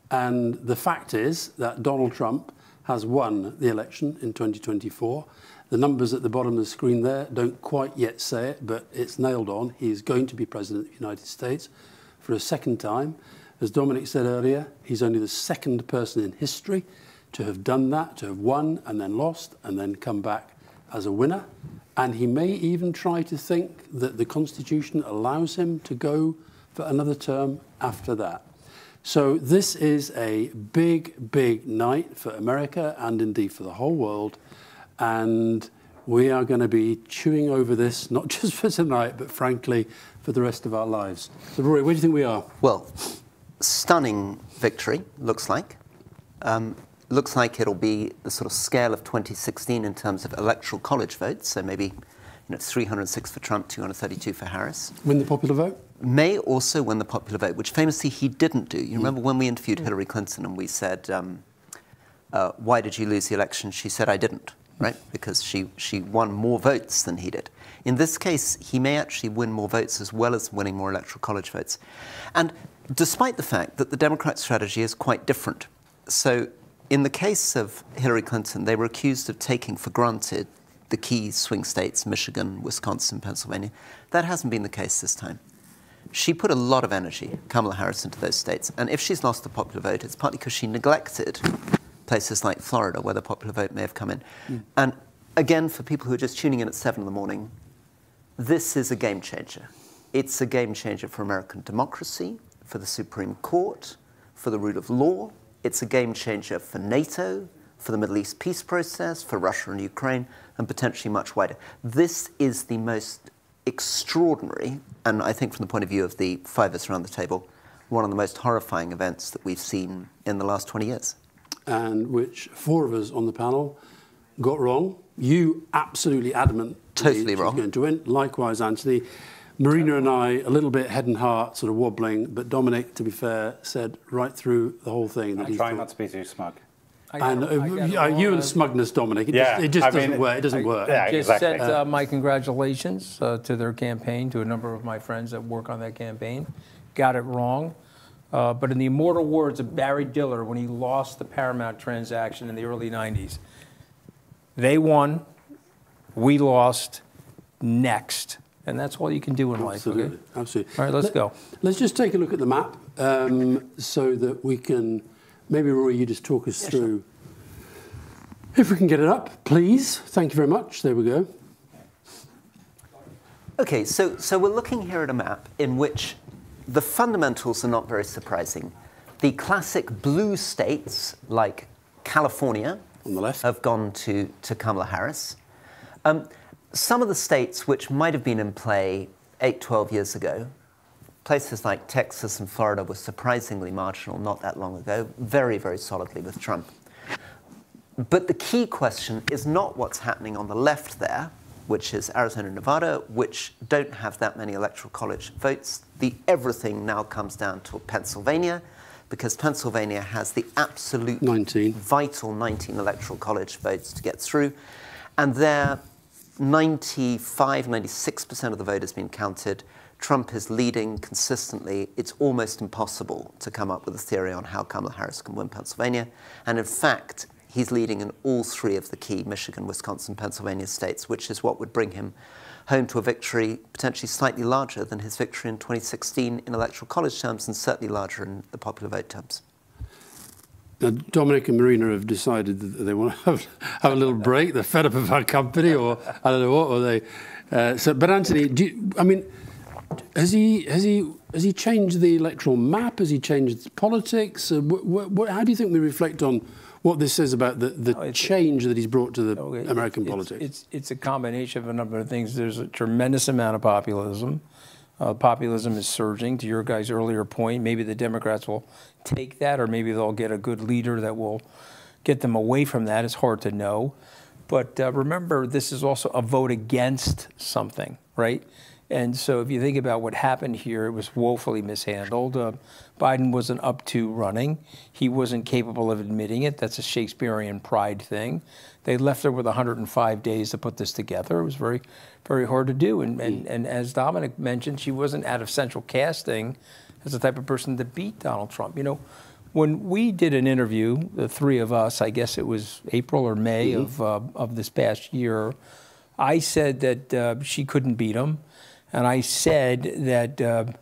And the fact is that Donald Trump has won the election in 2024. The numbers at the bottom of the screen there don't quite yet say it, but it's nailed on. He is going to be president of the United States for a second time. As Dominic said earlier, he's only the second person in history to have done that, to have won and then lost and then come back as a winner. And he may even try to think that the Constitution allows him to go for another term after that. So this is a big, big night for America and indeed for the whole world. And we are going to be chewing over this, not just for tonight, but frankly, for the rest of our lives. So, Rory, where do you think we are? Well, stunning victory, looks like. Looks like it'll be the sort of scale of 2016 in terms of electoral college votes. So maybe 306 for Trump, 232 for Harris. Win the popular vote? May also win the popular vote, which famously he didn't do. You remember when we interviewed Hillary Clinton and we said, why did you lose the election? She said, I didn't. Right? Because she won more votes than he did. In this case, he may actually win more votes as well as winning more electoral college votes. And despite the fact that the Democrat strategy is quite different. So in the case of Hillary Clinton, they were accused of taking for granted the key swing states, Michigan, Wisconsin, Pennsylvania. That hasn't been the case this time. She put a lot of energy, Kamala Harris, into those states. And if she's lost the popular vote, it's partly because she neglected places like Florida, where the popular vote may have come in. And again, for people who are just tuning in at 7 in the morning, this is a game changer. It's a game changer for American democracy, for the Supreme Court, for the rule of law. It's a game changer for NATO, for the Middle East peace process, for Russia and Ukraine, and potentially much wider. This is the most extraordinary, and I think from the point of view of the five of us around the table, one of the most horrifying events that we've seen in the last 20 years. And which 4 of us on the panel got wrong. You absolutely adamant totally wrong. Going to win. Likewise, Anthony. Marina and I, a little bit head and heart, sort of wobbling, but Dominic, to be fair, said right through the whole thing that I try not to be too smug. And you and smugness, Dominic, it just doesn't work. It doesn't work. I just sent my congratulations to their campaign, to a number of my friends that work on that campaign. Got it wrong. But in the immortal words of Barry Diller, when he lost the Paramount transaction in the early 90s, they won, we lost, next. And that's all you can do in life. Okay? Absolutely. All right, let's go. Let's just take a look at the map so that we can, maybe Rory, you just talk us through. Sure. If we can get it up, please. Thank you very much. There we go. Okay, so we're looking here at a map in which the fundamentals are not very surprising. The classic blue states, like California, on the left, have gone to Kamala Harris. Some of the states which might have been in play 8-12 years ago, places like Texas and Florida were surprisingly marginal not that long ago, very, very solidly with Trump. But the key question is not what's happening on the left there, which is Arizona and Nevada, which don't have that many electoral college votes. Everything now comes down to Pennsylvania, because Pennsylvania has the absolute vital 19 electoral college votes to get through. And there, 96% of the vote has been counted. Trump is leading consistently. It's almost impossible to come up with a theory on how Kamala Harris can win Pennsylvania. And in fact, he's leading in all three of the key Michigan, Wisconsin, Pennsylvania states, which is what would bring him home to a victory potentially slightly larger than his victory in 2016 in electoral college terms, and certainly larger in the popular vote terms. Now, Dominic and Marina have decided that they want to have a little break. They're fed up of our company, or I don't know what. Or they. But Anthony, has he changed the electoral map? Has he changed politics? How do you think we reflect on what this says about the change that he's brought to the American politics? It's a combination of a number of things. There's a tremendous amount of populism. Populism is surging. To your guys' earlier point, maybe the Democrats will take that, or maybe they'll get a good leader that will get them away from that. It's hard to know. But remember, this is also a vote against something, right? And so if you think about what happened here, it was woefully mishandled. Biden wasn't up to running. He wasn't capable of admitting it. That's a Shakespearean pride thing. They left her with 105 days to put this together. It was very, very hard to do. And as Dominic mentioned, she wasn't out of central casting as the type of person to beat Donald Trump. You know, when we did an interview, the three of us, I guess it was April or May of this past year, I said that she couldn't beat him. And I said that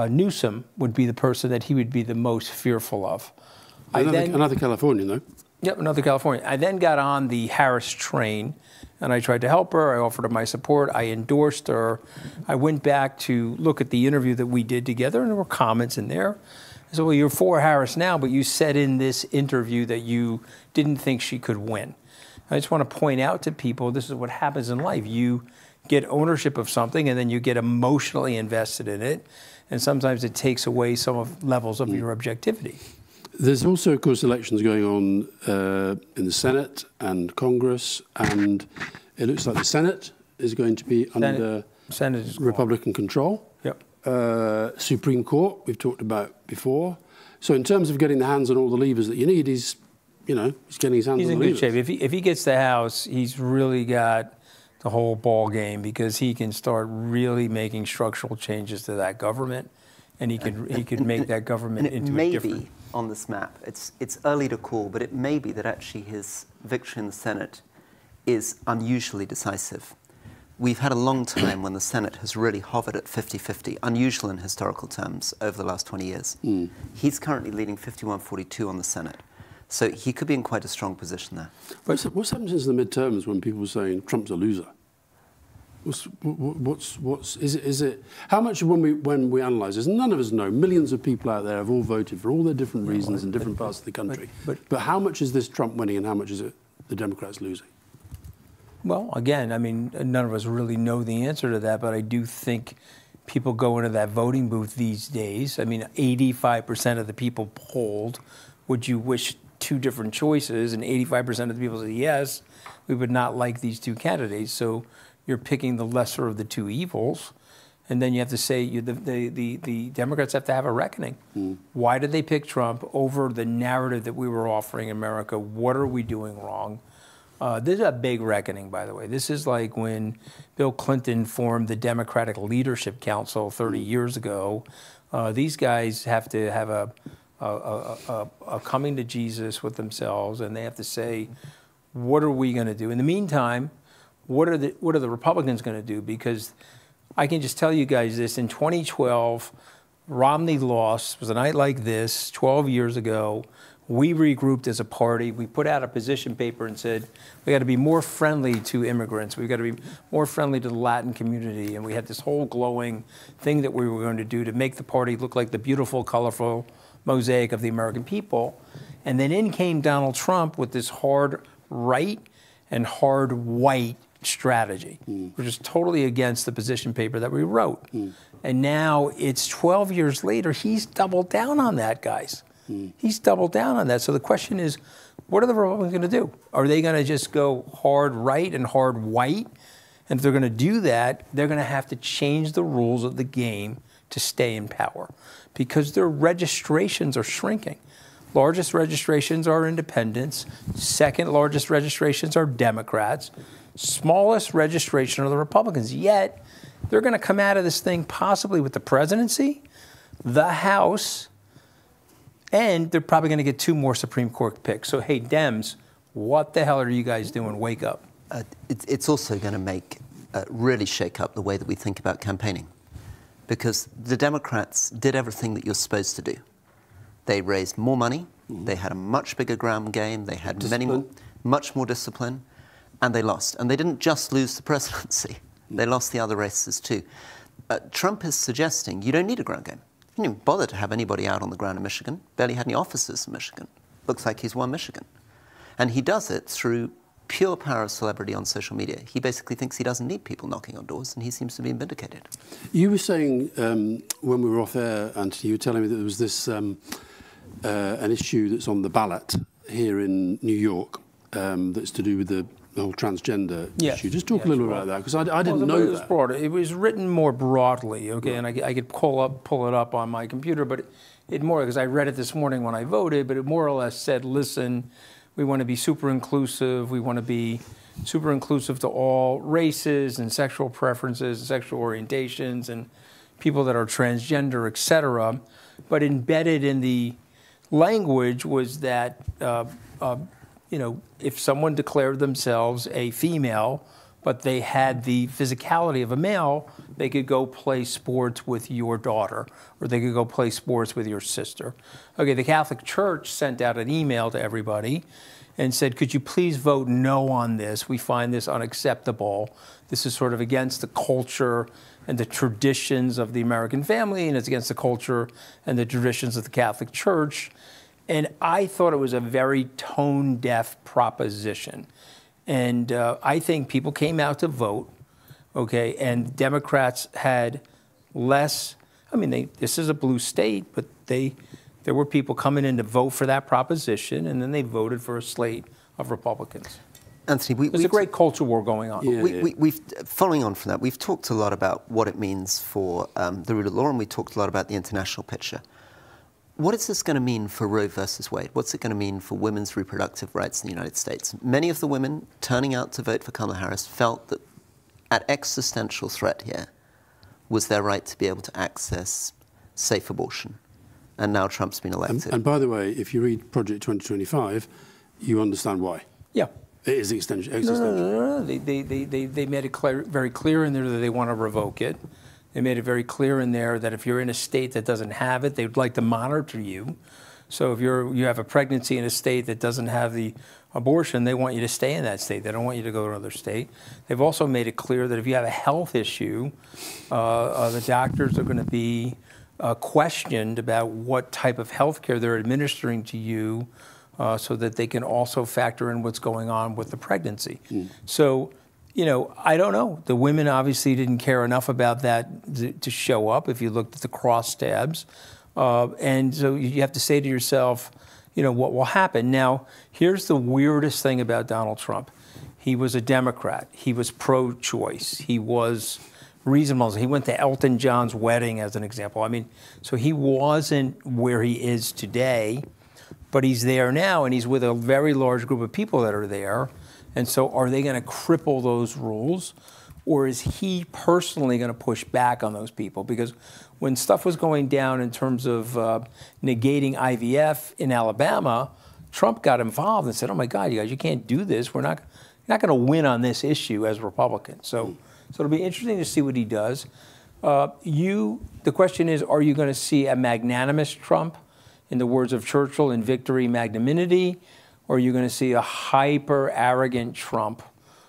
Newsom would be the person that he would be the most fearful of. Another Californian, though. Yep, another Californian. I then got on the Harris train, and I tried to help her. I offered her my support. I endorsed her. I went back to look at the interview that we did together, and there were comments in there. I said, well, you're for Harris now, but you said in this interview that you didn't think she could win. I just want to point out to people, this is what happens in life. You get ownership of something, and then you get emotionally invested in it, and sometimes it takes away some of levels of your objectivity. There's also, of course, elections going on in the Senate and Congress, and it looks like the Senate is going to be under Republican control. Yep. Supreme Court, we've talked about before. So in terms of getting the hands on all the levers that you need, he's getting his hands on the levers. He's in good shape. If he gets the House, he's really got the whole ball game, because he can start really making structural changes to that government, and he could make that government into a different. Maybe on this map, it's early to call, but it may be that actually his victory in the Senate is unusually decisive. We've had a long time when the Senate has really hovered at 50-50, unusual in historical terms over the last 20 years. He's currently leading 51-42 on the Senate. So he could be in quite a strong position there. What's happened since the midterms when people were saying Trump's a loser? Is it how much when we analyse this? None of us know. Millions of people out there have all voted for all their different reasons in different parts of the country. But how much is this Trump winning, and how much is it the Democrats losing? Well, again, I mean, none of us really know the answer to that, but I do think people go into that voting booth these days. I mean, 85% of the people polled, would you wish two different choices? And 85% of the people say, yes, we would not like these two candidates. So you're picking the lesser of the two evils. And then you have to say the Democrats have to have a reckoning. Why did they pick Trump over the narrative that we were offering America? What are we doing wrong? This is a big reckoning, by the way. This is like when Bill Clinton formed the Democratic Leadership Council 30 years ago. These guys have to have a coming to Jesus with themselves, and they have to say, what are we going to do? In the meantime, what are the Republicans going to do? Because I can just tell you guys this. In 2012, Romney lost. It was a night like this, 12 years ago, We regrouped as a party. We put out a position paper and said, we got to be more friendly to immigrants. We've got to be more friendly to the Latin community. And we had this whole glowing thing that we were going to do to make the party look like the beautiful, colorful mosaic of the American people. And then in came Donald Trump with this hard right and hard white strategy, which is totally against the position paper that we wrote. And now it's 12 years later, he's doubled down on that, guys. He's doubled down on that. So the question is, what are the Republicans going to do? Are they going to just go hard right and hard white? And if they're going to do that, they're going to have to change the rules of the game to stay in power because their registrations are shrinking. Largest registrations are independents. Second largest registrations are Democrats. Smallest registration are the Republicans. Yet, they're going to come out of this thing possibly with the presidency, the House, and they're probably going to get 2 more Supreme Court picks. So, hey, Dems, what the hell are you guys doing? Wake up. It's also going to really shake up the way that we think about campaigning. Because the Democrats did everything that you're supposed to do. They raised more money. They had a much bigger ground game. They had much more discipline. And they lost. And they didn't just lose the presidency. They lost the other races too. Trump is suggesting you don't need a ground game. He didn't even bother to have anybody out on the ground in Michigan. Barely had any officers in Michigan. Looks like he's won Michigan. And he does it through pure power of celebrity on social media. He basically thinks he doesn't need people knocking on doors, and he seems to be vindicated. You were saying, when we were off air, Anthony, you were telling me that there was this an issue that's on the ballot here in New York that's to do with the whole transgender issue. Just talk a little bit about that, because I didn't know that. Broader. It was written more broadly, okay, and I could pull it up on my computer, but it more, because I read it this morning when I voted, but it more or less said, listen, we want to be super inclusive, we want to be super inclusive to all races and sexual preferences and sexual orientations and people that are transgender, et cetera. But embedded in the language was that you know, if someone declared themselves a female, but they had the physicality of a male, they could go play sports with your daughter, or they could go play sports with your sister. Okay, the Catholic Church sent out an email to everybody and said, could you please vote no on this? We find this unacceptable. This is sort of against the culture and the traditions of the American family, and it's against the culture and the traditions of the Catholic Church. And I thought it was a very tone-deaf proposition. And I think people came out to vote, okay, and Democrats had less, I mean, this is a blue state, but there were people coming in to vote for that proposition, and then they voted for a slate of Republicans. Anthony, there's a great culture war going on. Yeah, following on from that, we've talked a lot about what it means for the rule of law, and we talked a lot about the international picture. What is this going to mean for Roe versus Wade? What's it going to mean for women's reproductive rights in the United States? Many of the women turning out to vote for Kamala Harris felt that an existential threat here was their right to be able to access safe abortion. And now Trump's been elected. And by the way, if you read Project 2025, you understand why. Yeah. It is existential. No. They made it very clear in there that they want to revoke it. They made it very clear in there that if you're in a state that doesn't have it, they'd like to monitor you. So if you have a pregnancy in a state that doesn't have the abortion, they want you to stay in that state. They don't want you to go to another state. They've also made it clear that if you have a health issue, the doctors are going to be questioned about what type of health care they're administering to you so that they can also factor in what's going on with the pregnancy. So, you know, I don't know. The women obviously didn't care enough about that to show up if you looked at the crosstabs. And so you have to say to yourself, you know, what will happen? Now, here's the weirdest thing about Donald Trump. He was a Democrat. He was pro-choice. He was reasonable. He went to Elton John's wedding, as an example. I mean, so he wasn't where he is today, but he's there now, and he's with a very large group of people that are there. And so are they going to cripple those rules, or is he personally going to push back on those people? Because when stuff was going down in terms of negating IVF in Alabama, Trump got involved and said, oh, my God, you guys, you can't do this. You're not going to win on this issue as Republicans. So it'll be interesting to see what he does. The question is, are you going to see a magnanimous Trump in the words of Churchill, in victory, magnanimity, or are you going to see a hyper-arrogant Trump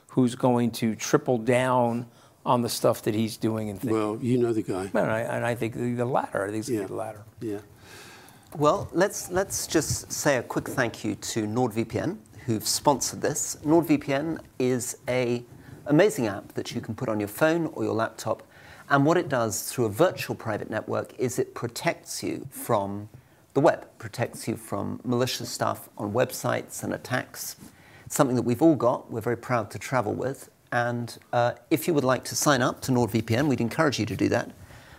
who's going to triple down on the stuff that he's doing and thinking? Well, you know the guy. And I think the latter. I think it's going to be the latter. Yeah. Well, let's just say a quick thank you to NordVPN, who've sponsored this. NordVPN is an amazing app that you can put on your phone or your laptop. And what it does through a virtual private network is it protects you from the web, protects you from malicious stuff on websites and attacks. It's something that we've all got. We're very proud to travel with. And if you would like to sign up to NordVPN, we'd encourage you to do that.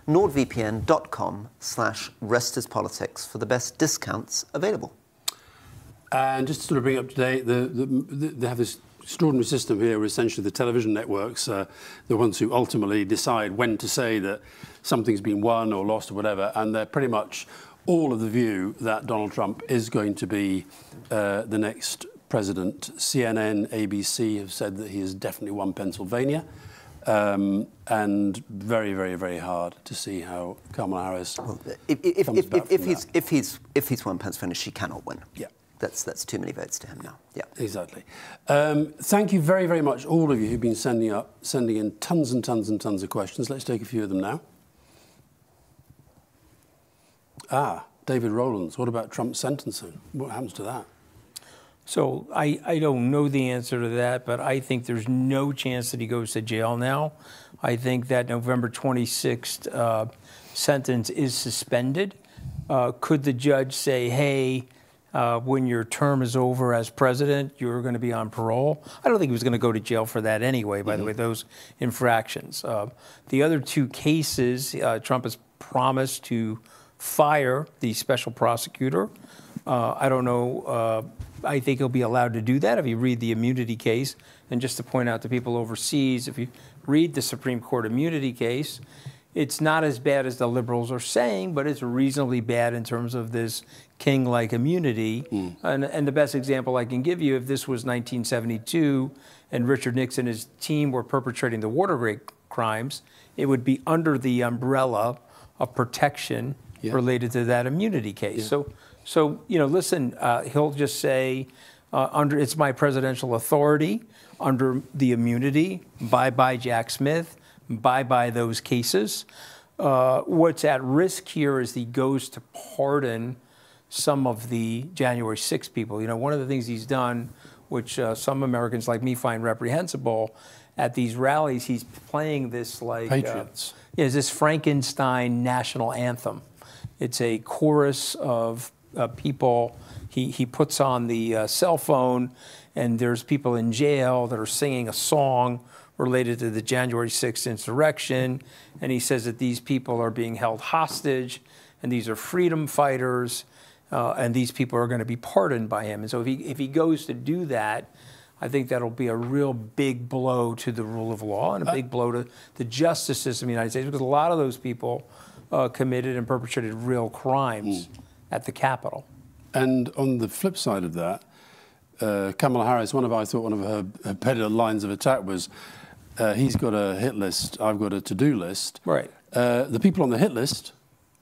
nordvpn.com/restispolitics for the best discounts available. And just to sort of bring up to date, they have this extraordinary system here where essentially the television networks are the ones who ultimately decide when to say that something's been won or lost or whatever, and they're pretty much all of the view that Donald Trump is going to be the next president. CNN, ABC have said that he has definitely won Pennsylvania, and very, very, very hard to see how Kamala Harris comes back from that. If he's won Pennsylvania, she cannot win. Yeah. That's too many votes to him now. Yeah, exactly. Thank you very, very much, all of you who've been sending in tons and tons and tons of questions. Let's take a few of them now. David Rowlands, what about Trump's sentencing? What happens to that? So I don't know the answer to that, but I think there's no chance that he goes to jail now. I think that November 26th sentence is suspended. Could the judge say, hey, when your term is over as president, you're going to be on parole? I don't think he was going to go to jail for that anyway, by the way, those infractions. The other two cases, Trump has promised to fire the special prosecutor. I don't know. I think he'll be allowed to do that if you read the immunity case. And just to point out to people overseas, if you read the Supreme Court immunity case, it's not as bad as the liberals are saying, but it's reasonably bad in terms of this king-like immunity. And the best example I can give you, if this was 1972 and Richard Nixon and his team were perpetrating the Watergate crimes, it would be under the umbrella of protection related to that immunity case. So you know, listen, he'll just say, it's my presidential authority under the immunity, bye-bye Jack Smith, bye-bye those cases. What's at risk here is he goes to pardon some of the January 6 people. You know, one of the things he's done, which some Americans like me find reprehensible, at these rallies, he's playing this like... Patriots. This Frankenstein national anthem. It's a chorus of people. He puts on the cell phone, and there's people in jail that are singing a song related to the January 6th insurrection, and he says that these people are being held hostage, and these are freedom fighters, and these people are going to be pardoned by him. And so if he goes to do that, I think that'll be a real big blow to the rule of law and a big blow to the justice system in the United States, because a lot of those people committed and perpetrated real crimes at the Capitol. And on the flip side of that, Kamala Harris, one of her better lines of attack was, he's got a hit list, I've got a to-do list. Right. The people on the hit list,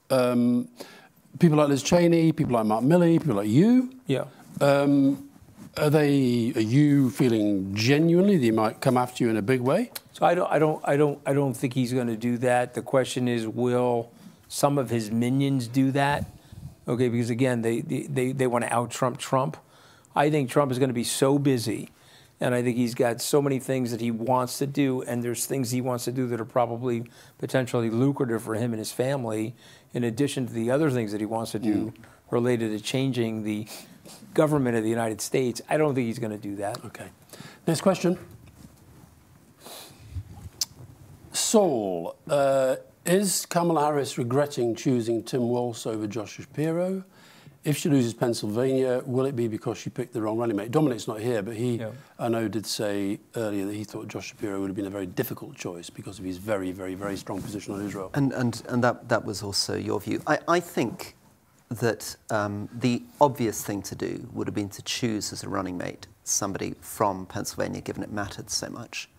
people like Liz Cheney, people like Mark Milley, people like you. Yeah. Are you feeling genuinely that he might come after you in a big way? So I don't think he's going to do that. The question is, will some of his minions do that? Okay, because again, they want to out-Trump Trump. I think Trump is going to be so busy, and I think he's got so many things that he wants to do, and there's things he wants to do that are probably potentially lucrative for him and his family, in addition to the other things that he wants to do related to changing the government of the United States. I don't think he's going to do that. Okay. Next question. Saul, is Kamala Harris regretting choosing Tim Walz over Josh Shapiro? If she loses Pennsylvania, will it be because she picked the wrong running mate? Dominic's not here, but he, I know, did say earlier that he thought Josh Shapiro would have been a very difficult choice because of his very, very, very strong position on Israel. And that was also your view. I think that the obvious thing to do would have been to choose as a running mate somebody from Pennsylvania, given it mattered so much.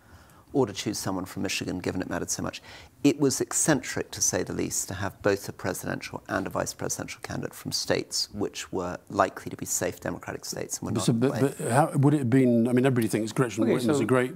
or to choose someone from Michigan, given it mattered so much. It was eccentric, to say the least, to have both a presidential and a vice presidential candidate from states which were likely to be safe Democratic states. And were not but how would it have been? I mean, everybody thinks Gretchen Whitmer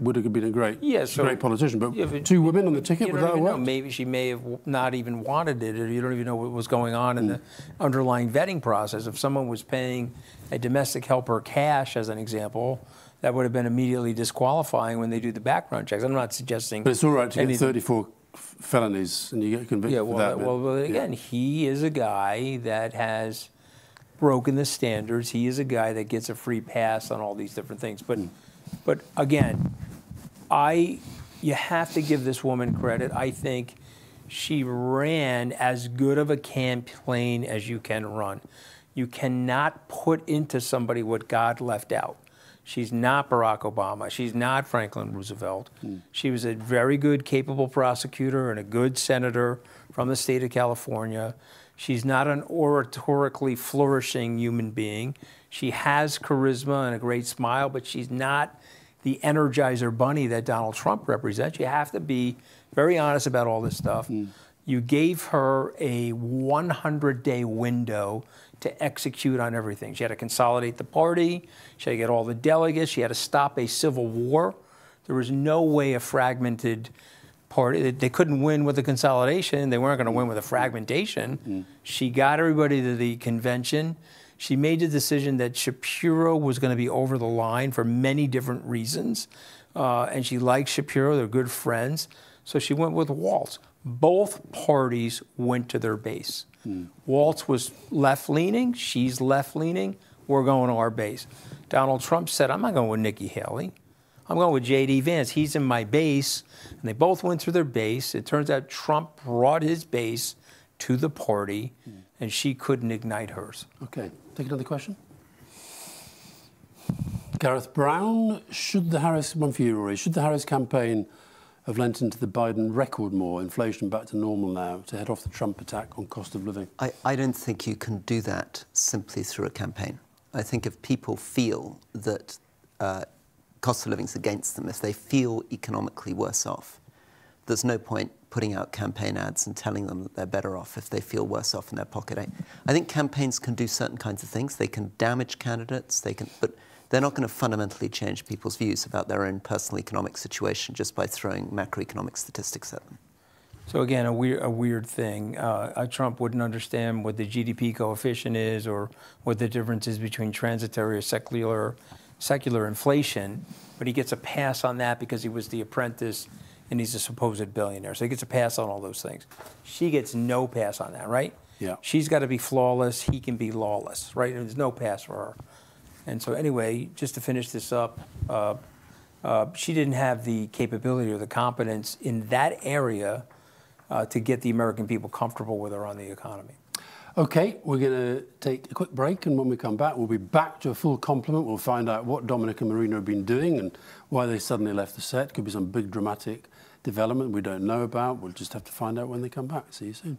would have been a great, great politician, but two women on the ticket, would that have worked? Maybe she may have not even wanted it, or you don't even know what was going on in the underlying vetting process. If someone was paying a domestic helper cash, as an example, that would have been immediately disqualifying when they do the background checks. I'm not suggesting. But it's all right to get 34 felonies and you get convicted for that. Well, again, he is a guy that has broken the standards. He is a guy that gets a free pass on all these different things. But again, you have to give this woman credit. I think she ran as good of a campaign as you can run. You cannot put into somebody what God left out. She's not Barack Obama. She's not Franklin Roosevelt. She was a very good, capable prosecutor and a good senator from the state of California. She's not an oratorically flourishing human being. She has charisma and a great smile, but she's not the Energizer bunny that Donald Trump represents. You have to be very honest about all this stuff. You gave her a 100-day window to execute on everything. She had to consolidate the party. She had to get all the delegates. She had to stop a civil war. There was no way a fragmented party, they couldn't win with the consolidation. They weren't going to win with a fragmentation. She got everybody to the convention. She made the decision that Shapiro was going to be over the line for many different reasons. And she liked Shapiro. They're good friends. So she went with Waltz. Both parties went to their base. Waltz was left-leaning. She's left-leaning. We're going to our base. Donald Trump said, I'm not going with Nikki Haley. I'm going with J.D. Vance. He's in my base. And they both went through their base. It turns out Trump brought his base to the party, and she couldn't ignite hers. Okay. Take another question. Gareth Brown, should the Harris, one for you, Rory, should the Harris campaign have lent into the Biden record more, inflation back to normal now, to head off the Trump attack on cost of living? I don't think you can do that simply through a campaign. I think if people feel that cost of living is against them, if they feel economically worse off, there's no point putting out campaign ads and telling them that they're better off if they feel worse off in their pocket. I think campaigns can do certain kinds of things. They can damage candidates, but they're not going to fundamentally change people's views about their own personal economic situation just by throwing macroeconomic statistics at them. So again, a weird thing. Trump wouldn't understand what the GDP coefficient is or what the difference is between transitory or secular inflation, but he gets a pass on that because he was the apprentice and he's a supposed billionaire. So he gets a pass on all those things. She gets no pass on that, right? Yeah. She's got to be flawless. He can be lawless, right? There's no pass for her. And so anyway, just to finish this up, she didn't have the capability or the competence in that area to get the American people comfortable with her on the economy. Okay, we're going to take a quick break, and when we come back, we'll be back to a full complement. We'll find out what Dominic and Marina have been doing and why they suddenly left the set. Could be some big dramatic development we don't know about. We'll just have to find out when they come back. See you soon.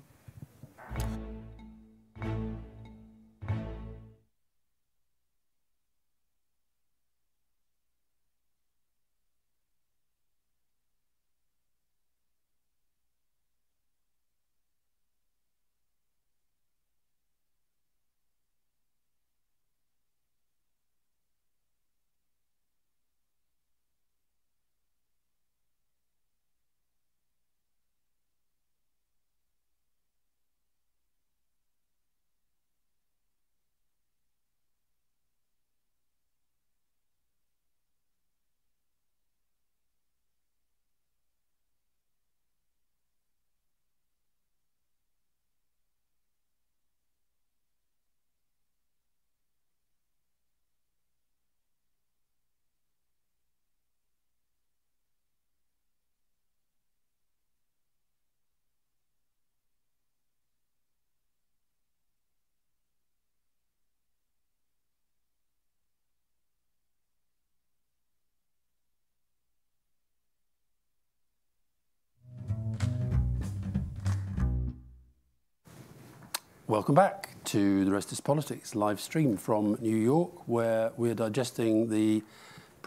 Welcome back to The Rest is Politics, live stream from New York, where we're digesting the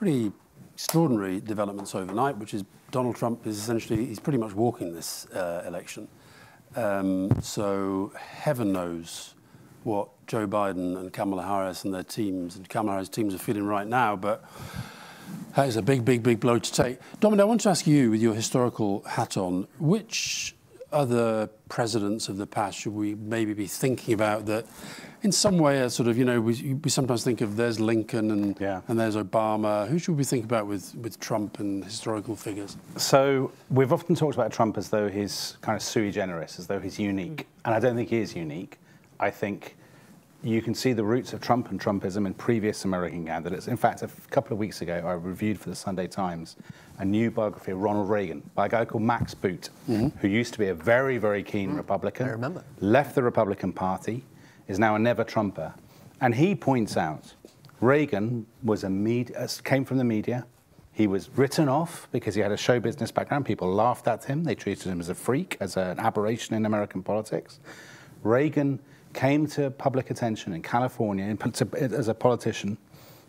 pretty extraordinary developments overnight, which is Donald Trump is essentially, he's pretty much walking this election. So heaven knows what Joe Biden and Kamala Harris and their teams, and Kamala Harris' teams are feeling right now, but that is a big, big, big blow to take. Dominic, I want to ask you, with your historical hat on, which other presidents of the past should we maybe be thinking about that in some way are sort of, you know, we sometimes think of there's Lincoln and there's Obama. Who should we think about with Trump and historical figures? So we've often talked about Trump as though he's kind of sui generis, as though he's unique. And I don't think he is unique. I think you can see the roots of Trump and Trumpism in previous American candidates. In fact, a couple of weeks ago, I reviewed for the Sunday Times a new biography of Ronald Reagan by a guy called Max Boot, who used to be a very, very keen Republican. I remember. Left the Republican Party, is now a never-Trumper. And he points out Reagan was came from the media. He was written off because he had a show business background. People laughed at him. They treated him as a freak, as an aberration in American politics. Reagan came to public attention in California as a politician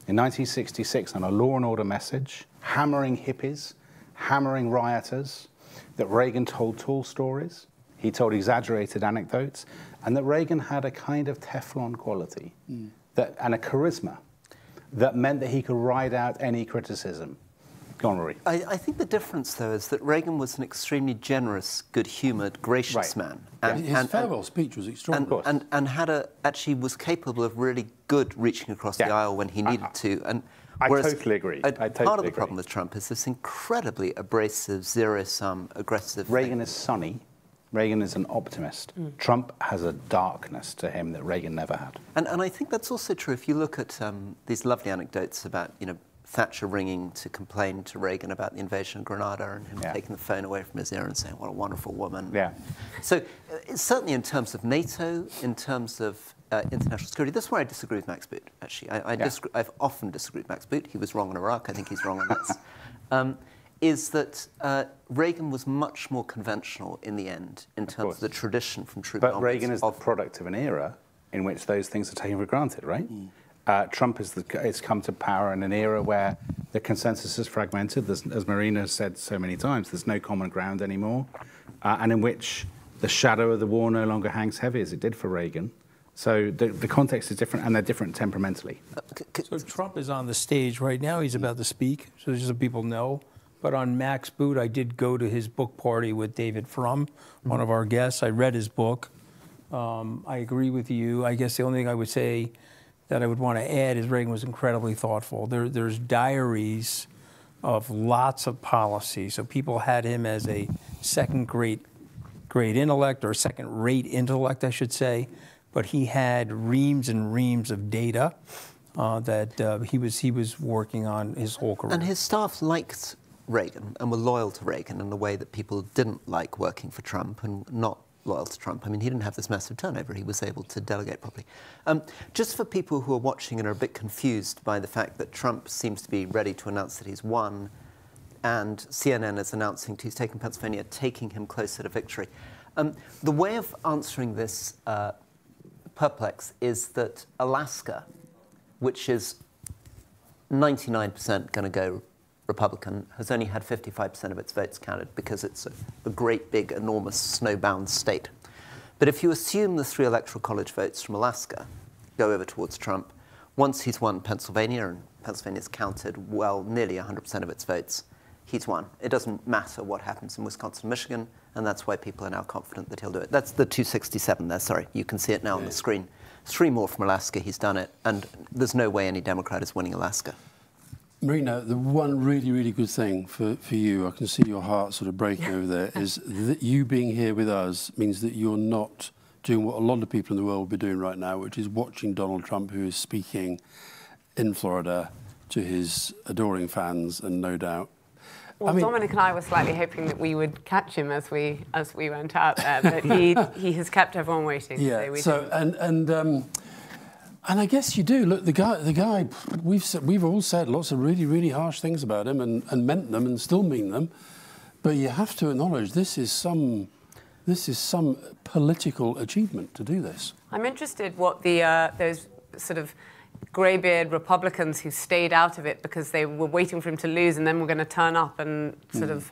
in 1966 on a law and order message, hammering hippies, hammering rioters, that Reagan told tall stories, he told exaggerated anecdotes, and that Reagan had a kind of Teflon quality and a charisma that meant that he could ride out any criticism. Go on, Rory. I think the difference, though, is that Reagan was an extremely generous, good-humoured, gracious man. And his farewell speech was extraordinary. And actually was capable of really good reaching across the aisle when he needed to. And I totally agree. Part of the problem with Trump is this incredibly abrasive, zero-sum, aggressive Reagan is sunny. Reagan is an optimist. Trump has a darkness to him that Reagan never had. And I think that's also true if you look at these lovely anecdotes about, you know, Thatcher ringing to complain to Reagan about the invasion of Grenada and him taking the phone away from his ear and saying, what a wonderful woman. Yeah. So certainly in terms of NATO, in terms of international security, that's where I disagree with Max Boot, actually. I've often disagreed with Max Boot. He was wrong on Iraq. I think he's wrong on this. Is that Reagan was much more conventional in the end in terms of the tradition from troop But Reagan is the product of an era in which those things are taken for granted, right? Trump has come to power in an era where the consensus is fragmented. As Marina has said so many times, there's no common ground anymore, and in which the shadow of the war no longer hangs heavy as it did for Reagan. So the context is different, and they're different temperamentally. So Trump is on the stage right now. He's about to speak, so just so people know. But on Max Boot, I did go to his book party with David Frum, one of our guests. I read his book. I agree with you. I guess the only thing I would say that I would want to add is Reagan was incredibly thoughtful. There's diaries of lots of policy. So people had him as a second-grade intellect, or second-rate intellect, I should say. But he had reams and reams of data that he was working on his whole career. And his staff liked Reagan and were loyal to Reagan in the way that people didn't like working for Trump and not loyal to Trump. I mean, he didn't have this massive turnover. He was able to delegate properly. Just for people who are watching and are a bit confused by the fact that Trump seems to be ready to announce that he's won, and CNN is announcing he's taken Pennsylvania, taking him closer to victory. The way of answering this perplex is that Alaska, which is 99% going to go Republican, has only had 55% of its votes counted because it's a great, big, enormous, snowbound state. But if you assume the 3 electoral college votes from Alaska go over towards Trump, once he's won Pennsylvania, and Pennsylvania's counted well nearly 100% of its votes, he's won. It doesn't matter what happens in Wisconsin and Michigan, and that's why people are now confident that he'll do it. That's the 267 there, sorry. You can see it now on the screen. 3 more from Alaska, he's done it, and there's no way any Democrat is winning Alaska. Marina, the one really, really good thing for you, I can see your heart sort of breaking over there, is that you being here with us means that you're not doing what a lot of people in the world will be doing right now, which is watching Donald Trump, who is speaking in Florida to his adoring fans, and no doubt. Well, Dominic and I were slightly hoping that we would catch him as we went out there, but he has kept everyone waiting. Yeah. So and I guess you do. Look, the guy. We've all said lots of really, really harsh things about him, and meant them, and still mean them. But you have to acknowledge this is some political achievement to do this. I'm interested what the those sort of greybeard Republicans who stayed out of it because they were waiting for him to lose and then were going to turn up and sort of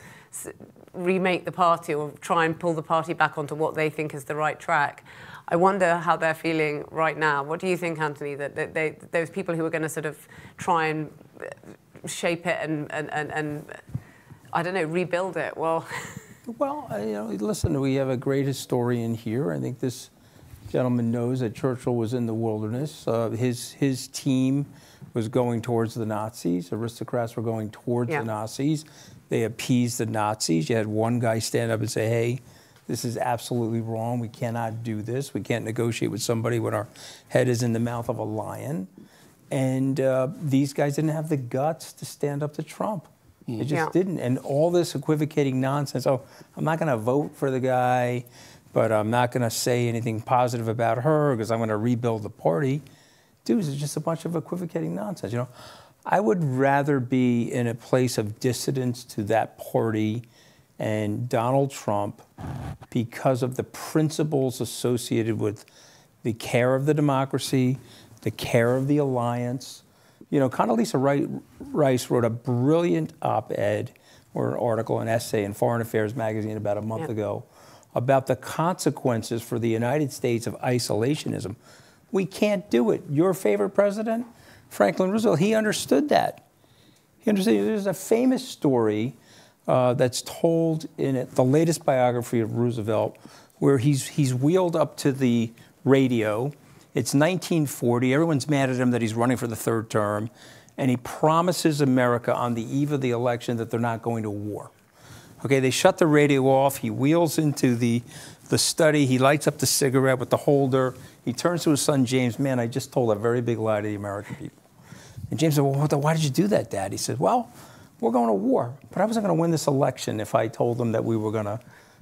remake the party or try and pull the party back onto what they think is the right track. I wonder how they're feeling right now. What do you think, Anthony, that those people who are going to sort of try and shape it and I don't know, rebuild it? Well, listen, we have a great historian here. I think this gentleman knows that Churchill was in the wilderness. His team was going towards the Nazis. Aristocrats were going towards the Nazis. They appeased the Nazis. You had one guy stand up and say, hey, this is absolutely wrong. We cannot do this. We can't negotiate with somebody when our head is in the mouth of a lion. And these guys didn't have the guts to stand up to Trump. They just didn't. And all this equivocating nonsense, oh, I'm not going to vote for the guy, but I'm not going to say anything positive about her because I'm going to rebuild the party. Dude, it's just a bunch of equivocating nonsense. You know, I would rather be in a place of dissidence to that party and Donald Trump because of the principles associated with the care of the democracy, the care of the alliance. You know, Condoleezza Rice wrote a brilliant op-ed or an article, an essay in Foreign Affairs magazine about a month ago about the consequences for the United States of isolationism. We can't do it. Your favorite president, Franklin Roosevelt, he understood that. He understood. There's a famous story that's told in the latest biography of Roosevelt where he's wheeled up to the radio. It's 1940. Everyone's mad at him that he's running for the third term. And he promises America on the eve of the election that they're not going to war. Okay, they shut the radio off. He wheels into the study. He lights up the cigarette with the holder. He turns to his son, James, man, I just told a very big lie to the American people. And James said, well, why did you do that, Dad? He said, well, we're going to war. But I wasn't going to win this election if I told them that we were going to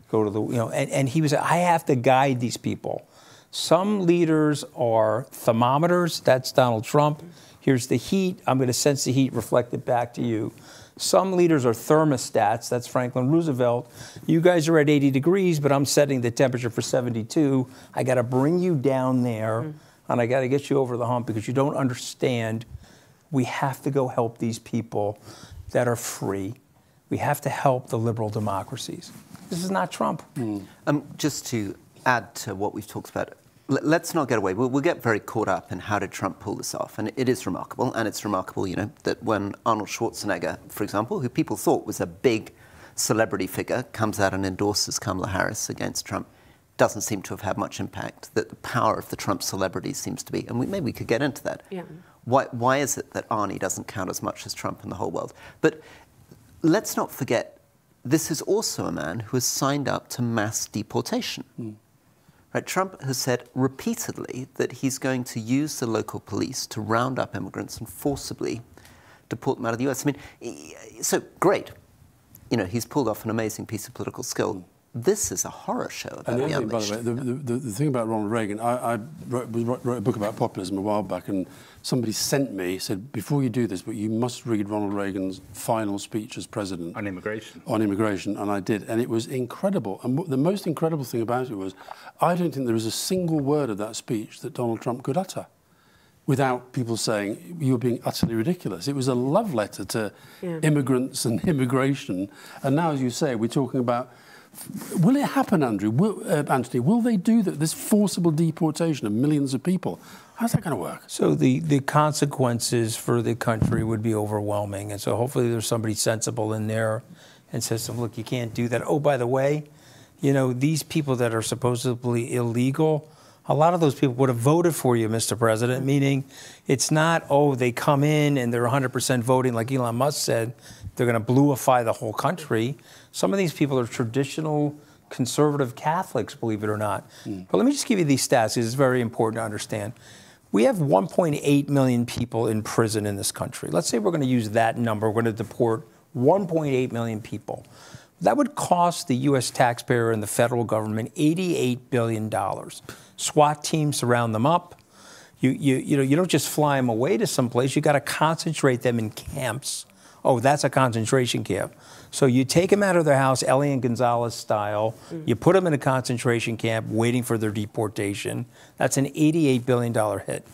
go to the, you know, and he was, I have to guide these people. Some leaders are thermometers. That's Donald Trump. Here's the heat. I'm going to sense the heat, reflect it back to you. Some leaders are thermostats. That's Franklin Roosevelt. You guys are at 80 degrees, but I'm setting the temperature for 72. I got to bring you down there, and I got to get you over the hump because you don't understand. We have to go help these people that are free. We have to help the liberal democracies. This is not Trump. Just to add to what we've talked about, let's not get away. We'll get very caught up in how did Trump pull this off. And it is remarkable. And it's remarkable, you know, that when Arnold Schwarzenegger, for example, who people thought was a big celebrity figure, comes out and endorses Kamala Harris against Trump, doesn't seem to have had much impact. That the power of the Trump celebrity seems to be, and maybe we could get into that. Yeah. Why is it that Arnie doesn't count as much as Trump in the whole world? But let's not forget, this is also a man who has signed up to mass deportation. Right, Trump has said repeatedly that he's going to use the local police to round up immigrants and forcibly deport them out of the US. I mean, so great. You know, he's pulled off an amazing piece of political skill. This is a horror show about the unleashed. By the way, the thing about Ronald Reagan, I wrote a book about populism a while back, and somebody sent me, said, before you do this, but you must read Ronald Reagan's final speech as president. On immigration. On immigration, and I did, and it was incredible. And the most incredible thing about it was, I don't think there was a single word of that speech that Donald Trump could utter without people saying, you're being utterly ridiculous. It was a love letter to immigrants and immigration. And now, as you say, we're talking about, will it happen, Anthony? Will they do that? This forcible deportation of millions of people? How's that going to work? So the consequences for the country would be overwhelming. And so hopefully there's somebody sensible in there and says, to them, look, you can't do that. Oh, by the way, you know, these people that are supposedly illegal, a lot of those people would have voted for you, Mr. President, meaning it's not, oh, they come in and they're 100% voting like Elon Musk said, they're going to bluify the whole country. Some of these people are traditional conservative Catholics, believe it or not. But let me just give you these stats because it's very important to understand. We have 1.8 million people in prison in this country. Let's say we're going to use that number. We're going to deport 1.8 million people. That would cost the U.S. taxpayer and the federal government $88 billion. SWAT teams surround them up. You don't just fly them away to someplace. You got to concentrate them in camps. Oh, that's a concentration camp. So you take them out of their house, Elian Gonzalez style. You put them in a concentration camp waiting for their deportation. That's an $88 billion hit.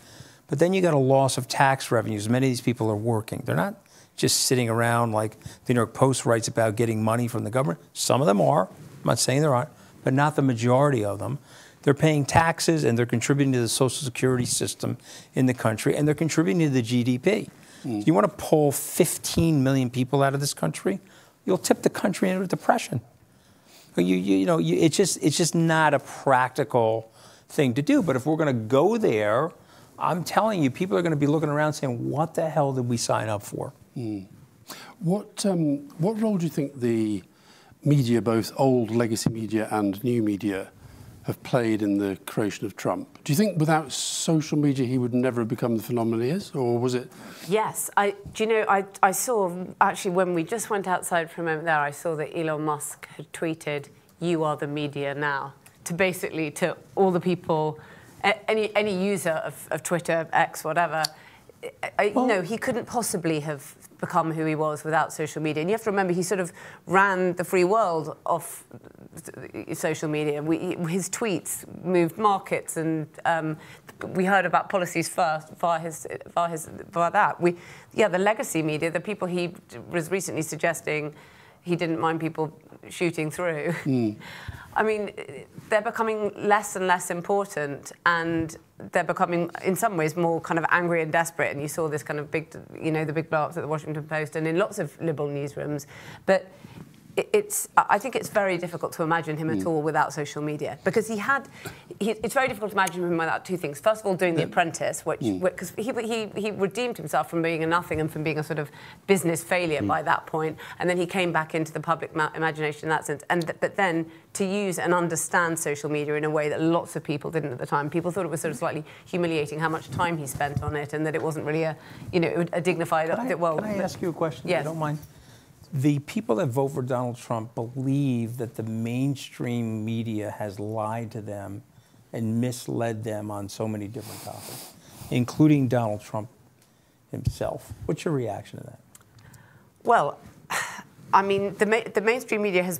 But then you got a loss of tax revenues. Many of these people are working. They're not just sitting around like the New York Post writes about getting money from the government. Some of them are. I'm not saying there aren't, but not the majority of them. They're paying taxes and they're contributing to the social security system in the country, and they're contributing to the GDP. You want to pull 15 million people out of this country, you'll tip the country into a depression. It's just not a practical thing to do. But if we're going to go there, I'm telling you, people are going to be looking around saying, what the hell did we sign up for? What role do you think the media, both old legacy media and new media, have played in the creation of Trump? Do you think without social media he would never have become the phenomenon he is, or was it? Yes, I saw, actually, when we just went outside for a moment there, I saw that Elon Musk had tweeted, "You are the media now," to all the people, any user of Twitter, X, whatever. No, he couldn't possibly have become who he was without social media. And you have to remember, he sort of ran the free world off social media. His tweets moved markets, and we heard about policies first via that. The legacy media, the people he was recently suggesting he didn't mind people shooting through. I mean, they're becoming less and less important, and they're becoming, in some ways, more kind of angry and desperate. And you saw this kind of big, the big blow-ups at the Washington Post and in lots of liberal newsrooms. But I think it's very difficult to imagine him at all without social media, because it's very difficult to imagine him without two things. First of all, doing The Apprentice, because he redeemed himself from being a nothing and from being a sort of business failure by that point, and then he came back into the public imagination in that sense. But then to use and understand social media in a way that lots of people didn't at the time. People thought it was sort of slightly humiliating how much time he spent on it, and that it wasn't really a dignified. Can I ask you a question? Yes. If you don't mind. The people that vote for Donald Trump believe that the mainstream media has lied to them and misled them on so many different topics, including Donald Trump himself. What's your reaction to that? Well, I mean, the mainstream media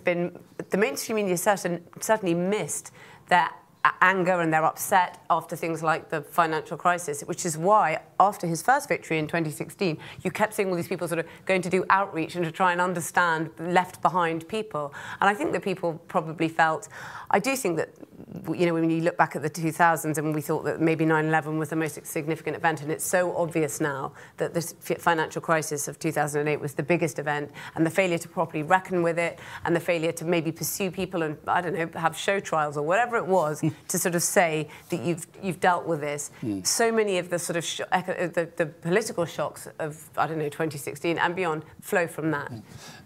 certainly missed that anger and their upset after things like the financial crisis, which is why after his first victory in 2016, you kept seeing all these people sort of going to do outreach and to try and understand left behind people. And I think that people probably felt, I do think that, when you look back at the 2000s and we thought that maybe 9/11 was the most significant event, and it's so obvious now that the financial crisis of 2008 was the biggest event, and the failure to properly reckon with it, and the failure to maybe pursue people and, I don't know, have show trials or whatever it was to sort of say that you've dealt with this. So many of the sort of the political shocks of, 2016 and beyond flow from that.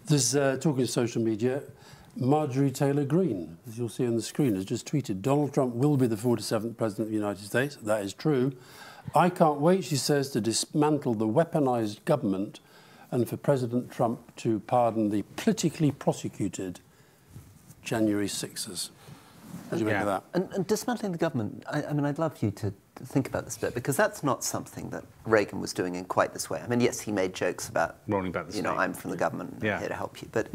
There's, talking of social media, Marjorie Taylor Greene, as you'll see on the screen, has just tweeted, "Donald Trump will be the 47th President of the United States." That is true. "I can't wait," she says, "to dismantle the weaponized government and for President Trump to pardon the politically prosecuted January 6ers. What do you make of that? And dismantling the government, I mean, I'd love you to think about this a bit, because that's not something that Reagan was doing in quite this way. I mean, yes, he made jokes about, rolling back the snake. I'm from the government, I'm here to help you. But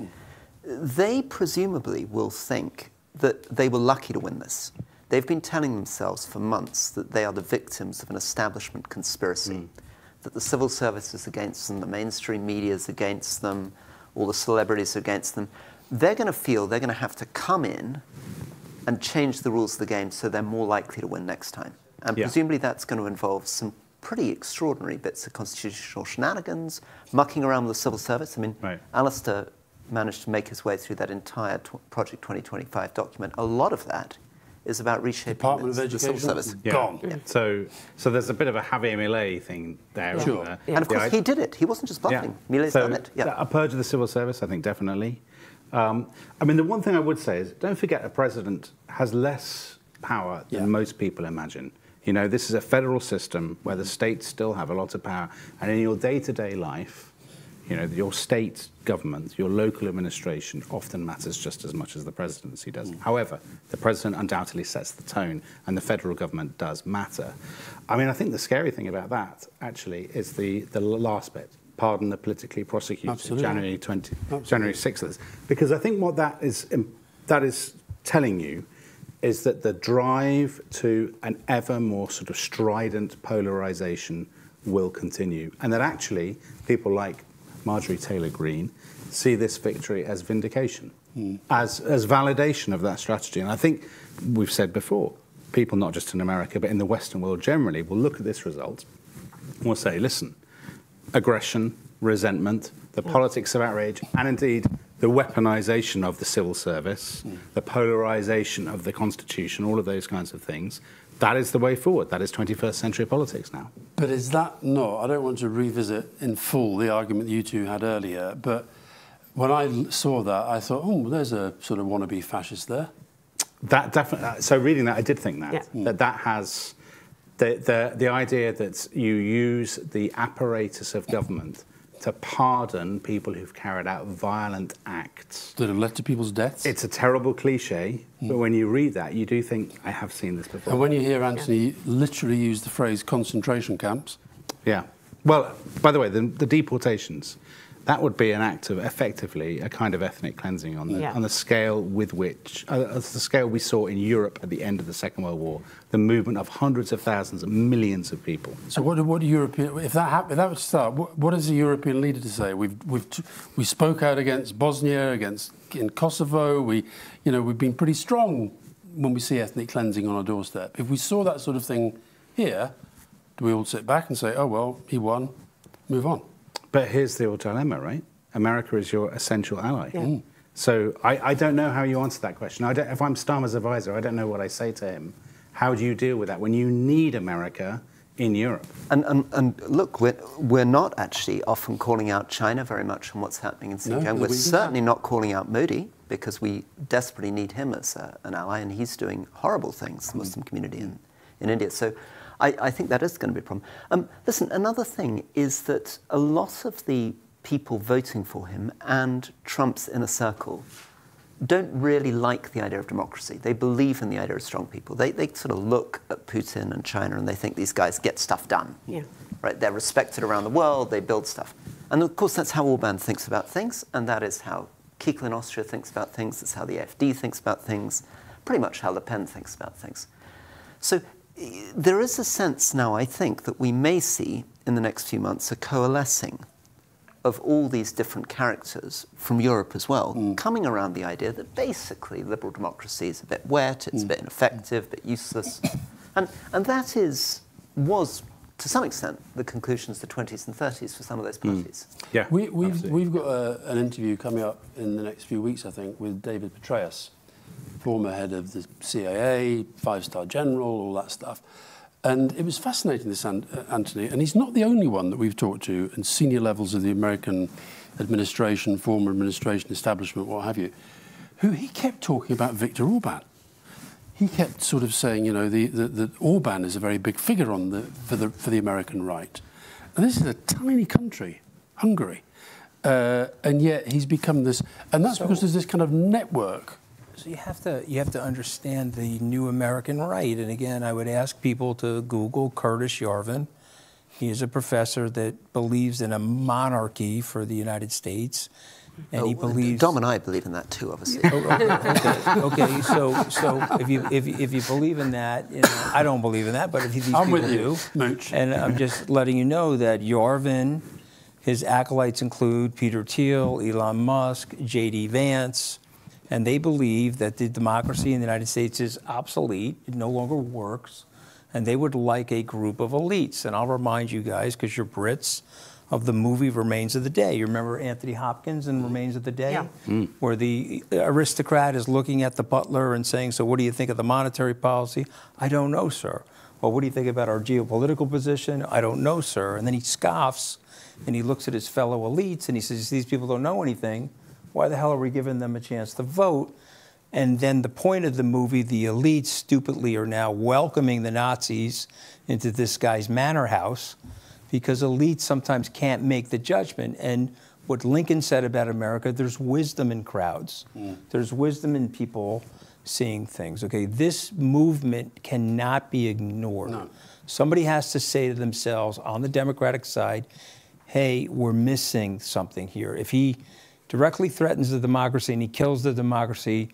they presumably will think that they were lucky to win this. They've been telling themselves for months that they are the victims of an establishment conspiracy, that the civil service is against them, the mainstream media is against them, all the celebrities are against them. They're going to feel they're going to have to come in and change the rules of the game so they're more likely to win next time. And presumably that's going to involve some pretty extraordinary bits of constitutional shenanigans, mucking around with the civil service. I mean, Alistair managed to make his way through that entire Project 2025 document. A lot of that is about reshaping the civil service. Gone. Yeah. So there's a bit of a Javier Milei thing there. Sure. And of course he did it. He wasn't just bluffing. Milei's done it. A purge of the civil service, I think, definitely. I mean, the one thing I would say is, don't forget, a president has less power than most people imagine. This is a federal system where the states still have a lot of power, and in your day-to-day life, your state government, your local administration often matters just as much as the presidency does. However, the president undoubtedly sets the tone, and the federal government does matter. I mean, I think the scary thing about that, actually, is the last bit. Pardon the politically prosecuted January 6th. Because I think what that is telling you is that the drive to an ever more sort of strident polarization will continue, and that actually people like Marjorie Taylor Greene see this victory as vindication, as validation of that strategy. And I think we've said before, people not just in America but in the Western world generally will look at this result and will say, listen, aggression, resentment, the politics of outrage, and indeed the weaponization of the civil service, the polarization of the Constitution, all of those kinds of things, that is the way forward. That is 21st century politics now. But is that not, I don't want to revisit in full the argument that you two had earlier, but when I saw that, I thought, oh, well, there's a sort of wannabe fascist there. That definitely, so reading that, I did think that, that has, the idea that you use the apparatus of government to pardon people who've carried out violent acts that have led to people's deaths. It's a terrible cliche, but when you read that, you do think, I have seen this before. And when you hear Anthony literally use the phrase concentration camps. Yeah. Well, by the way, the deportations, that would be an act of effectively a kind of ethnic cleansing on the scale with which, the scale we saw in Europe at the end of the Second World War, the movement of hundreds of thousands of millions of people. So what do European, if that would start, what is a European leader to say? We spoke out against Bosnia, in Kosovo. We've been pretty strong when we see ethnic cleansing on our doorstep. If we saw that sort of thing here, do we all sit back and say, oh well, he won, move on? But here's the old dilemma, right? America is your essential ally. So I don't know how you answer that question. If I'm Starmer's advisor, I don't know what I say to him. How do you deal with that when you need America in Europe? And look, we're not actually often calling out China very much on what's happening in Xinjiang. We're certainly not calling out Modi because we desperately need him as an ally, and he's doing horrible things, the Muslim community in India. So I think that is going to be a problem. Listen, another thing is that a lot of the people voting for him and Trump's inner circle don't really like the idea of democracy. They believe in the idea of strong people. They sort of look at Putin and China and they think these guys get stuff done. Right? They're respected around the world, they build stuff. And of course that's how Orban thinks about things, and that is how Kikel in Austria thinks about things, that's how the AfD thinks about things, pretty much how Le Pen thinks about things. So there is a sense now, I think, that we may see in the next few months a coalescing of all these different characters from Europe as well, coming around the idea that basically liberal democracy is a bit wet, it's a bit ineffective, a bit useless. And that was, to some extent, the conclusions of the 20s and 30s for some of those parties. Yeah, we've got an interview coming up in the next few weeks, I think, with David Petraeus, former head of the CIA, five-star general, all that stuff. And it was fascinating, this, Anthony, and he's not the only one that we've talked to in senior levels of the American administration, former administration, establishment, what have you, who he kept talking about Viktor Orban. He kept sort of saying, that Orban is a very big figure for the American right. And this is a tiny country, Hungary, and yet he's become this, and that's because there's this kind of network. So you have to understand the new American right. And again, I would ask people to Google Curtis Yarvin. He is a professor that believes in a monarchy for the United States. And he believes... Dom and I believe in that too, obviously. Okay, so if you believe in that, I don't believe in that, but if these people do, Mooch. And I'm just letting you know that Yarvin, his acolytes include Peter Thiel, Elon Musk, J.D. Vance, and they believe that the democracy in the United States is obsolete, it no longer works, and they would like a group of elites. And I'll remind you guys, because you're Brits, of the movie Remains of the Day. You remember Anthony Hopkins in Remains of the Day? Yeah. Where the aristocrat is looking at the butler and saying, so what do you think of the monetary policy? I don't know, sir. Well, what do you think about our geopolitical position? I don't know, sir. And then he scoffs, and he looks at his fellow elites, and he says, these people don't know anything. Why the hell are we giving them a chance to vote? And then the point of the movie, the elites stupidly are now welcoming the Nazis into this guy's manor house because elites sometimes can't make the judgment. And what Lincoln said about America, there's wisdom in crowds. There's wisdom in people seeing things. Okay, this movement cannot be ignored. No. Somebody has to say to themselves on the Democratic side, hey, we're missing something here. If he directly threatens the democracy and he kills the democracy,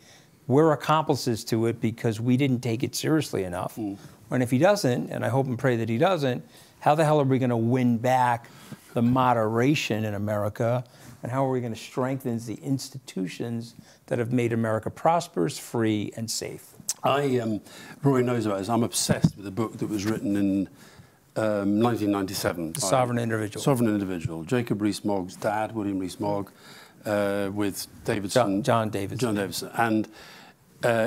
we're accomplices to it because we didn't take it seriously enough. And if he doesn't, and I hope and pray that he doesn't, how the hell are we going to win back the moderation in America? And how are we going to strengthen the institutions that have made America prosperous, free, and safe? Rory knows about this. I'm obsessed with a book that was written in 1997. The Sovereign Individual. Sovereign Individual. Jacob Rees-Mogg's dad, William Rees-Mogg, with Davidson. John Davidson. John Davidson. And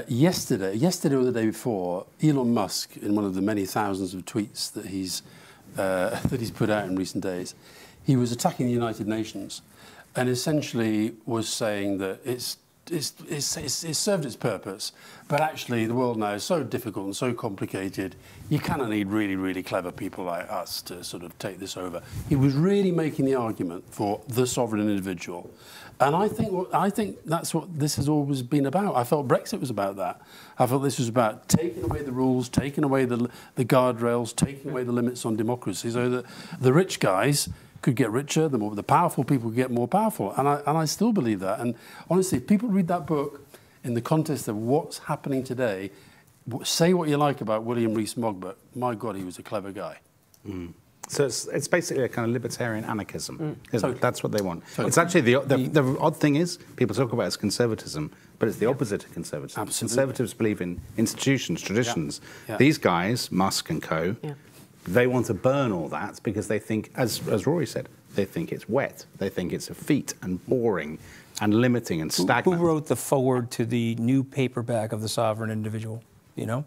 yesterday or the day before, Elon Musk, in one of the many thousands of tweets that he's put out in recent days, he was attacking the United Nations, and essentially was saying that it's served its purpose, but actually the world now is so difficult and so complicated, you kind of need really, really clever people like us to sort of take this over. He was really making the argument for the sovereign individual. And I think that's what this has always been about. I felt Brexit was about that. I felt this was about taking away the rules, taking away the guardrails, taking away the limits on democracy, so that the rich guys could get richer, the powerful people could get more powerful. And I still believe that. And honestly, if people read that book in the context of what's happening today, say what you like about William Rees-Mogg, but my God, he was a clever guy. So it's basically a kind of libertarian anarchism, isn't it? That's what they want. Totally. It's actually the odd thing is people talk about it as conservatism, but it's the opposite of conservatism. Absolutely. Conservatives believe in institutions, traditions. Yeah. These guys, Musk and co, they want to burn all that because they think, as Rory said, they think it's wet. They think it's effete and boring and limiting and stagnant. Who wrote the foreword to the new paperback of The Sovereign Individual? You know?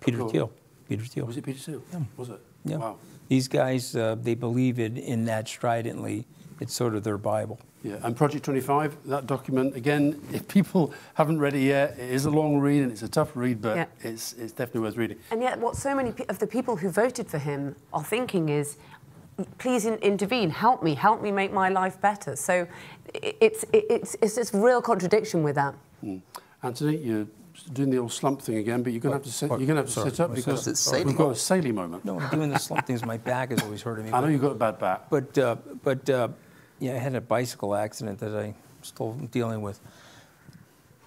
Peter Thiel. Peter Thiel. Was it Peter Thiel? Yeah. Was it? Yeah. Wow. These guys, they believe in that stridently. It's sort of their Bible. Yeah, and Project 25, that document, again, if people haven't read it yet, it is a long read and it's a tough read, but it's definitely worth reading. And yet what so many of the people who voted for him are thinking is, please intervene, help me make my life better. So it's this real contradiction with that. Anthony, you're doing the old slump thing again, but you're going to have to sit, sit up because we've got a Saley moment. No, I'm doing the slump things. My back is always hurting me. I know you've got a bad back. But yeah, I had a bicycle accident that I'm still dealing with.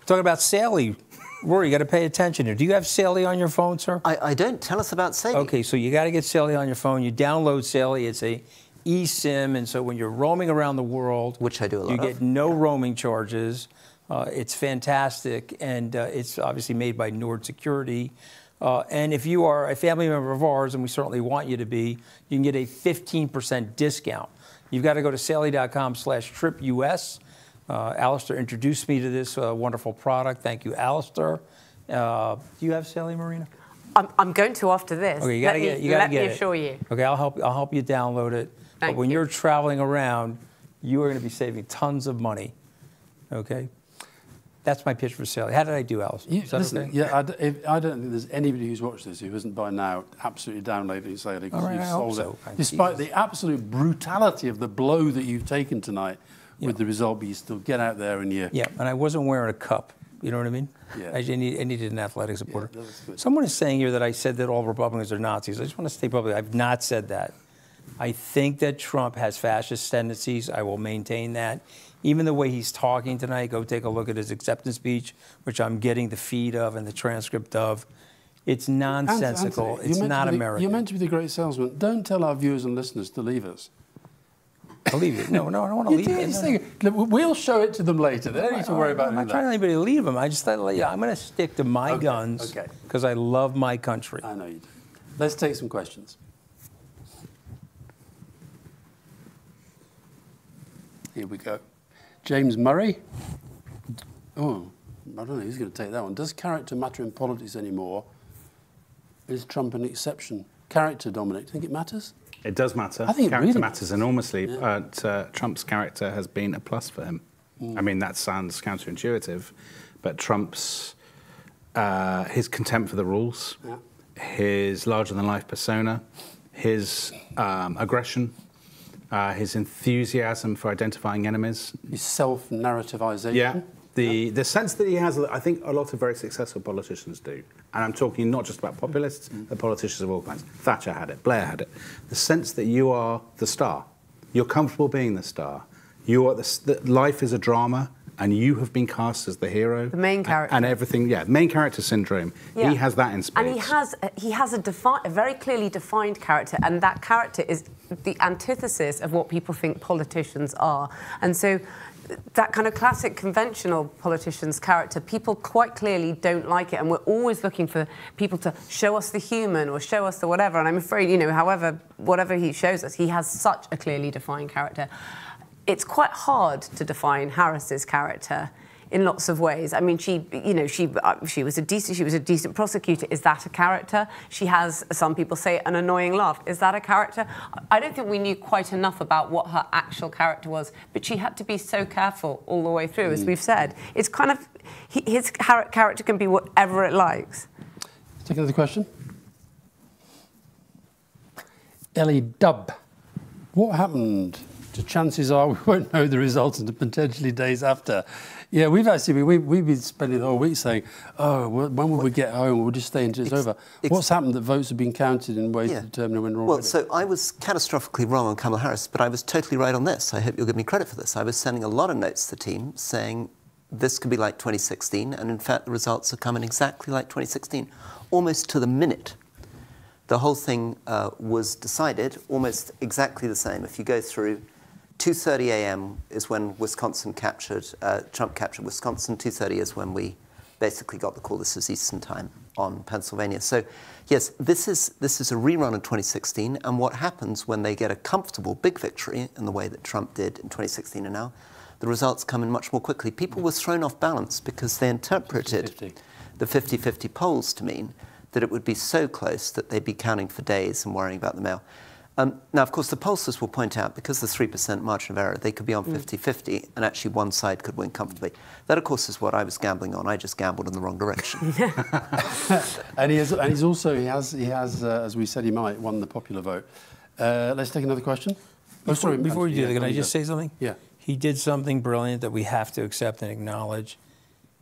Talking about Saley. Rory, you got to pay attention here. Do you have Saley on your phone, sir? I don't. Tell us about Saley. Okay, so you got to get Saley on your phone. You download Saley. It's a eSIM, and so when you're roaming around the world, which I do a lot you get no roaming charges. It's fantastic, and it's obviously made by Nord Security. And if you are a family member of ours, and we certainly want you to be, you can get a 15% discount. You've got to go to Saley.com/tripus. Alistair introduced me to this wonderful product. Thank you, Alistair. Do you have Saley, Marina? I'm going to after this. Okay, you got to get it. Let me assure you. Okay, I'll help you download it. But when you're traveling around, you are going to be saving tons of money. Okay. That's my pitch for Saley. How did I do, Alice? Listen, okay? yeah, I don't think there's anybody who's watched this who isn't by now absolutely downloading Saley because you've sold it. Despite the absolute brutality of the blow that you've taken tonight with the result, but you still get out there and you... Yeah, and I wasn't wearing a cup. You know what I mean? Yeah. I needed an athletic supporter. Yeah, that's good. Someone is saying here that I said that all Republicans are Nazis. I just want to state publicly, I've not said that. I think that Trump has fascist tendencies. I will maintain that. Even the way he's talking tonight, go take a look at his acceptance speech, which I'm getting the feed of and the transcript of. It's nonsensical. Anthony, it's not American. You're meant to be the great salesman. Don't tell our viewers and listeners to leave us. I'll leave it. No, I don't want to leave it. No. We'll show it to them later. They don't need to worry about it. I'm not trying anybody to leave them. I just thought, I'm going to stick to my guns because I love my country. I know you do. Let's take some questions. Here we go. James Murray. Oh, I don't know who's going to take that one. Does character matter in politics anymore? Is Trump an exception? Character, Dominic, do you think it matters? It does matter. I think character really matters enormously, but Trump's character has been a plus for him. I mean, that sounds counterintuitive, but Trump's his contempt for the rules, his larger-than-life persona, his aggression, his enthusiasm for identifying enemies, his self-narrativization. Yeah. The sense that he has, I think a lot of very successful politicians do. And I'm talking not just about populists, but politicians of all kinds. Thatcher had it, Blair had it. The sense that you are the star. You're comfortable being the star. You are life is a drama, and you have been cast as the hero. The main character. And everything, yeah, main character syndrome. Yeah. He has that in spades. And he has a very clearly defined character, and that character is the antithesis of what people think politicians are. And so that kind of classic conventional politician's character, people quite clearly don't like it, and we're always looking for people to show us the human or show us the whatever. And I'm afraid, you know, whatever he shows us, he has such a clearly defined character. It's quite hard to define Harris's character in lots of ways. I mean, she was a decent prosecutor. Is that a character? She has, some people say, an annoying laugh. Is that a character? I don't think we knew quite enough about what her actual character was, but she had to be so careful all the way through, as we've said. It's kind of, his character can be whatever it likes. Let's take another question. Ellie Dubb, what happened? Chances are we won't know the results until potentially days after. Yeah, we've been spending the whole week saying, oh, when will we get home? We'll just stay until it's over. What's happened that votes have been counted in ways to determine when we're Well, so I was catastrophically wrong on Kamala Harris, but I was totally right on this. I hope you'll give me credit for this. I was sending a lot of notes to the team saying this could be like 2016, and in fact the results are coming exactly like 2016, almost to the minute. The whole thing was decided almost exactly the same. If you go through, 2:30 a.m. is when Trump captured Wisconsin. 2:30 is when we basically got the call. This is Eastern time on Pennsylvania. So, yes, this is a rerun of 2016. And what happens when they get a comfortable big victory in the way that Trump did in 2016 and now, the results come in much more quickly. People were thrown off balance because they interpreted 50-50. The 50-50 polls to mean that it would be so close that they'd be counting for days and worrying about the mail. Now, of course, the pollsters will point out, because the 3% margin of error, they could be on 50-50, and actually one side could win comfortably. That, of course, is what I was gambling on. I just gambled in the wrong direction. And he has, as we said, he might won the popular vote. Let's take another question. Before you do that, can I just say something? Yeah. He did something brilliant that we have to accept and acknowledge.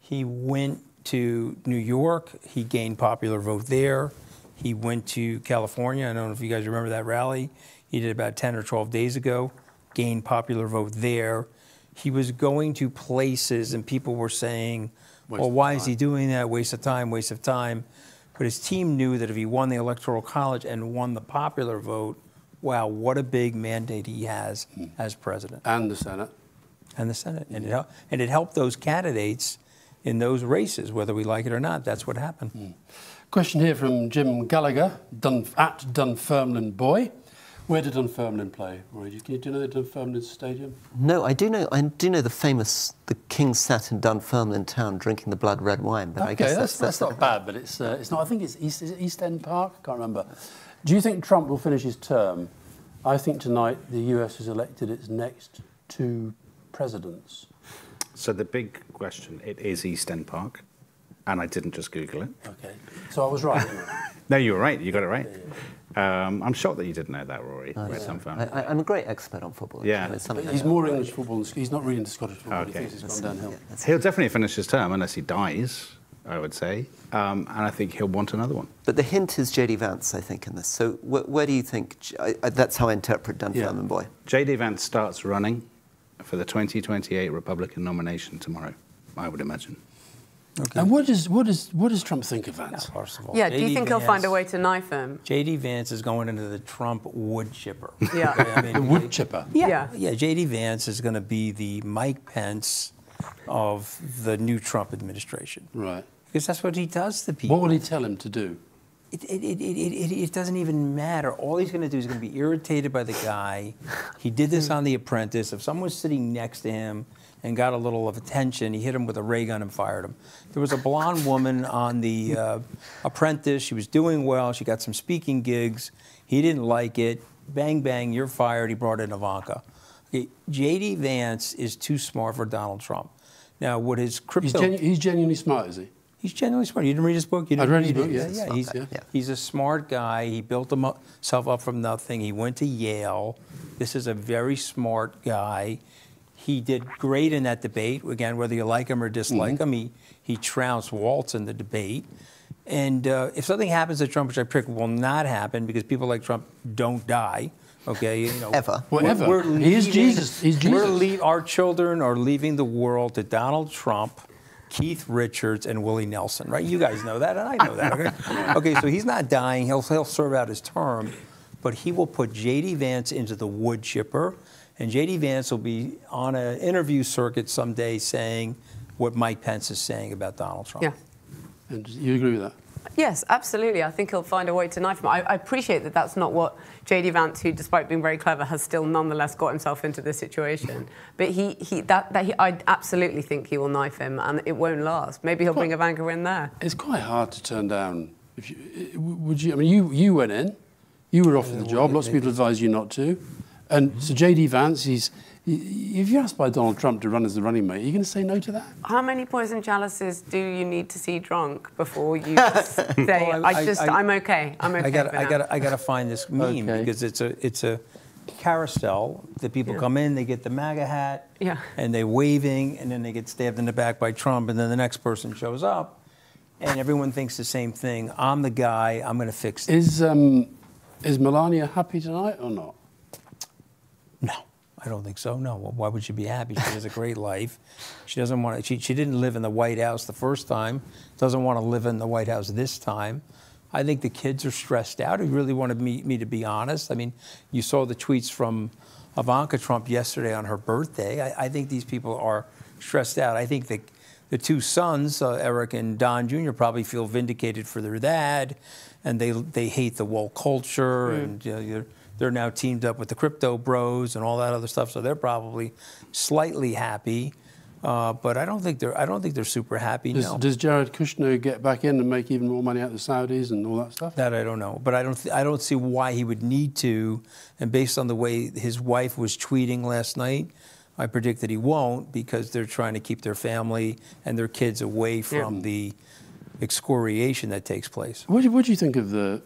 He went to New York. He gained popular vote there. He went to California. I don't know if you guys remember that rally. He did about 10 or 12 days ago, gained popular vote there. He was going to places and people were saying, well, why is he doing that? Waste of time, waste of time. But his team knew that if he won the Electoral College and won the popular vote, wow, what a big mandate he has as president. And the Senate. And the Senate. And it helped those candidates in those races, whether we like it or not. That's what happened. Question here from Jim Gallagher, at Dunfermline Boy. Where did Dunfermline play? Do you know the Dunfermline Stadium? No, I do know the king sat in Dunfermline town drinking the blood red wine. But okay, I guess that's not bad, but it's not. I think it's is it East End Park? I can't remember. Do you think Trump will finish his term? I think tonight the US has elected its next 2 presidents. So the big question, it is East End Park. And I didn't just Google it. Okay. So I was right. No, you were right. You got it right. I'm shocked that you didn't know that, Rory. I'm a great expert on football. Yeah. He's more English football. He's not really into Scottish football. Okay. He thinks it's gone downhill. He'll definitely finish his term unless he dies, I would say. And I think he'll want another one. But the hint is J.D. Vance, I think, in this. So where do you think... that's how I interpret Dunfermline Boy. J.D. Vance starts running for the 2028 Republican nomination tomorrow, I would imagine. Okay. And what does Trump think of Vance? First of all, yeah, do you think he'll find a way to knife him? J.D. Vance is going into the Trump wood chipper. Yeah. I mean, the wood chipper. Yeah. J.D. Vance is going to be the Mike Pence of the new Trump administration. Right. Because that's what he does to people. What will he tell him to do? It doesn't even matter. All he's going to do is going to be irritated by the guy. He did this on The Apprentice. If someone was sitting next to him and got a little of attention, he hit him with a ray gun and fired him. There was a blonde woman on The Apprentice. She was doing well. She got some speaking gigs. He didn't like it. Bang, bang, you're fired. He brought in Ivanka. Okay, J.D. Vance is too smart for Donald Trump. Now, what his crypto... He's genuinely smart, is he? He's genuinely smart. You didn't read his book? I read his book, yeah. He's a smart guy. He built himself up from nothing. He went to Yale. This is a very smart guy. He did great in that debate. Again, whether you like him or dislike him, he trounced Waltz in the debate. And if something happens to Trump, which I predict will not happen because people like Trump don't die, Okay, you know, Ever. Whatever. He is Jesus. He's Jesus. Our children are leaving the world to Donald Trump, Keith Richards, and Willie Nelson, right? You guys know that, and I know that. Okay, okay, so he's not dying. He'll serve out his term, but he will put J.D. Vance into the wood chipper, and J.D. Vance will be on an interview circuit someday saying what Mike Pence is saying about Donald Trump. Yeah. And you agree with that? Yes, absolutely. I think he'll find a way to knife him. I appreciate that that's not what J.D. Vance, who, despite being very clever, has still nonetheless got himself into this situation. But I absolutely think he will knife him, and it won't last. Maybe he'll bring Ivanka in there. It's quite hard to turn down. If you, would you? I mean, you went in. You were offered the job. Lots of people advised you not to. And so J.D. Vance, if you're asked by Donald Trump to run as the running mate, are you going to say no to that? How many poison chalices do you need to see drunk before you say, I'm okay. I'm okay. I got to find this meme because it's a carousel that people come in, they get the MAGA hat, and they're waving, and then they get stabbed in the back by Trump, and then the next person shows up, and everyone thinks the same thing. I'm the guy. I'm going to fix this. Is Melania happy tonight or not? No. I don't think so. No. Well, why would she be happy? She has a great life. She doesn't want to. She didn't live in the White House the first time. Doesn't want to live in the White House this time. I think the kids are stressed out. He really wanted me to be honest. I mean, you saw the tweets from Ivanka Trump yesterday on her birthday. I think these people are stressed out. I think the two sons, Eric and Don Jr., probably feel vindicated for their dad, and they hate the woke culture and. They're now teamed up with the crypto bros and all that other stuff, so they're probably slightly happy. But I don't think they're super happy. Does Jared Kushner get back in and make even more money out of the Saudis and all that stuff? That I don't know, but I don't see why he would need to. And based on the way his wife was tweeting last night, I predict that he won't, because they're trying to keep their family and their kids away from the excoriation that takes place. What do you think of the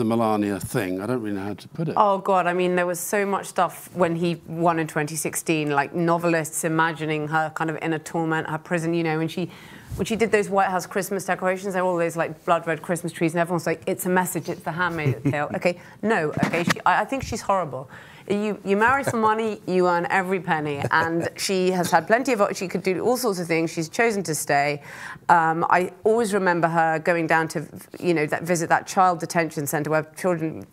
Melania thing? I don't really know how to put it. Oh, God. I mean, there was so much stuff when he won in 2016, like novelists imagining her kind of in a torment, her prison, you know, when she did those White House Christmas decorations, there were all those, like, blood red Christmas trees, and everyone's like, it's a message, it's the Handmaid's Tale. Okay, no, okay, I think she's horrible. You marry for money, you earn every penny, and she has had plenty of. She could do all sorts of things. She's chosen to stay. I always remember her going down to, visit that child detention centre where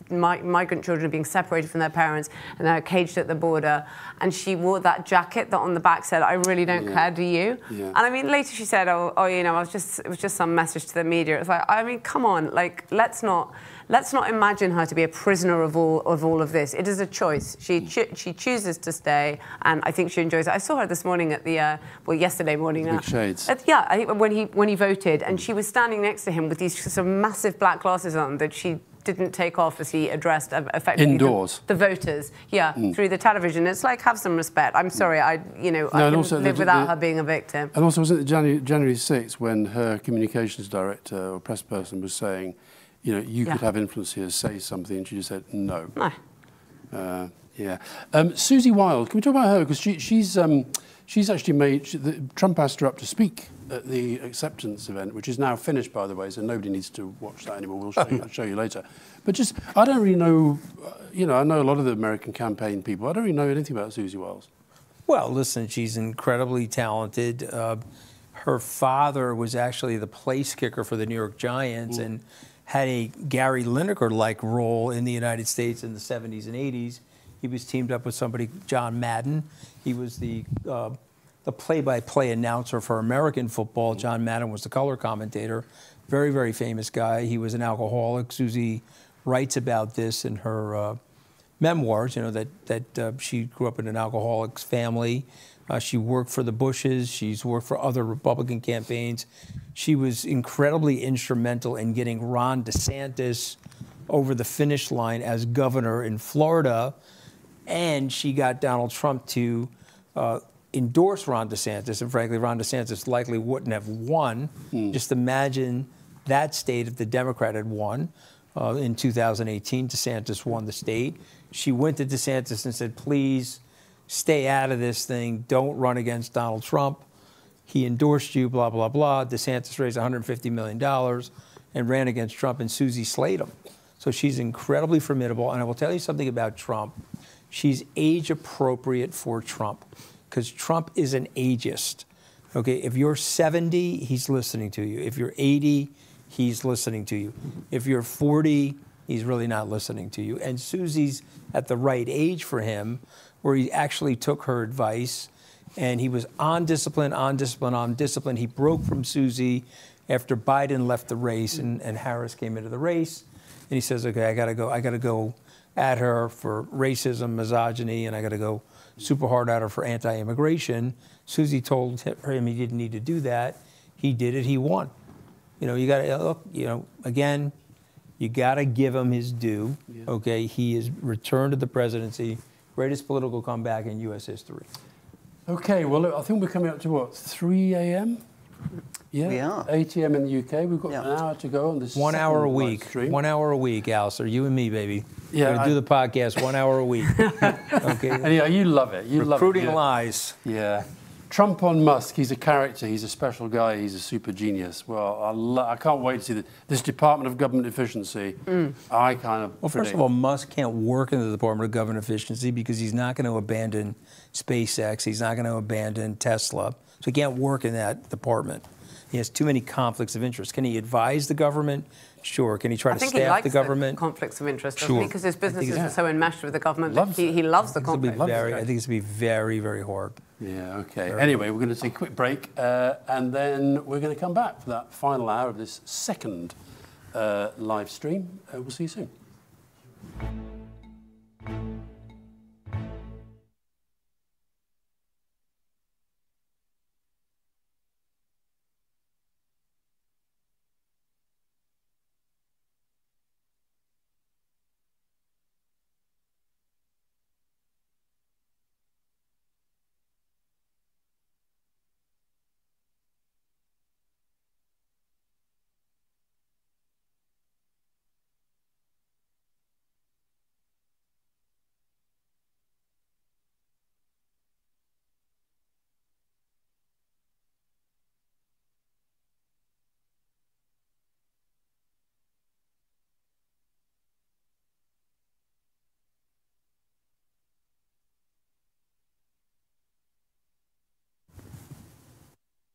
migrant children are being separated from their parents and they're caged at the border. And she wore that jacket that on the back said, "I really don't care, do you?" Yeah. And I mean, later she said, it was just some message to the media. It's like, I mean, come on, like, let's not imagine her to be a prisoner of all of this. It is a choice. She chooses to stay, and I think she enjoys it. I saw her this morning at the yesterday morning. Big shades. I think when he voted, and she was standing next to him with these sort of massive black glasses on that she didn't take off as he addressed effectively indoors the voters, through the television. It's like, have some respect. I'm sorry, I can live without her being a victim. And also, was it January 6th when her communications director or press person was saying, you could have influence here, say something, and she just said no. No. Susie Wild, can we talk about her? Because she's actually Trump asked her up to speak at the acceptance event, which is now finished, by the way, so nobody needs to watch that anymore. I'll show you later. But I don't really know, I know a lot of the American campaign people. I don't really know anything about Susie Wiles. Well, listen, she's incredibly talented. Her father was actually the place kicker for the New York Giants and had a Gary Lineker-like role in the United States in the 70s and 80s. He was teamed up with somebody, John Madden. He was the play-by-play announcer for American football. John Madden was the color commentator. Very, very famous guy. He was an alcoholic. Susie writes about this in her memoirs, that she grew up in an alcoholic's family. She worked for the Bushes. She's worked for other Republican campaigns. She was incredibly instrumental in getting Ron DeSantis over the finish line as governor in Florida. And she got Donald Trump to endorse Ron DeSantis. And frankly, Ron DeSantis likely wouldn't have won. Just imagine that state if the Democrat had won. In 2018, DeSantis won the state. She went to DeSantis and said, please, stay out of this thing. Don't run against Donald Trump. He endorsed you, blah, blah, blah. DeSantis raised $150 million and ran against Trump, and Susie slayed him. So she's incredibly formidable. And I will tell you something about Trump. She's age appropriate for Trump because Trump is an ageist. Okay, if you're 70, he's listening to you. If you're 80, he's listening to you. If you're 40, he's really not listening to you. And Susie's at the right age for him, where he actually took her advice, and he was on discipline, on discipline, on discipline. He broke from Susie after Biden left the race and Harris came into the race. And he says, okay, I gotta go at her for racism, misogyny, and I gotta go super hard at her for anti-immigration. Susie told him he didn't need to do that. He did it, he won. You know, you gotta look, you know, again, you gotta give him his due, okay? He is returned to the presidency, greatest political comeback in U.S. history. Okay, well, look, I think we're coming up to what, 3 a.m.? Yeah, We are. 8 a.m. in the UK. We've got an hour to go on this. 1 hour a week. Stream. 1 hour a week, Alistair. You and me, baby. Yeah, We're gonna do the podcast 1 hour a week. Okay. And yeah, you love it. You love it. Recruiting lies. Yeah. Trump on Musk. He's a character. He's a special guy. He's a super genius. Well, I can't wait to see this Department of Government Efficiency. I kind of. Well, first of all, Musk can't work in the Department of Government Efficiency because he's not going to abandon SpaceX. He's not going to abandon Tesla. So he can't work in that department. He has too many conflicts of interest. Can he advise the government? Sure. Can he try to staff the government? Conflicts of interest, doesn't Sure. he? Because his businesses yeah. are so enmeshed with the government that he loves the conflict. I think it's going to be very, very hard. Yeah, okay. Anyway, we're going to take a quick break and then we're going to come back for that final hour of this second live stream. We'll see you soon.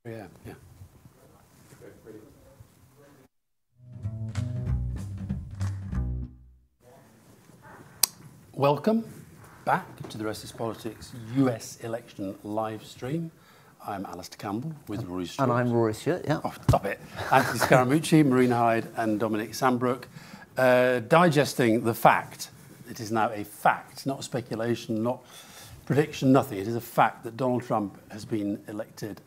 Yeah, yeah. Welcome back to the Rest is Politics US election live stream. I'm Alistair Campbell with Rory Stewart. And I'm Rory Stewart, yeah. Oh, stop it. Anthony Scaramucci, Maureen Hyde and Dominic Sambrook. Digesting the fact, it is now a fact, not speculation, not prediction, nothing. It is a fact that Donald Trump has been elected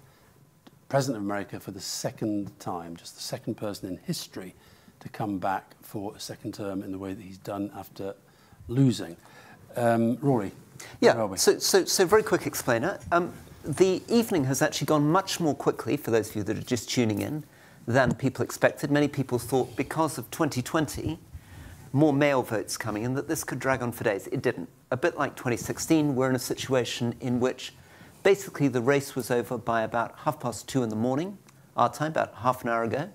President of America for the second time, just the second person in history to come back for a second term in the way that he's done after losing. Rory, where are we? So very quick explainer. The evening has actually gone much more quickly, for those of you that are just tuning in, than people expected. Many people thought because of 2020, more mail votes coming in, that this could drag on for days. It didn't. A bit like 2016, we're in a situation in which basically the race was over by about 2:30 in the morning, our time, about half an hour ago.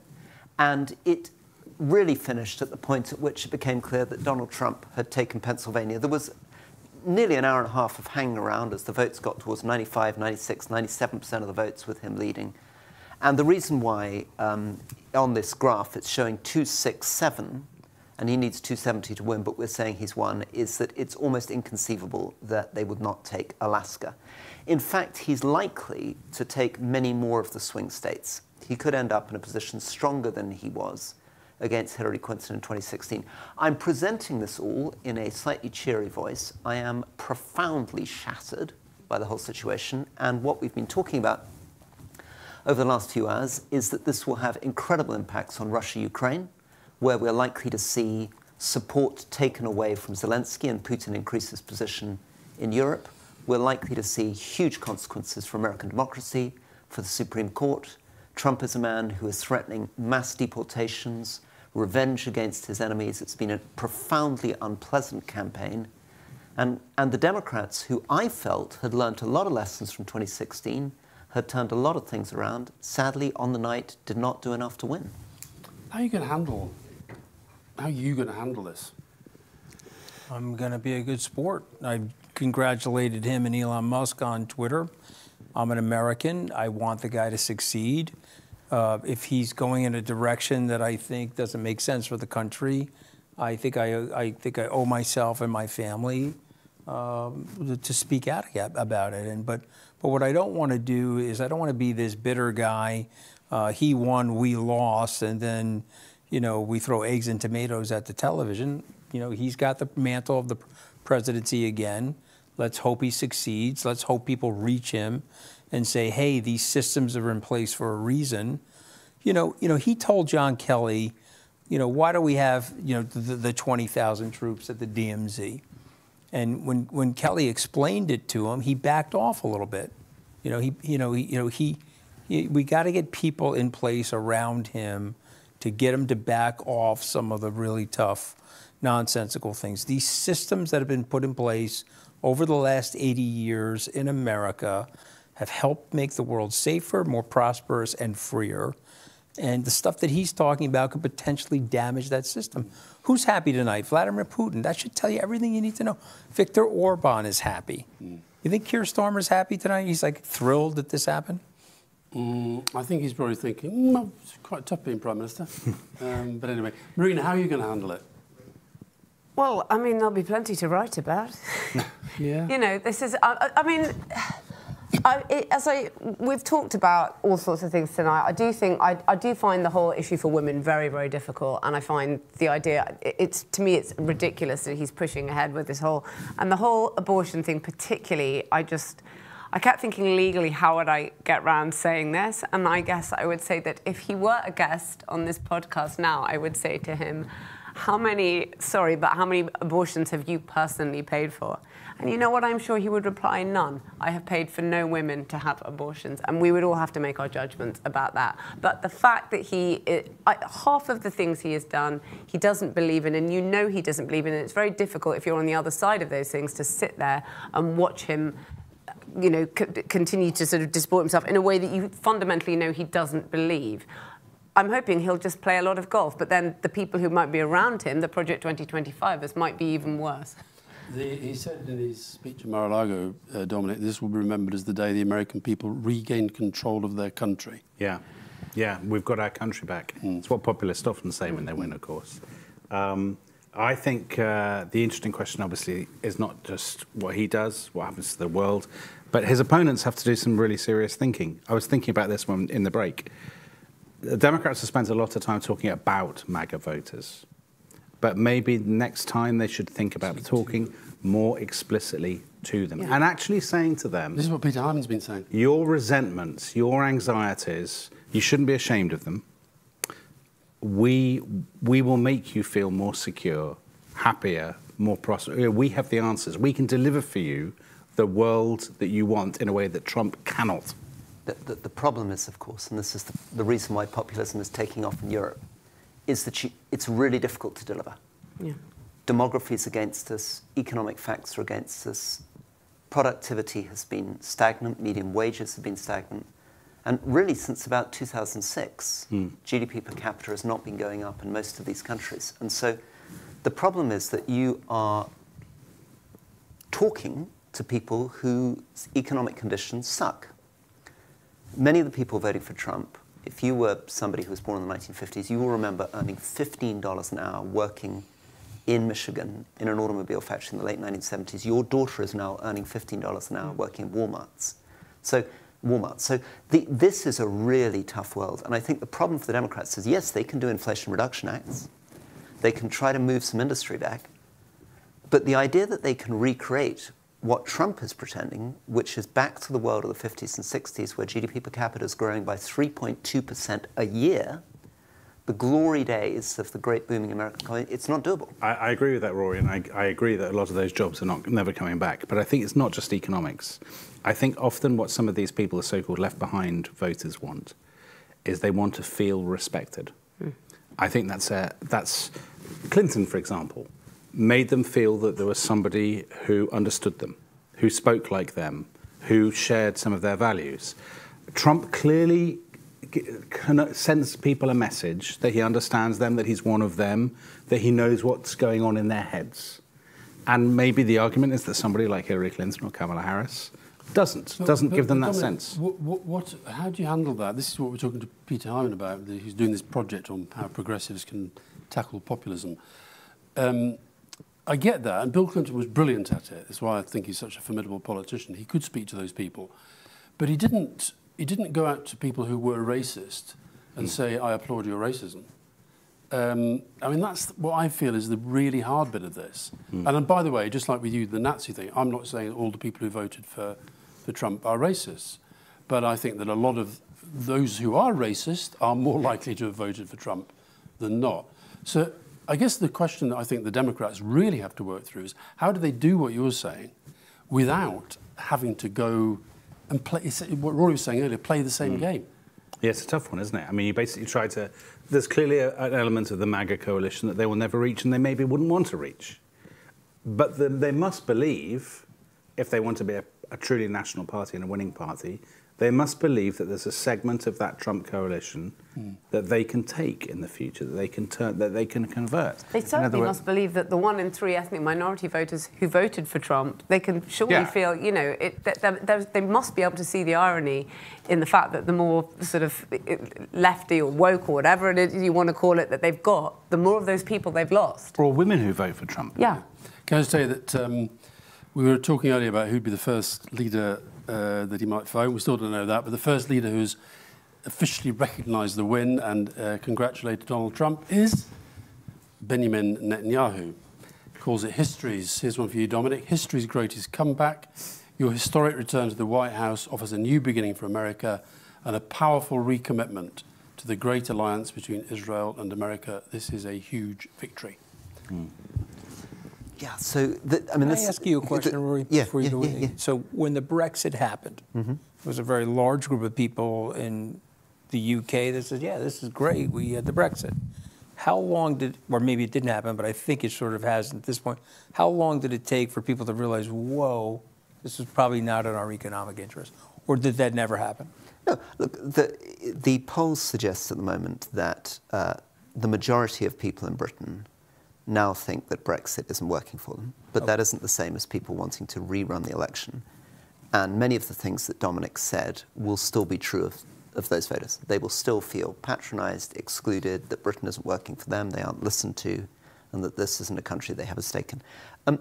And it really finished at the point at which it became clear that Donald Trump had taken Pennsylvania. There was nearly an hour and a half of hanging around as the votes got towards 95, 96, 97% of the votes with him leading. And the reason why on this graph it's showing 267, and he needs 270 to win, but we're saying he's won, is that it's almost inconceivable that they would not take Alaska. In fact, he's likely to take many more of the swing states. He could end up in a position stronger than he was against Hillary Clinton in 2016. I'm presenting this all in a slightly cheery voice. I am profoundly shattered by the whole situation, and what we've been talking about over the last few hours is that this will have incredible impacts on Russia-Ukraine, where we're likely to see support taken away from Zelensky and Putin increase his position in Europe. We're likely to see huge consequences for American democracy, for the Supreme Court. Trump is a man who is threatening mass deportations, revenge against his enemies. It's been a profoundly unpleasant campaign. And the Democrats, who I felt had learned a lot of lessons from 2016, had turned a lot of things around, sadly, on the night, did not do enough to win. How are you going to handle How are you going to handle this? I'm going to be a good sport. I congratulated him and Elon Musk on Twitter. I'm an American. I want the guy to succeed. If he's going in a direction that I think doesn't make sense for the country, I think I owe myself and my family to speak out about it. But what I don't want to do is I don't want to be this bitter guy. He won, we lost, and then we throw eggs and tomatoes at the television. He's got the mantle of the presidency again. Let's hope he succeeds. Let's hope people reach him and say, hey, these systems are in place for a reason. He told John Kelly, why do we have, the 20,000 troops at the DMZ? And when Kelly explained it to him, he backed off a little bit. We got to get people in place around him to get him to back off some of the really tough, nonsensical things. These systems that have been put in place over the last 80 years in America have helped make the world safer, more prosperous, and freer. And the stuff that he's talking about could potentially damage that system. Who's happy tonight? Vladimir Putin. That should tell you everything you need to know. Viktor Orban is happy. You think Keir Starmer's happy tonight? He's like thrilled that this happened? I think he's probably thinking, well, it's quite tough being Prime Minister. But anyway, Marina, how are you going to handle it? Well, I mean, there'll be plenty to write about. Yeah. This is, we've talked about all sorts of things tonight. I do find the whole issue for women very, very difficult, and I find the idea, to me, it's ridiculous that he's pushing ahead with this whole, and the whole abortion thing particularly, I kept thinking legally, how would I get round saying this? And I guess I would say that if he were a guest on this podcast now, I would say to him, how many abortions have you personally paid for? And you know what? I'm sure he would reply, none. I have paid for no women to have abortions. And we would all have to make our judgments about that. But the fact that half of the things he has done, he doesn't believe in, and he doesn't believe in, and it's very difficult if you're on the other side of those things to sit there and watch him continue to sort of disport himself in a way that you fundamentally know he doesn't believe. I'm hoping he'll just play a lot of golf, but then the people who might be around him, the Project 2025ers, might be even worse. He said in his speech at Mar-a-Lago, Dominic, this will be remembered as the day the American people regained control of their country. Yeah, we've got our country back. It's what populists often say when they win, of course. I think the interesting question, obviously, is not just what he does, what happens to the world, but his opponents have to do some really serious thinking. I was thinking about this in the break. The Democrats have spent a lot of time talking about MAGA voters, but maybe next time they should think about talking more explicitly to them and actually saying to them... This is what Peter Hyman's been saying. Your resentments, your anxieties, you shouldn't be ashamed of them. We will make you feel more secure, happier, more prosperous. We have the answers. We can deliver for you the world that you want in a way that Trump cannot. The problem is, of course, and this is the reason why populism is taking off in Europe, is that it's really difficult to deliver. Yeah. Demography is against us, economic facts are against us, productivity has been stagnant, median wages have been stagnant, and really since about 2006, GDP per capita has not been going up in most of these countries. And so the problem is that you are talking to people whose economic conditions suck. Many of the people voting for Trump, if you were somebody who was born in the 1950s, you will remember earning $15 an hour working in Michigan in an automobile factory in the late 1970s. Your daughter is now earning $15 an hour working in Walmart. So this is a really tough world. And I think the problem for the Democrats is, yes, they can do Inflation Reduction Acts. They can try to move some industry back. But the idea that they can recreate what Trump is pretending, which is back to the world of the 50s and 60s, where GDP per capita is growing by 3.2% a year, the glory days of the great booming American economy, it's not doable. I agree with that, Rory, and I agree that a lot of those jobs are never coming back. But I think it's not just economics. I think often what some of these people, the so-called left-behind voters, want is they want to feel respected. I think that's Clinton, for example, made them feel that there was somebody who understood them, who spoke like them, who shared some of their values. Trump clearly sends people a message that he understands them, that he's one of them, that he knows what's going on in their heads. And maybe the argument is that somebody like Hillary Clinton or Kamala Harris doesn't give them that sense. How do you handle that? This is what we're talking to Peter Hyman about. He's doing this project on how progressives can tackle populism. I get that, and Bill Clinton was brilliant at it. That's why I think he's such a formidable politician. He could speak to those people, but he didn't go out to people who were racist and say, "I applaud your racism." I mean, that's what I feel is the really hard bit of this. And by the way, just like with you, the Nazi thing, I'm not saying all the people who voted for Trump are racists, but I think that a lot of those who are racist are more likely to have voted for Trump than not. So I guess the question that I think the Democrats really have to work through is how do they do what you're saying without having to go and play, what Rory was saying earlier, play the same game? Yeah, it's a tough one, isn't it? I mean, you basically try to... There's clearly an element of the MAGA coalition that they will never reach and they maybe wouldn't want to reach. But they must believe, if they want to be a truly national party and a winning party, they must believe that there's a segment of that Trump coalition that they can take in the future, that they can convert. They certainly must believe that the 1 in 3 ethnic minority voters who voted for Trump, they can surely feel, you know, they must be able to see the irony in the fact that the more sort of lefty or woke or whatever it is you want to call it that they've got, the more of those people they've lost. Or women who vote for Trump. Yeah. Can I just say that we were talking earlier about who'd be the first leader that he might phone. We still don't know that, but the first leader who's officially recognised the win and congratulated Donald Trump is Benjamin Netanyahu. He calls it history's, here's one for you, Dominic, history's greatest comeback. Your historic return to the White House offers a new beginning for America and a powerful recommitment to the great alliance between Israel and America. This is a huge victory. Yeah, so I mean, Can I ask you a question, Rory? Before you go in? So when the Brexit happened, there was a very large group of people in the UK that said, yeah, this is great, we had the Brexit. How long did, or maybe it didn't happen, but I think it sort of has at this point, how long did it take for people to realize, whoa, this is probably not in our economic interest? Or did that never happen? No, look, the polls suggest at the moment that the majority of people in Britain now think that Brexit isn't working for them, but that isn't the same as people wanting to rerun the election. And many of the things that Dominic said will still be true of those voters. They will still feel patronised, excluded, that Britain isn't working for them, they aren't listened to, and that this isn't a country they have a stake in.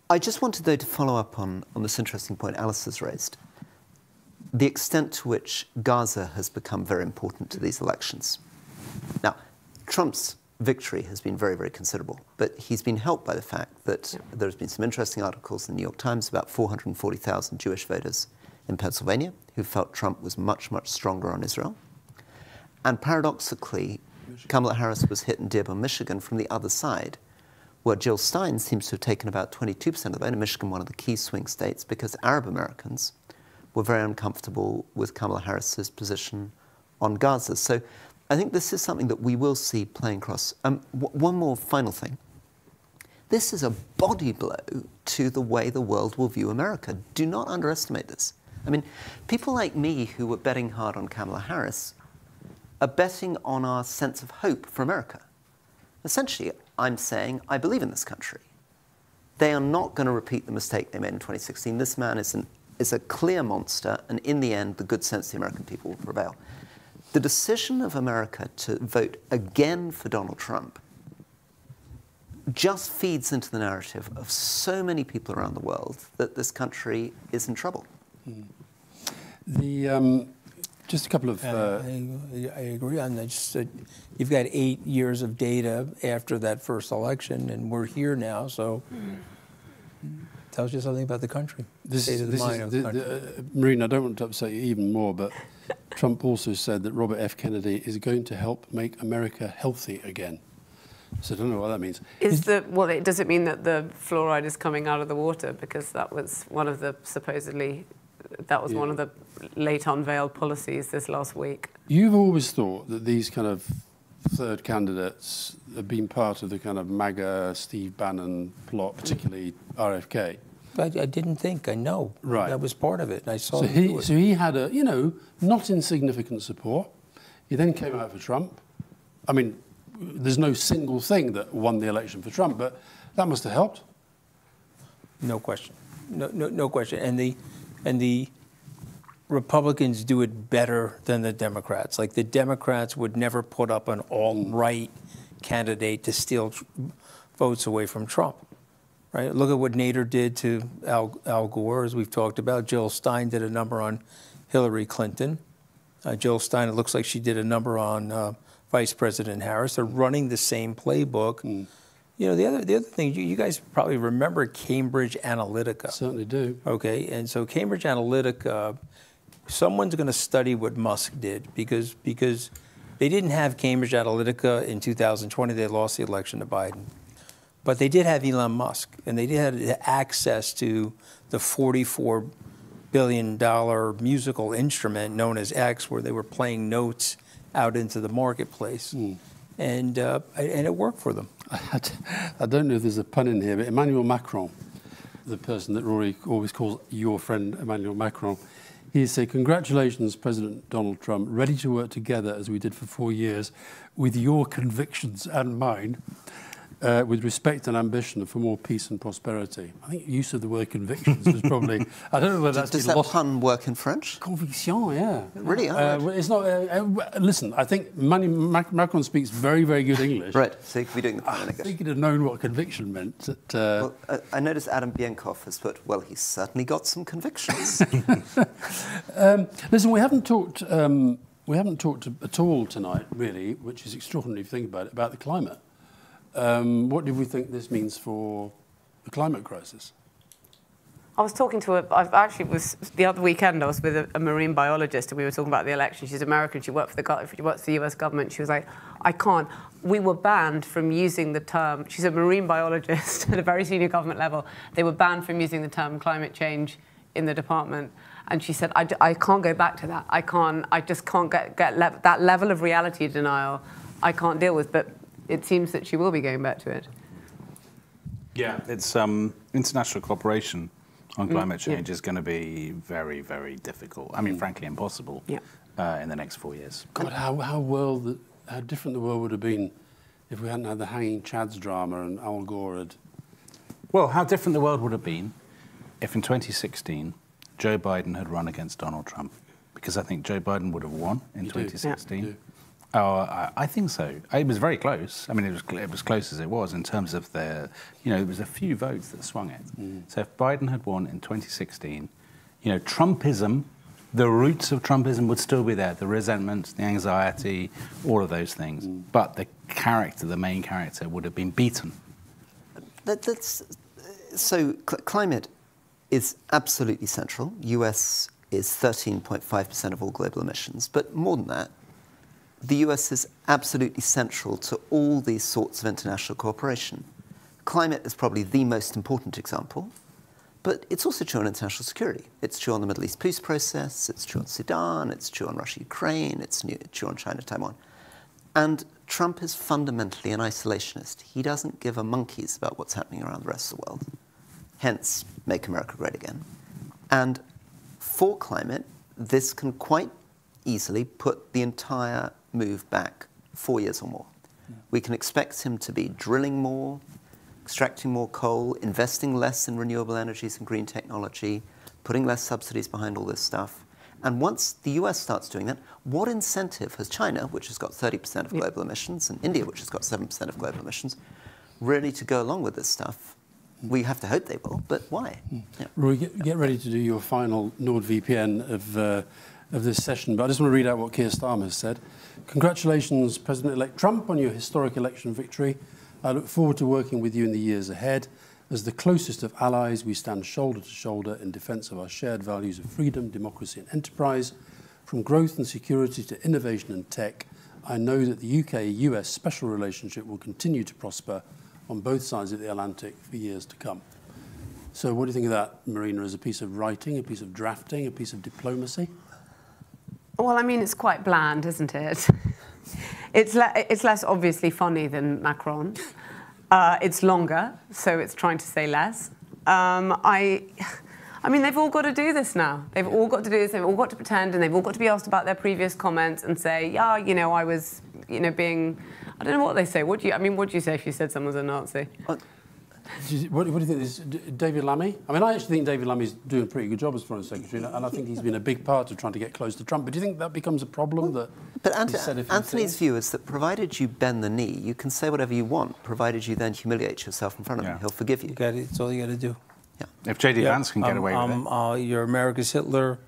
I just wanted, though, to follow up on this interesting point Alice has raised. The extent to which Gaza has become very important to these elections. Now, Trump's victory has been very, very considerable, but he's been helped by the fact that there's been some interesting articles in the New York Times about 440,000 Jewish voters in Pennsylvania who felt Trump was much, much stronger on Israel. And paradoxically, Kamala Harris was hit in Dearborn, Michigan from the other side, where Jill Stein seems to have taken about 22% of the vote, in Michigan, one of the key swing states, because Arab Americans were very uncomfortable with Kamala Harris's position on Gaza. So I think this is something that we will see playing across. One more final thing. This is a body blow to the way the world will view America. Do not underestimate this. I mean, people like me who were betting hard on Kamala Harris are betting on our sense of hope for America. Essentially, I'm saying I believe in this country. They are not going to repeat the mistake they made in 2016. This man is a clear monster, and in the end, the good sense of the American people will prevail. The decision of America to vote again for Donald Trump just feeds into the narrative of so many people around the world that this country is in trouble. Just a couple of... I agree on that. Just, you've got 8 years of data after that first election, and we're here now, so tells you something about the country. Marine, I don't want to upset you even more, but Trump also said that Robert F. Kennedy is going to help make America healthy again. So I don't know what that means. Does it mean that the fluoride is coming out of the water? Because that was one of the one of the late unveiled policies this last week. You've always thought that these kind of third candidates have been part of the kind of MAGA, Steve Bannon plot, particularly RFK. I didn't think. I know. Right. That was part of it. I saw. So he had a, you know, not insignificant support. He then came out for Trump. I mean, there's no single thing that won the election for Trump, but that must have helped. No question. No question. And the Republicans do it better than the Democrats. Like the Democrats would never put up an alt-right candidate to steal votes away from Trump. Right? Look at what Nader did to Al Gore, as we've talked about. Jill Stein did a number on Hillary Clinton. Jill Stein, it looks like she did a number on Vice President Harris. They're running the same playbook. You know, the other thing, you guys probably remember Cambridge Analytica. Certainly do. Okay, and so Cambridge Analytica, someone's going to study what Musk did because they didn't have Cambridge Analytica in 2020. They lost the election to Biden. But they did have Elon Musk, and they did have access to the $44 billion musical instrument known as X, where they were playing notes out into the marketplace. And it worked for them. I don't know if there's a pun in here, but Emmanuel Macron, the person that Rory always calls your friend Emmanuel Macron, he said, "Congratulations, President Donald Trump, ready to work together as we did for 4 years with your convictions and mine. With respect and ambition for more peace and prosperity." I think use of the word convictions was probably, I don't know whether that's Does that pun work in French? Conviction, yeah. Really? It's not, listen, I think Macron speaks very, very good English. Right, so he could be doing the pun in I English. think he'd have known what conviction meant. Well, I noticed Adam Bienkhoff has put, well, he's certainly got some convictions. Listen, we haven't talked at all tonight, really, which is extraordinary if you think about the climate. What do we think this means for the climate crisis? I was talking to the other weekend, I was with a marine biologist and we were talking about the election. She's American, she works for the US government. She was like, I can't. We were banned from using the term, she's a marine biologist at a very senior government level. They were banned from using the term climate change in the department. And she said, I can't go back to that. I just can't get that level of reality denial I can't deal with. But it seems that she will be going back to it. Yeah, it's international cooperation on climate change is going to be very, very difficult. I mean, frankly, impossible in the next 4 years. God, how different the world would have been if we hadn't had the hanging Chads drama and Al Gore had... Well, how different the world would have been if in 2016 Joe Biden had run against Donald Trump. Because I think Joe Biden would have won in 2016. Yeah. Oh, I think so. It was very close. I mean, it was close as it was in terms of there was a few votes that swung it. So if Biden had won in 2016, Trumpism, the roots of Trumpism would still be there. The resentment, the anxiety, all of those things. But the main character would have been beaten. So climate is absolutely central. US is 13.5% of all global emissions. But more than that, the US is absolutely central to all these sorts of international cooperation. Climate is probably the most important example, but it's also true on international security. It's true on the Middle East peace process, it's true on Sudan, it's true on Russia-Ukraine, it's true on China-Taiwan. And Trump is fundamentally an isolationist. He doesn't give a monkey's about what's happening around the rest of the world. Hence, Make America Great Again. And for climate, this can quite easily put the entire move back 4 years or more. We can expect him to be drilling more, extracting more coal, investing less in renewable energies and green technology, putting less subsidies behind all this stuff. And once the US starts doing that, what incentive has China, which has got 30% of global emissions, and India, which has got 7% of global emissions, really to go along with this stuff? We have to hope they will, but why? Roy, get ready to do your final NordVPN of this session, but I just want to read out what Keir Starmer has said. "Congratulations, President-elect Trump, on your historic election victory. I look forward to working with you in the years ahead. As the closest of allies, we stand shoulder to shoulder in defence of our shared values of freedom, democracy and enterprise. From growth and security to innovation and tech, I know that the UK-US special relationship will continue to prosper on both sides of the Atlantic for years to come." So what do you think of that, Marina, as a piece of writing, a piece of drafting, a piece of diplomacy? Well, I mean, it's quite bland, isn't it? It's less obviously funny than Macron. It's longer, so it's trying to say less. I mean, they've all got to do this now. They've all got to do this. They've all got to pretend, and they've all got to be asked about their previous comments and say, yeah, you know, I was, you know, being. I don't know what they say. What do you say if you said someone's a Nazi? What do you think? This David Lammy? I mean, I actually think David Lammy's doing a pretty good job as Foreign Secretary, and I think he's been a big part of trying to get close to Trump. But do you think that becomes a problem? But Anthony's view is that provided you bend the knee, you can say whatever you want, provided you then humiliate yourself in front of him. He'll forgive you. It's all you got to do. Yeah. If J.D. Vance can get away with it. You're America's Hitler.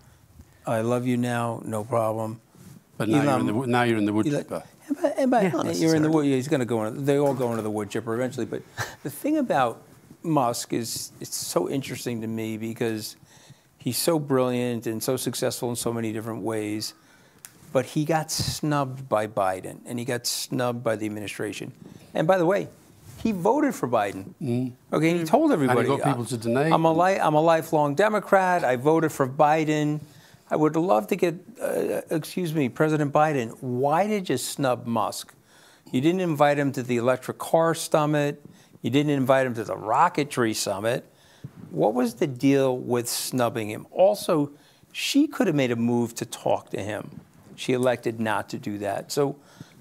I love you now, no problem. But now you're in the wood chipper. You're in the wood. He's going to go in. They all go into the wood chipper eventually. But the thing about Musk is it's so interesting to me because he's so brilliant and so successful in so many different ways. But he got snubbed by Biden, and he got snubbed by the administration. And by the way, he voted for Biden. Okay, he told everybody. And he got people to donate. I'm a lifelong Democrat. I voted for Biden. I would love to get, President Biden, why did you snub Musk? You didn't invite him to the electric car summit. You didn't invite him to the rocketry summit. What was the deal with snubbing him? Also, she could have made a move to talk to him. She elected not to do that. So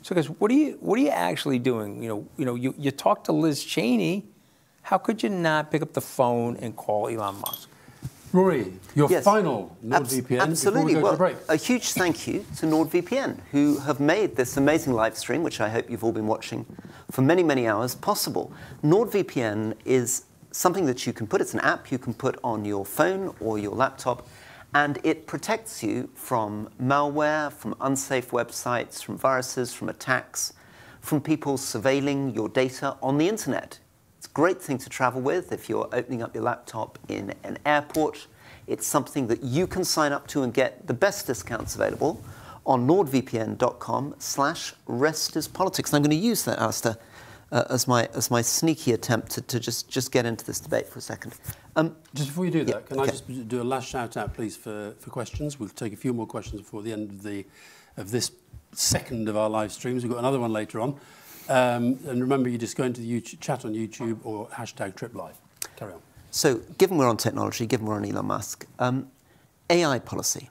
guys, what are you actually doing? You talked to Liz Cheney. How could you not pick up the phone and call Elon Musk? Rory, your final NordVPN. Absolutely. Before we go to break. A huge thank you to NordVPN, who have made this amazing live stream, which I hope you've all been watching for many, many hours, possible. NordVPN is something that you can put, it's an app you can put on your phone or your laptop, and it protects you from malware, from unsafe websites, from viruses, from attacks, from people surveilling your data on the internet. It's a great thing to travel with if you're opening up your laptop in an airport. It's something that you can sign up to and get the best discounts available on nordvpn.com/restispolitics. And I'm going to use that, Alistair, as my sneaky attempt to just get into this debate for a second. Just before you do that, can I just do a last shout out, please, for questions? We'll take a few more questions before the end of this second of our live streams. We've got another one later on. And remember, you just go into the chat on YouTube or #TripLive. Carry on. So, given we're on technology, given we're on Elon Musk, AI policy.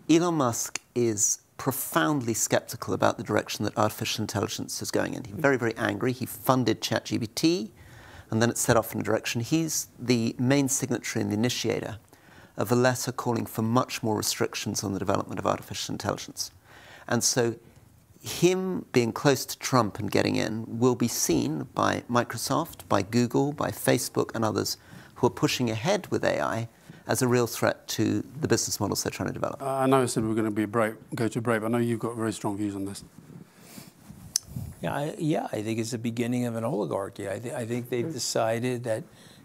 Elon Musk is profoundly skeptical about the direction that artificial intelligence is going in. He's very, very angry. He funded ChatGPT, and then it set off in a direction. He's the main signatory and the initiator of a letter calling for much more restrictions on the development of artificial intelligence. And so him being close to Trump and getting in will be seen by Microsoft, by Google, by Facebook and others who are pushing ahead with AI as a real threat to the business models they're trying to develop. I know I said we were going to go to a break, but I know you've got very strong views on this. I think it's the beginning of an oligarchy. I think they've decided that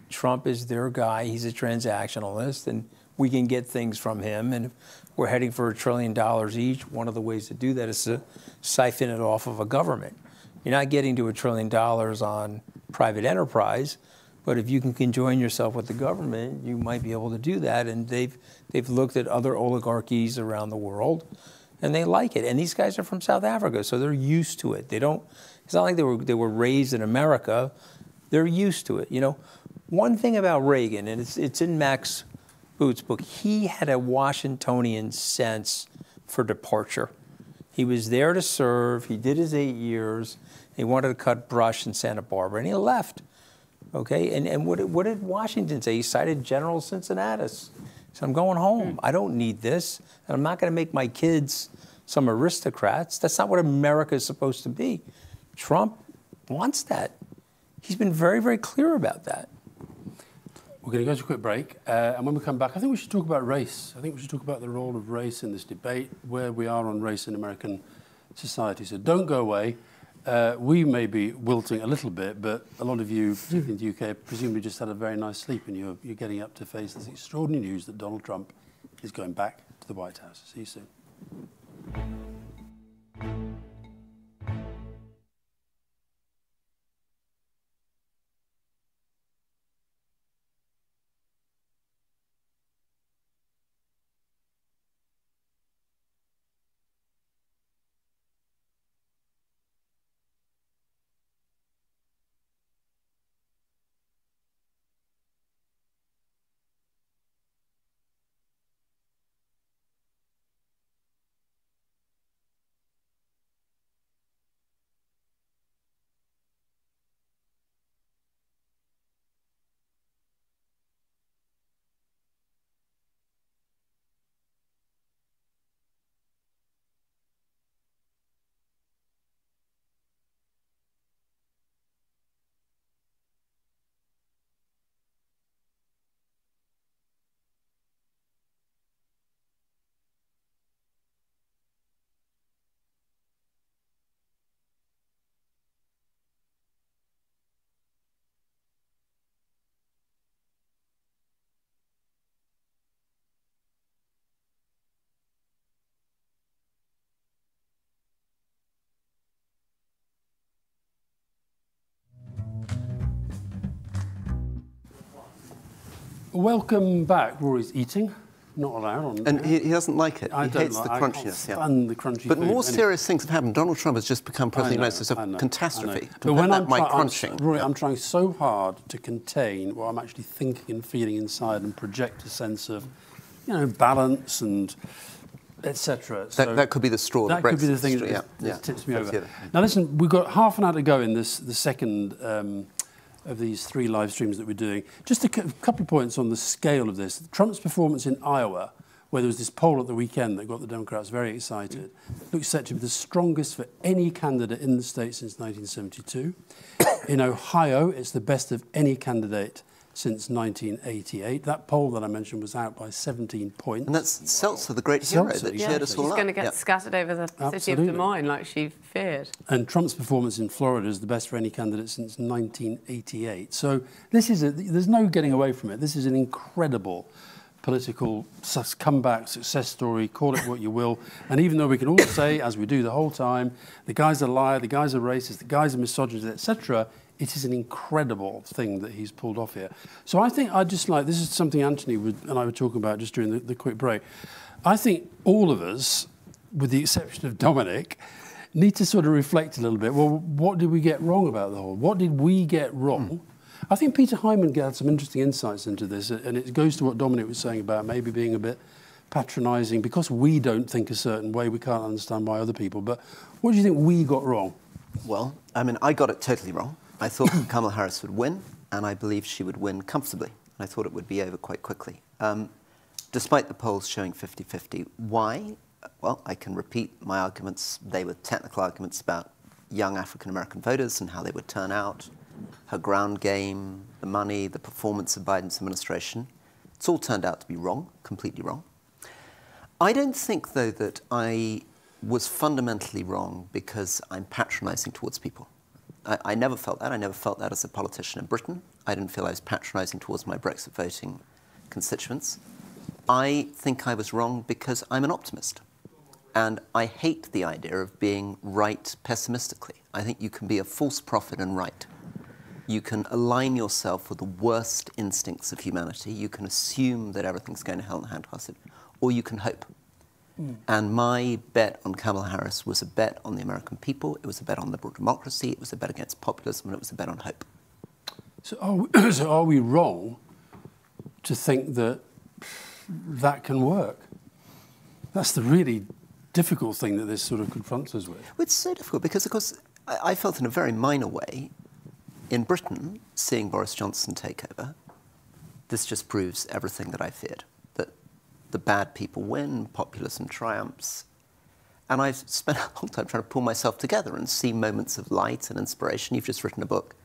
Trump is their guy. He's a transactionalist, and we can get things from him. And if we're heading for $1 trillion each, one of the ways to do that is to siphon it off of a government. You're not getting to $1 trillion on private enterprise, but if you can conjoin yourself with the government, you might be able to do that. And they've looked at other oligarchies around the world, and they like it. And these guys are from South Africa, so they're used to it. They don't. It's not like they were raised in America. They're used to it. You know, one thing about Reagan, and it's in Max Boot's book, he had a Washingtonian sense for departure. He was there to serve. He did his 8 years. He wanted to cut brush in Santa Barbara, and he left. Okay, and what did Washington say? He cited General Cincinnatus. He said, I'm going home. I don't need this, and I'm not going to make my kids some aristocrats. That's not what America is supposed to be. Trump wants that. He's been very, very clear about that. We're going to go to a quick break, and when we come back, I think we should talk about race. I think we should talk about the role of race in this debate, where we are on race in American society. So don't go away. We may be wilting a little bit, but a lot of you, particularly in the UK, presumably just had a very nice sleep, and you're getting up to face this extraordinary news that Donald Trump is going back to the White House. See you soon. Welcome back. Rory's eating. Not allowed on. And he doesn't like it. I He hates the crunchiness. I can't stand the crunchy But food. more Anyway. serious things have happened. Donald Trump has just become president of the United States. I It's know, a catastrophe. But when I'm, crunching. Rory, I'm trying so hard to contain what I'm actually thinking and feeling inside and project a sense of, balance and etc. So that could be the straw. That could be the thing that tips me over. Now listen, we've got half an hour to go in the second of these 3 live streams that we're doing. Just a couple of points on the scale of this. Trump's performance in Iowa, where there was this poll at the weekend that got the Democrats very excited, looks set to be the strongest for any candidate in the state since 1972. In Ohio, it's the best of any candidate since 1988. That poll that I mentioned was out by 17 points. And that's Seltzer, the great hero that cheered us all up. She's going to get scattered over the city of Des Moines like she feared. And Trump's performance in Florida is the best for any candidate since 1988. So this is there's no getting away from it. This is an incredible political comeback, success story, call it what you will. And even though we can all say, as we do the whole time, the guy's a liar, the guy's a racist, the guy's a misogynist, etc., it is an incredible thing that he's pulled off here. So I think this is something Anthony and I were talking about just during the quick break. I think all of us, with the exception of Dominic, need to sort of reflect a little bit. Well, what did we get wrong about the whole? What did we get wrong? I think Peter Hyman had some interesting insights into this, and it goes to what Dominic was saying about maybe being a bit patronising. Because we don't think a certain way, we can't understand why other people. But what do you think we got wrong? Well, I got it totally wrong. I thought Kamala Harris would win, and I believed she would win comfortably. I thought it would be over quite quickly. Despite the polls showing 50-50. Why? Well, I can repeat my arguments. They were technical arguments about young African-American voters and how they would turn out, her ground game, the money, the performance of Biden's administration. It's all turned out to be wrong, completely wrong. I don't think, though, that I was fundamentally wrong because I'm patronising towards people. I never felt that. I never felt that as a politician in Britain. I didn't feel I was patronising towards my Brexit voting constituents. I think I was wrong because I'm an optimist. And I hate the idea of being right pessimistically. I think you can be a false prophet and right. You can align yourself with the worst instincts of humanity. You can assume that everything's going to hell in a handbasket, or you can hope. And my bet on Kamala Harris was a bet on the American people. It was a bet on liberal democracy. It was a bet against populism, and it was a bet on hope. So are we wrong to think that that can work? That's the really difficult thing that this sort of confronts us with. It's so difficult because, of course, I felt in a very minor way, in Britain, seeing Boris Johnson take over, this just proves everything that I feared. The bad people win, populism triumphs. And I've spent a long time trying to pull myself together and see moments of light and inspiration. You've just written a book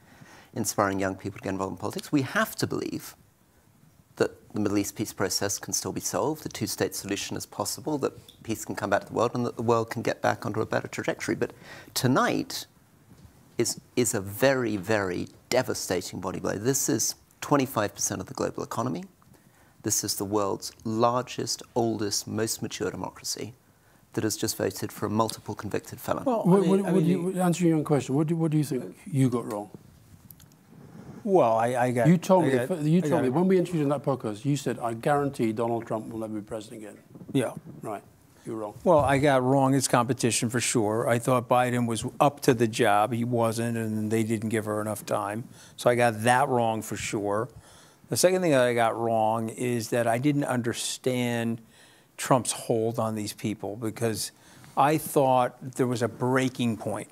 inspiring young people to get involved in politics. We have to believe that the Middle East peace process can still be solved, the two-state solution is possible, that peace can come back to the world, and that the world can get back onto a better trajectory. But tonight is a very, very devastating body blow. This is 25% of the global economy. This is the world's largest, oldest, most mature democracy that has just voted for a multiple convicted felon. Well, answering your own question, what do you think you got wrong? Well, I got... You told me when we interviewed in that podcast, you said, I guarantee Donald Trump will never be president again. Yeah. Right. You were wrong. Well, I got wrong. It's competition for sure. I thought Biden was up to the job. He wasn't, and they didn't give her enough time. So I got that wrong for sure. The second thing that I got wrong is that I didn't understand Trump's hold on these people because I thought there was a breaking point.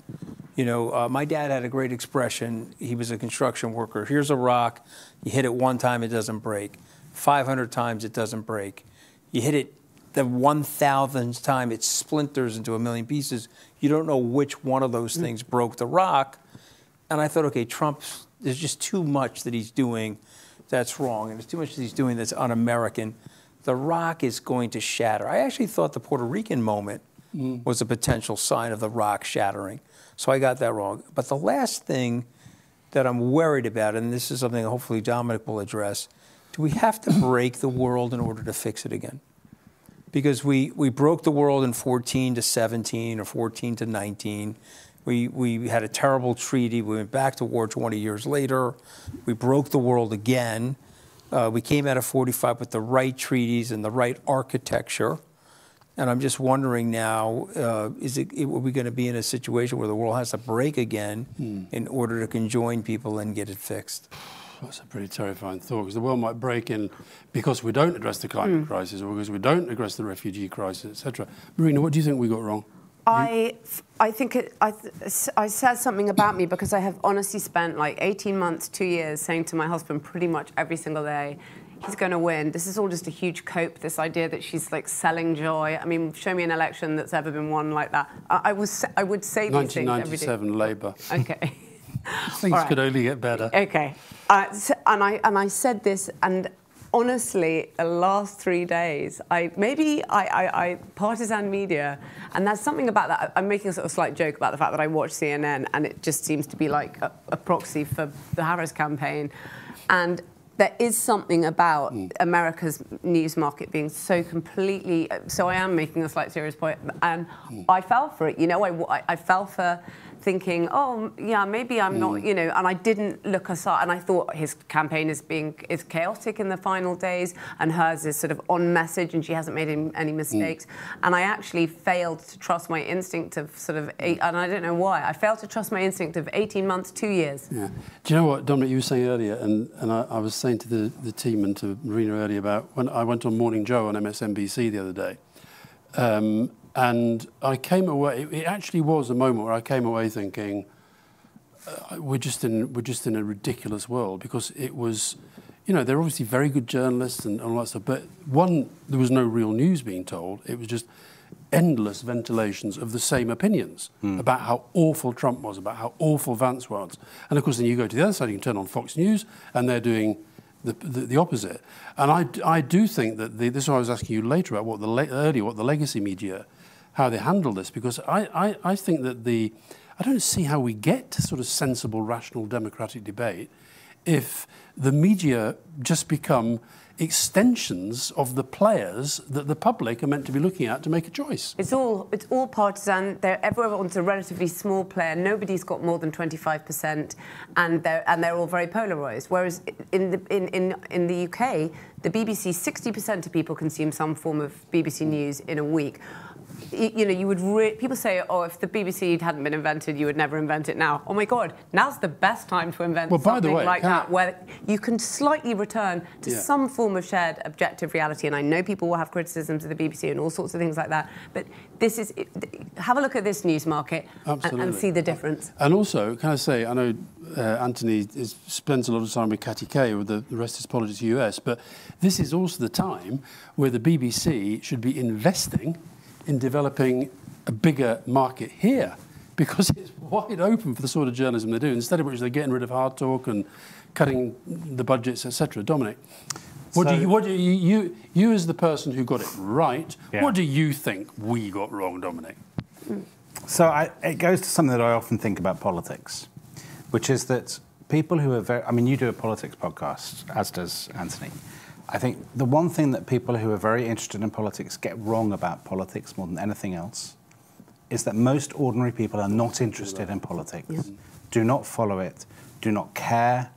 You know, my dad had a great expression. He was a construction worker. Here's a rock. You hit it one time, it doesn't break. 500 times, it doesn't break. You hit it the 1,000th time, it splinters into a million pieces. You don't know which one of those things broke the rock. And I thought, okay, there's just too much that he's doing that's wrong, and there's too much that he's doing that's un-American. The rock is going to shatter. I actually thought the Puerto Rican moment was a potential sign of the rock shattering. So I got that wrong. But the last thing that I'm worried about, and this is something hopefully Dominic will address, do we have to break the world in order to fix it again? Because we broke the world in 14 to 17 or 14 to 19. We had a terrible treaty. We went back to war 20 years later. We broke the world again. We came out of 45 with the right treaties and the right architecture. And I'm just wondering now, are we going to be in a situation where the world has to break again in order to conjoin people and get it fixed? That's a pretty terrifying thought, because the world might break in because we don't address the climate crisis, or because we don't address the refugee crisis, etc. Marina, what do you think we got wrong? I think I said something about me because I have honestly spent like 18 months, 2 years saying to my husband pretty much every single day, he's going to win. This is all just a huge cope, this idea that she's like selling joy. I mean, show me an election that's ever been won like that. I would say these things every day. 1997 Labour. Okay. Things could only get better. Okay. And I said this, and honestly, the last 3 days, I partisan media, and there's something about that. I'm making a sort of slight joke about the fact that I watch CNN, and it just seems to be like a proxy for the Harris campaign. And there is something about America's news market being so completely... So I am making a slight serious point, and I fell for it. You know, I fell for thinking, oh, yeah, maybe I'm not, you know, and I didn't look aside, and I thought his campaign is chaotic in the final days, and hers is sort of on message, and she hasn't made any mistakes. And I actually failed to trust my instinct of sort of, and I don't know why, I failed to trust my instinct of 18 months, 2 years. Yeah. Do you know what, Dominic, you were saying earlier, and I was saying to the team and to Marina earlier about when I went on Morning Joe on MSNBC the other day, and I came away. It actually was a moment where I came away thinking, we're just in a ridiculous world, because it was, you know, they're obviously very good journalists and all that stuff, but one, there was no real news being told. It was just endless ventilations of the same opinions about how awful Trump was, about how awful Vance was, and of course then you go to the other side, you can turn on Fox News, and they're doing the opposite. And I do think that this is what I was asking you later about what the legacy media, how they handle this, because I think that I don't see how we get to sort of sensible, rational, democratic debate if the media just become extensions of the players that the public are meant to be looking at to make a choice. It's all partisan. Everyone's a relatively small player. Nobody's got more than 25%, and they're all very polarised. Whereas in the UK, the BBC, 60% of people consume some form of BBC News in a week. You know, you would people say, oh, if the BBC hadn't been invented, you would never invent it now. Oh my God, now's the best time to invent something like that, where you can slightly return to some form of shared objective reality. And I know people will have criticisms of the BBC and all sorts of things like that, but this is, have a look at this news market and see the difference. And also, can I say, I know Anthony spends a lot of time with Catty Kay with the Rest is Politics US, but this is also the time where the BBC should be investing in developing a bigger market here, because it's wide open for the sort of journalism they do, instead of which they're getting rid of hard talk and cutting the budgets, etc. Dominic, what do you as the person who got it right, what do you think we got wrong, Dominic? So it goes to something that I often think about politics, which is that people who are very, I mean, you do a politics podcast, as does Anthony. I think the one thing that people who are very interested in politics get wrong about politics more than anything else is that most ordinary people are not interested in politics, do not follow it, do not care,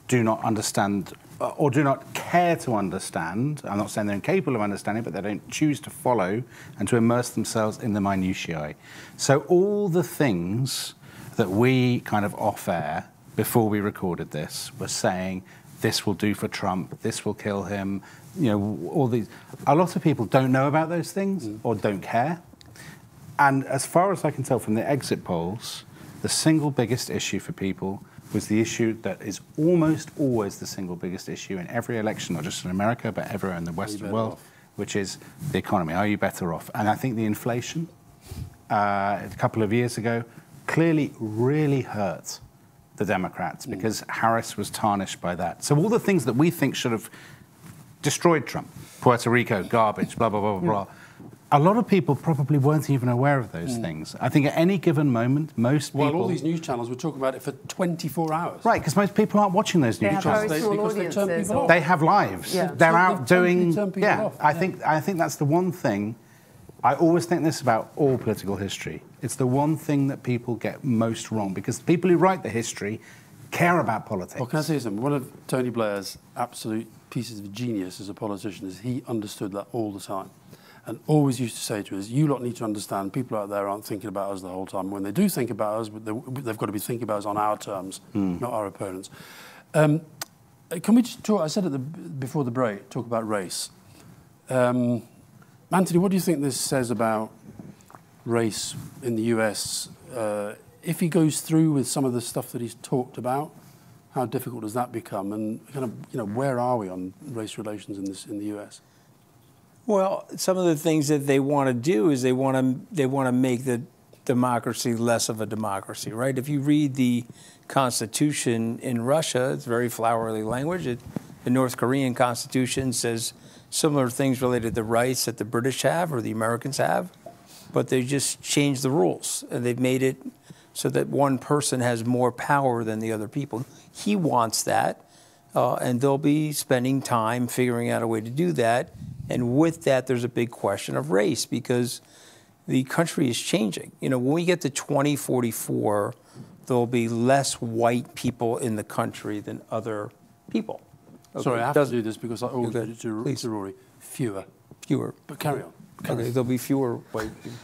do not understand, or do not care to understand. I'm not saying they're incapable of understanding, but they don't choose to follow and to immerse themselves in the minutiae. So all the things that we kind of off-air before we recorded this were saying, this will do for Trump, this will kill him, you know, all these. A lot of people don't know about those things or don't care. And as far as I can tell from the exit polls, the single biggest issue for people was the issue that is almost always the single biggest issue in every election, not just in America, but everywhere in the Western world, which is the economy. Are you better off? And I think the inflation a couple of years ago clearly really hurt the Democrats, because Harris was tarnished by that. So all the things that we think should have destroyed Trump, Puerto Rico, garbage, blah, blah, blah, blah, a lot of people probably weren't even aware of those things. I think at any given moment, most people... Well, all these news channels were talking about it for 24 hours. Right, because most people aren't watching those news channels. Because they turn people off. They have lives. Yeah. They're out doing... Yeah, I think that's the one thing. I always think this about all political history. It's the one thing that people get most wrong, because the people who write the history care about politics. Well, can I say something? One of Tony Blair's absolute pieces of genius as a politician is he understood that all the time. And always used to say to us, you lot need to understand people out there aren't thinking about us the whole time. When they do think about us, they've got to be thinking about us on our terms, not our opponents. Can we just talk, I said before the break, talk about race. Anthony, what do you think this says about race in the US? If he goes through with some of the stuff that he's talked about, how difficult does that become? And kind of, where are we on race relations in the US? Well, some of the things that they want to do is they want to make the democracy less of a democracy, right? If you read the Constitution in Russia, it's very flowery language. The North Korean Constitution says similar things related to rights that the British have or the Americans have, but they just changed the rules. And they've made it so that one person has more power than the other people. He wants that, and they'll be spending time figuring out a way to do that. And with that, there's a big question of race because the country is changing. When we get to 2044, there'll be less white people in the country than other people. Okay. Sorry, I have to do this because I always do it to Rory. Fewer. But carry on. Okay, there'll be fewer white people.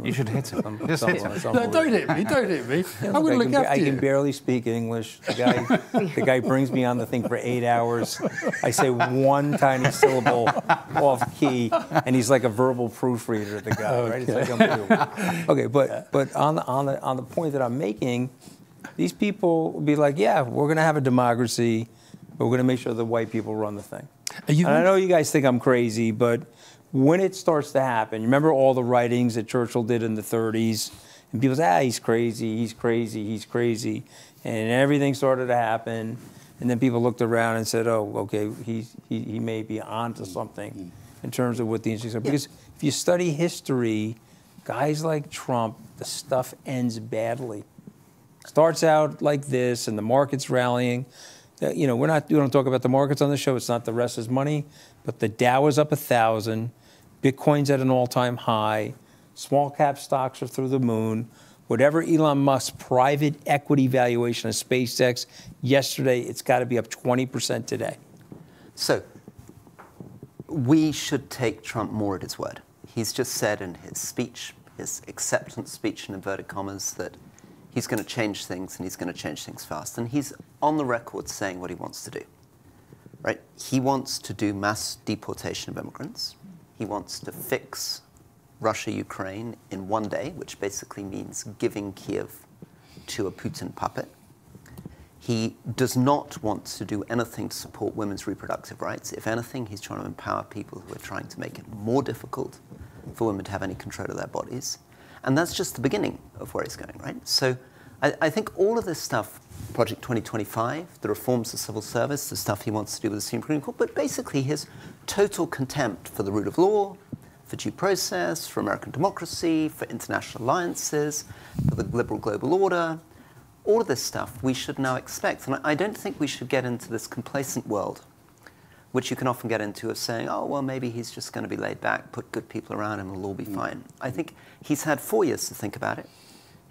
You should hit him. Just hit him. No, don't hit me. Don't hit me. I'm going to look after you. I can barely speak English. The guy brings me on the thing for 8 hours. I say one tiny syllable off key, and he's like a verbal proofreader. The guy, right? It's like unbelievable. Okay, but on the point that I'm making, these people will be like, yeah, we're going to have a democracy, but we're going to make sure the white people run the thing. And I know you guys think I'm crazy, but when it starts to happen, you remember all the writings that Churchill did in the 30s, and people say, he's crazy, he's crazy, he's crazy, and everything started to happen, and then people looked around and said, oh, okay, he may be onto something in terms of what the interesting stuff. Because if you study history, guys like Trump, the stuff ends badly. Starts out like this, and the market's rallying. We don't talk about the markets on the show. It's not the rest is money, but the Dow is up 1,000. Bitcoin's at an all-time high. Small cap stocks are through the moon. Whatever Elon Musk's private equity valuation of SpaceX yesterday, it's got to be up 20% today. So we should take Trump more at his word. He's just said in his speech, his acceptance speech in inverted commas, that he's going to change things and he's going to change things fast. And he's on the record saying what he wants to do. Right? He wants to do mass deportation of immigrants. He wants to fix Russia-Ukraine in one day, which basically means giving Kiev to a Putin puppet. He does not want to do anything to support women's reproductive rights. If anything, he's trying to empower people who are trying to make it more difficult for women to have any control of their bodies. And that's just the beginning of where he's going, right? So I think all of this stuff, Project 2025, the reforms of civil service, the stuff he wants to do with the Supreme Court, but basically his total contempt for the rule of law, for due process, for American democracy, for international alliances, for the liberal global order, all of this stuff we should now expect. And I don't think we should get into this complacent world, which you can often get into of saying, oh, well, maybe he's just going to be laid back, put good people around him, and it'll all be fine. I think he's had 4 years to think about it.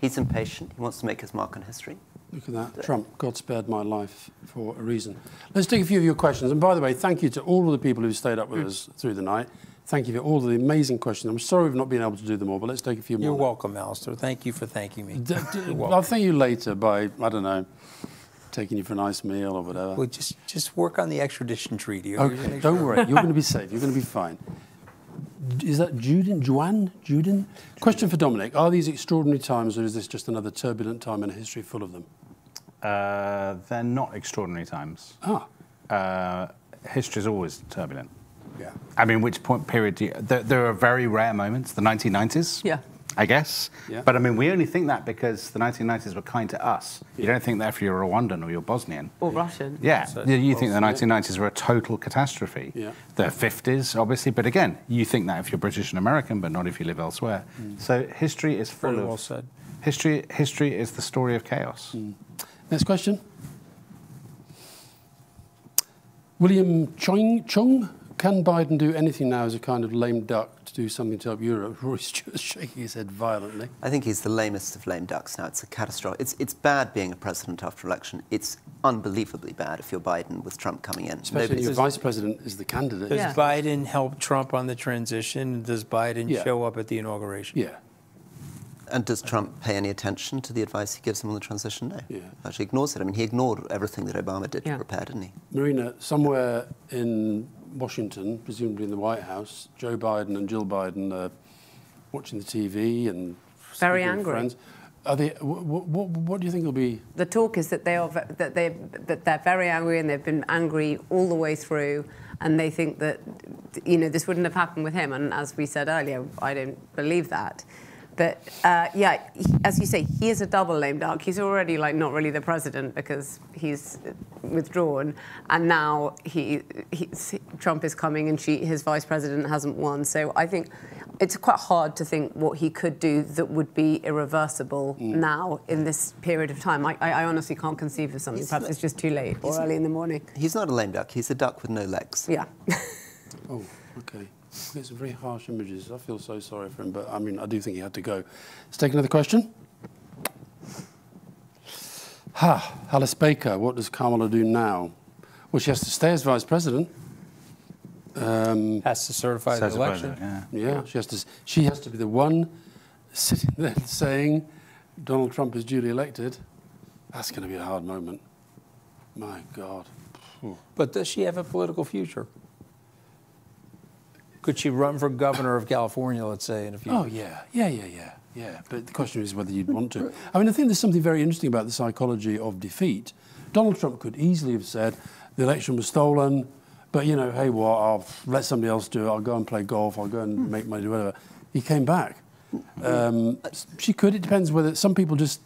He's impatient. He wants to make his mark on history. Look at that. Trump, God spared my life for a reason. Let's take a few of your questions. And by the way, thank you to all of the people who stayed up with us through the night. Thank you for all of the amazing questions. I'm sorry we've not been able to do them all, but let's take a few more. You're welcome, Alistair. Thank you for thanking me. I'll thank you later by, I don't know, taking you for a nice meal or whatever. Well, just work on the extradition treaty. Okay, don't worry. You're going to be safe. You're going to be fine. Is that Juden? Question for Dominic. Are these extraordinary times, or is this just another turbulent time in a history full of them? They're not extraordinary times. History is always turbulent. Yeah. I mean, which period do you... There are very rare moments, the 1990s. Yeah. I guess. Yeah. But I mean, we only think that because the 1990s were kind to us. You don't think that if you're Rwandan or you're Bosnian. Or Russian. Yeah. You think the 1990s were a total catastrophe. Yeah. The 50s, obviously. But again, you think that if you're British and American, but not if you live elsewhere. So history is full Very of... well said. History is the story of chaos. Next question. William Chung, can Biden do anything now as a kind of lame duck to do something to help Europe. Rory Stewart's shaking his head violently. I think he's the lamest of lame ducks now. It's a catastrophe. It's bad being a president after election. It's unbelievably bad if you're Biden with Trump coming in. Especially if your vice president is the candidate. Does Biden help Trump on the transition? Does Biden show up at the inauguration? Yeah. And does Trump pay any attention to the advice he gives him on the transition? No. Yeah. Actually ignores it. I mean, he ignored everything that Obama did to prepare, didn't he? Marina, somewhere in Washington, presumably in the White House, Joe Biden and Jill Biden are watching the TV and very speaking angry. with friends. Are they? What do you think will be? The talk is that they're very angry, and they've been angry all the way through, and they think that this wouldn't have happened with him. And as we said earlier, I don't believe that. But as you say, he is a double lame duck. He's already not really the president because he's withdrawn, and now Trump is coming, and his vice president hasn't won. So I think it's quite hard to think what he could do that would be irreversible now in this period of time. I honestly can't conceive of something. Perhaps it's just too late or early in the morning. He's not a lame duck. He's a duck with no legs. Yeah. Oh, okay. It's very harsh images. I feel so sorry for him, but I mean, I do think he had to go. Let's take another question. Alice Baker, what does Kamala do now? Well, she has to stay as vice president. Has to certify the election. Yeah, she has to be the one sitting there saying Donald Trump is duly elected. That's going to be a hard moment. My God. But does she have a political future? Could she run for governor of California, let's say, in a few years? Oh, yeah. But the question is whether you'd want to. I mean, I think there's something very interesting about the psychology of defeat. Donald Trump could easily have said the election was stolen, but, hey, what, I'll let somebody else do it. I'll go and play golf. I'll go and make money, whatever. He came back. She could. It depends whether some people just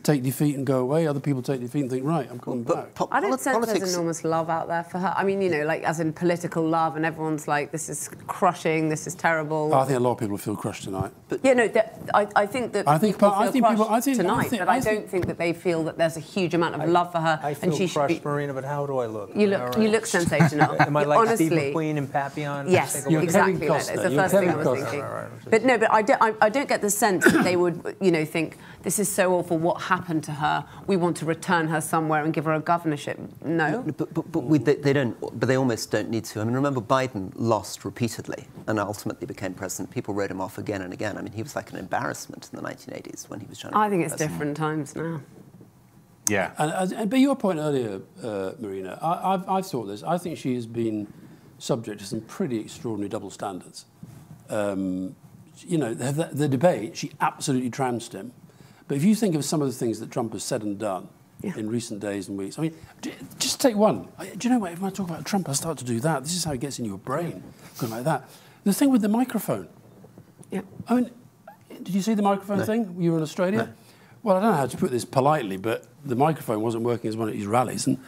take defeat and go away. Other people take defeat and think, right, I'm coming back. I don't sense there's enormous love out there for her. I mean, as in political love, and everyone's like, this is crushing, this is terrible. I think a lot of people feel crushed tonight. But I think that people feel crushed tonight, but I don't think that they feel that there's a huge amount of love for her. I feel crushed, Marina, but how do I look? You look sensational. Am I like honestly, Steve McQueen and Papillon? Yes, exactly. It's the first thing I was thinking. But no, but I don't get the sense that they would, think this is so awful. What happened to her? We want to return her somewhere and give her a governorship. No. They don't. But they almost don't need to. I mean, remember Biden lost repeatedly and ultimately became president. People wrote him off again and again. I mean, he was like an embarrassment in the 1980s when he was trying to. I think it's different times now. Yeah. But your point earlier, Marina, I've thought this. I think she has been subject to some pretty extraordinary double standards. The debate, she absolutely trounced him. But if you think of some of the things that Trump has said and done in recent days and weeks, I mean, just take one. Do you know what? If I talk about Trump, I start to do that. This is how it gets in your brain, going like that. The thing with the microphone. Yeah. I mean, did you see the microphone thing? You were in Australia? No. Well, I don't know how to put this politely, but the microphone wasn't working as one of his rallies, and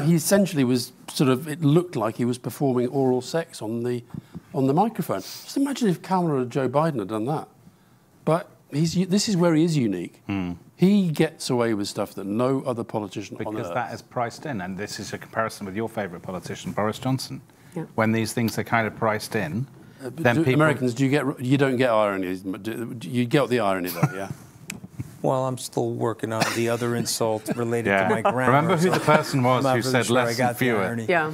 he essentially was it looked like he was performing oral sex on the microphone. Just imagine if Kamala or Joe Biden had done that. But this is where he is unique. He gets away with stuff that no other politician on earth. Because that is priced in, and this is a comparison with your favourite politician, Boris Johnson. Yeah. When these things are kind of priced in, then people... Americans, you don't get irony. You get the irony, though, yeah? Well, I'm still working on the other insult related to my grammar. Remember who the person was who said less and fewer? Yeah.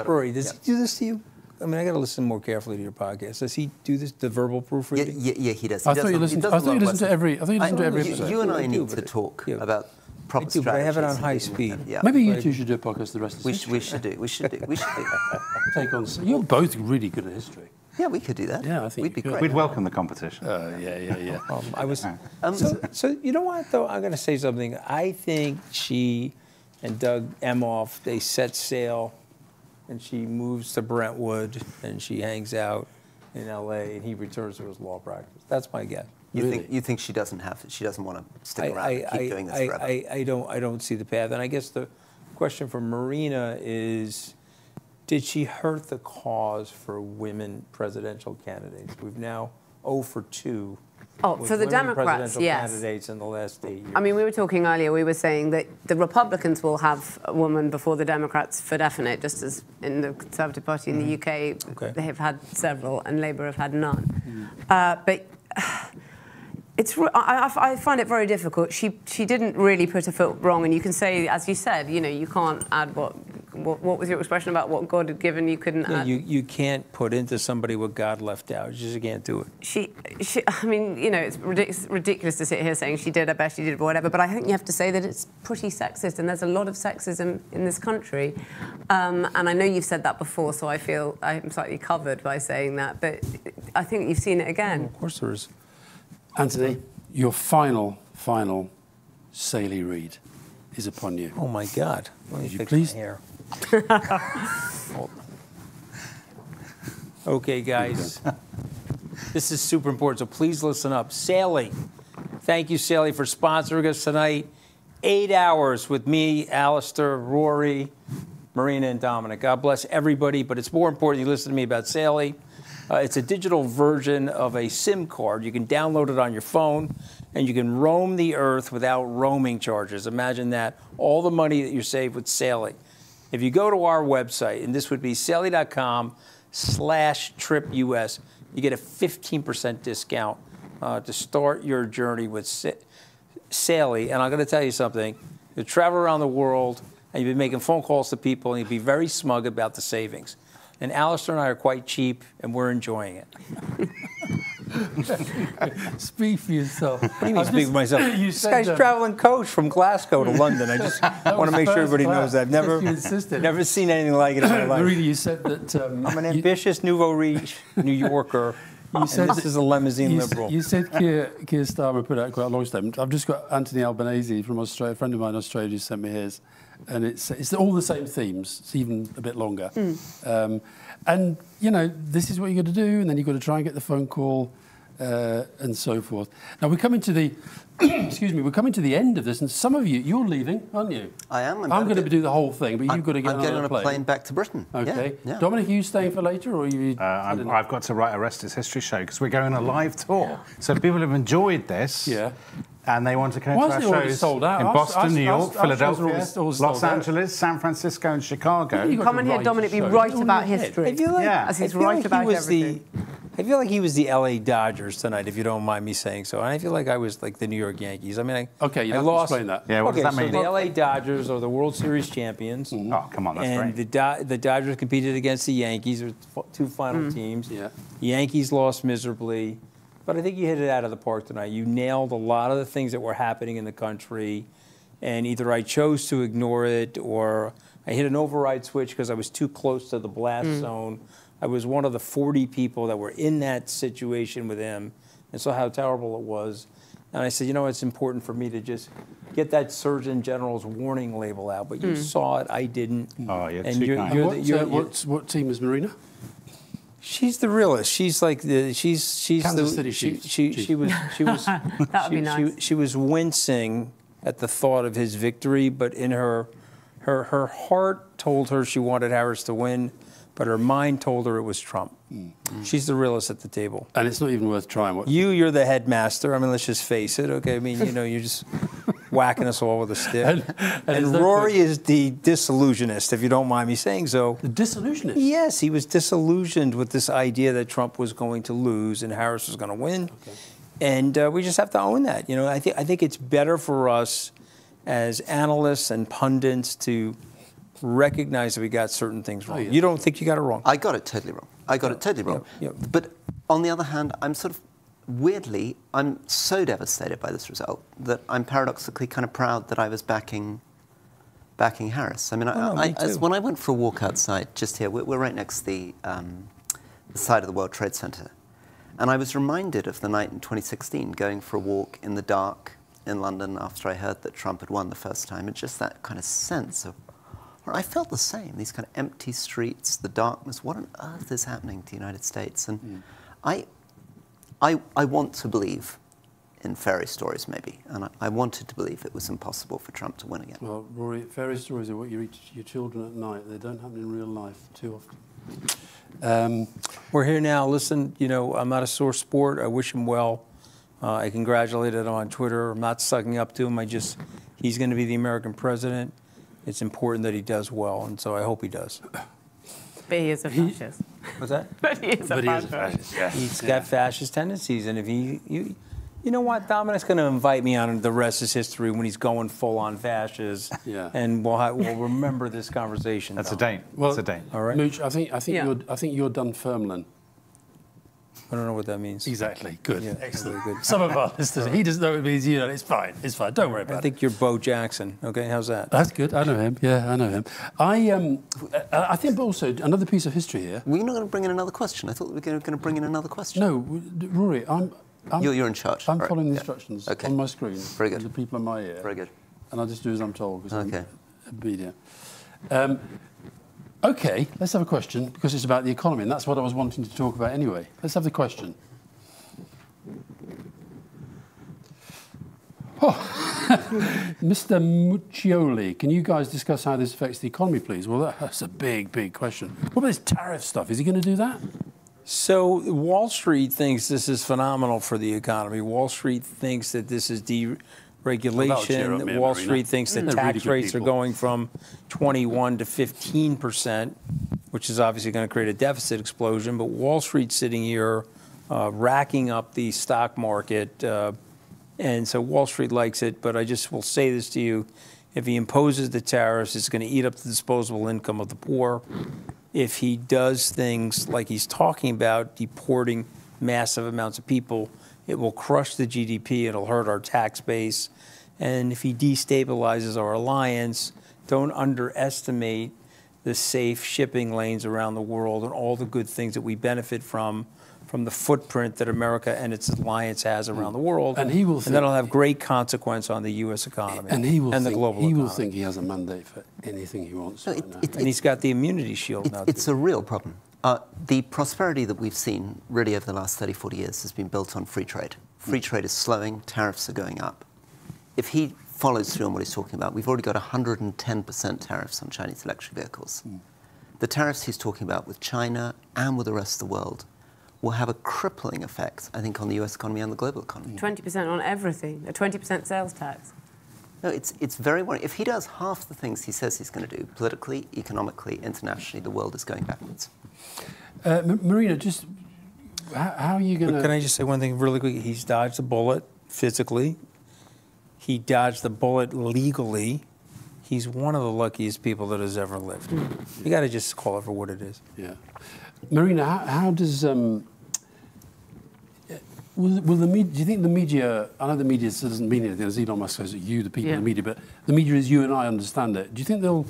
Rory, does he do this to you? I mean, I got to listen more carefully to your podcast. Does he do this, the verbal proofreading? Yeah, he does. I thought you listened to every episode. You and I need to talk about proper strategies. But I have it on high speed. Yeah. Maybe you two should do a podcast the rest of the season. We should do. Take on. You're both really good at history. Yeah, we could do that. Yeah, I think we'd be great. We'd welcome the competition. Yeah. I was. So you know what though? I'm going to say something. I think she and Doug Emhoff, they set sail, and she moves to Brentwood, and she hangs out in L.A. and he returns to his law practice. That's my guess. You think she doesn't want to stick around and keep doing this forever? I don't see the path. And I guess the question for Marina is, did she hurt the cause for women presidential candidates? We've now 0 for 2 Oh, for the Democrats, presidential yes. candidates in the last 8 years. I mean, we were talking earlier, we were saying that the Republicans will have a woman before the Democrats for definite, just as in the Conservative Party in the UK, they have had several, and Labour have had none. But I find it very difficult. She didn't really put her foot wrong, and you can say, as you said, you know, you can't add what was your expression about what God had given you couldn't add? You can't put into somebody what God left out. You just can't do it. I mean, you know, it's ridiculous to sit here saying she did her best, she did whatever, but I think you have to say that it's pretty sexist, and there's a lot of sexism in this country. And I know you've said that before, so I feel I'm slightly covered by saying that, but I think you've seen it again. Of course there is. Anthony, your final Saley read is upon you. Oh, my God. Would you please? Okay, guys. This is super important, so please listen up. Saley. Thank you, Saley, for sponsoring us tonight. 8 hours with me, Alistair, Rory, Marina, and Dominic. God bless everybody, but it's more important you listen to me about Saley. It's a digital version of a SIM card. You can download it on your phone, and you can roam the earth without roaming charges. Imagine that. All the money that you save with Saley. If you go to our website, and this would be saley.com/tripus, you get a 15% discount to start your journey with Saley. And I'm going to tell you something. You travel around the world, and you've been making phone calls to people, and you'd be very smug about the savings. And Alistair and I are quite cheap, and we're enjoying it. Speak for yourself. What do you mean speak for myself? This guy's traveling coach from Glasgow to London. I just want to make sure everybody knows that. I've never seen anything like it in my life. Marina, you said that... I'm an ambitious nouveau riche New Yorker. You said this is a limousine liberal. You said Keir Starmer put out quite a long statement. I've just got Anthony Albanese from Australia, a friend of mine in Australia, who sent me his. And it's all the same themes. It's even a bit longer. And, you know, this is what you've got to do, and then you've got to try and get the phone call and so forth. Now, we're coming to the, excuse me, we're coming to the end of this, and some of you, you're leaving, aren't you? I am. I'm going to do the whole thing, but you've got to get on a plane back to Britain. Okay. Yeah. Dominic, are you staying for later, or are you... I've got to write a Rest is History show, because we're going on a live tour. So if people have enjoyed this... And they want to connect to our shows sold out? in Boston, New York, Philadelphia, Los Angeles, San Francisco, and Chicago. You come in here, Dominic, be right about history. As he's right about everything. I feel like he was the LA Dodgers tonight, if you don't mind me saying so. And I feel like I was like the New York Yankees. I mean, you have to explain that. Yeah, what does that mean? So the LA Dodgers are the World Series champions. Oh, come on, that's great. And the Dodgers competed against the Yankees, or two final teams. Yeah. Yankees lost miserably. But I think you hit it out of the park tonight. You nailed a lot of the things that were happening in the country, and either I chose to ignore it or I hit an override switch because I was too close to the blast zone. I was one of the 40 people that were in that situation with him and saw how terrible it was. And I said, you know, it's important for me to just get that Surgeon General's warning label out. But you saw it, I didn't. Oh, yeah, what team is Marina? She's the realist. She's like she's Kansas City she was that would be nice. She was wincing at the thought of his victory, but in her heart told her she wanted Harris to win, but her mind told her it was Trump. She's the realist at the table. And it's not even worth trying. You're the headmaster. I mean, let's just face it. Okay, I mean, you know, you're just whacking us all with a stick. And Rory is the disillusionist, if you don't mind me saying so. The disillusionist? Yes, he was disillusioned with this idea that Trump was going to lose and Harris was going to win. Okay. And we just have to own that. You know, I think it's better for us as analysts and pundits to recognize that we got certain things wrong. You don't think you got it wrong? I got it totally wrong. But on the other hand, I'm sort of weirdly, I'm so devastated by this result that I'm paradoxically kind of proud that I was backing Harris. I mean, when I went for a walk outside just here, we're right next to the side of the World Trade Center, and I was reminded of the night in 2016 going for a walk in the dark in London after I heard that Trump had won the first time, and just that kind of sense of, I felt the same, these kind of empty streets, the darkness. What on earth is happening to the United States? And I want to believe in fairy stories, maybe, and I wanted to believe it was impossible for Trump to win again. Well, Rory, fairy stories are what you read to your children at night. They don't happen in real life too often. We're here now. Listen, you know, I'm not a sore sport. I wish him well. I congratulated him on Twitter. I'm not sucking up to him. He's going to be the American president. It's important that he does well, and so I hope he does. But he is a fascist. What's that? But he is a fascist. Yeah. He's got fascist tendencies, and if you know what, Dominic's going to invite me on the rest is history when he's going full on fascist, and we'll remember this conversation. That's a date. Well, that's a date. All right. Mooch, I think you're Dunfermline. I don't know what that means. Exactly. Good. Yeah, Excellent. really good. Some of our listeners, he doesn't know what it means. You know, it's fine. It's fine. Don't worry about it. I think you're Bo Jackson. Okay, how's that? That's good. I know him. Yeah, I know him. I think also another piece of history here. We're not going to bring in another question. I thought we were going to bring in another question. No, Rory, You're in charge. I'm right. following the instructions on my screen. Very good. The people in my ear. Very good. And I'll just do as I'm told because Okay. I'm obedient. Okay, let's have a question because it's about the economy, and that's what I was wanting to talk about anyway. Let's have the question. Mr. Muccioli, can you guys discuss how this affects the economy, please? Well, that's a big, big question. What about this tariff stuff? Is he going to do that? So Wall Street thinks this is phenomenal for the economy. Wall Street thinks that this is deregulation. Well, Wall Street thinks that They're tax really good rates are people. going from 21 to 15%, which is obviously going to create a deficit explosion. But Wall Street's sitting here racking up the stock market. And so Wall Street likes it, but I just will say this to you. If he imposes the tariffs, it's going to eat up the disposable income of the poor. If he does things like he's talking about, deporting massive amounts of people, it will crush the GDP, it'll hurt our tax base. And if he destabilizes our alliance, don't underestimate the safe shipping lanes around the world and all the good things that we benefit from the footprint that America and its alliance has around the world. And he will and that'll have great consequence on the U.S. economy and he will and think, the global he economy. will think he has a mandate for anything he wants right now. And he's got the immunity shield now. It's a real problem. The prosperity that we've seen really over the last 30, 40 years has been built on free trade. Free trade is slowing, tariffs are going up. If he follows through on what he's talking about, we've already got 110% tariffs on Chinese electric vehicles. The tariffs he's talking about with China and with the rest of the world will have a crippling effect, I think, on the US economy and the global economy. 20% on everything, a 20% sales tax. No, it's very worrying. If he does half the things he says he's going to do, politically, economically, internationally, the world is going backwards. Marina, just how are you going to... Can I just say one thing really quick? He's dodged a bullet physically. He dodged the bullet legally. He's one of the luckiest people that has ever lived. You got to just call it for what it is. Yeah. Marina, how does... will the media, do you think the media... I know the media doesn't mean anything, as Elon Musk says, you, the people in the media, but the media is you and I understand it. Do you think they'll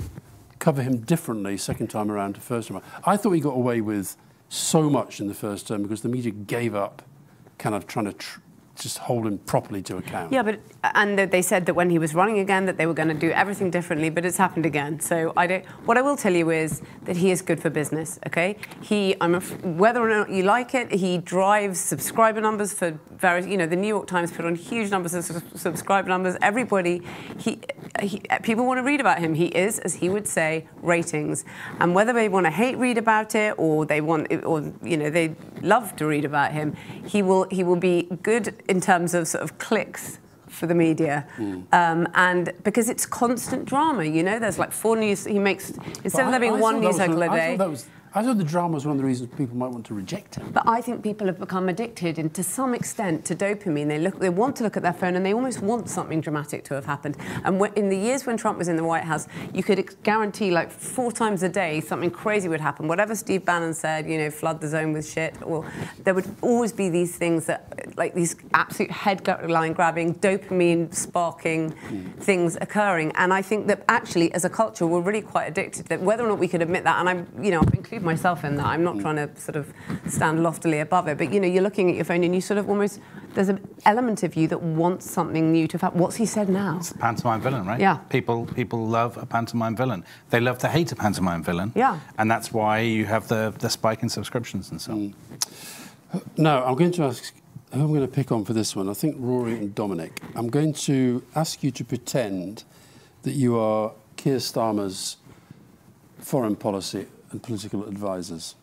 cover him differently second time around to first time around? I thought he got away with so much in the first term because the media gave up kind of trying to just hold him properly to account. Yeah, but and they said that when he was running again that they were going to do everything differently, but it's happened again. So what I will tell you is that he is good for business. Okay, whether or not you like it, he drives subscriber numbers for various. You know, the New York Times put on huge numbers of subscriber numbers. Everybody, people want to read about him. He is, as he would say, ratings, and whether they want to read about it or they they love to read about him, he will be good in terms of sort of clicks for the media, and because it's constant drama, you know, there's like 4 news he makes instead of there being one news cycle a day. I thought the drama was one of the reasons people might want to reject him. But I think people have become addicted, and to some extent, to dopamine. They want to look at their phone, and they almost want something dramatic to have happened. And in the years when Trump was in the White House, you could guarantee like 4 times a day something crazy would happen. Whatever Steve Bannon said, you know, flood the zone with shit, or there would always be these things that, like these absolute headline grabbing, dopamine sparking things occurring. And I think that actually, as a culture, we're really quite addicted. That whether or not we could admit that, and I include myself in that. I'm not trying to sort of stand loftily above it, but you know, you're looking at your phone and you sort of almost, there's an element of you that wants something new to happen. What's he said now? It's a pantomime villain, right? Yeah. People love a pantomime villain. They love to hate a pantomime villain. Yeah. And that's why you have the spike in subscriptions and so on. Now, I'm going to ask who I'm going to pick on for this one. I think Rory and Dominic. I'm going to ask you to pretend that you are Keir Starmer's foreign policy and political advisors.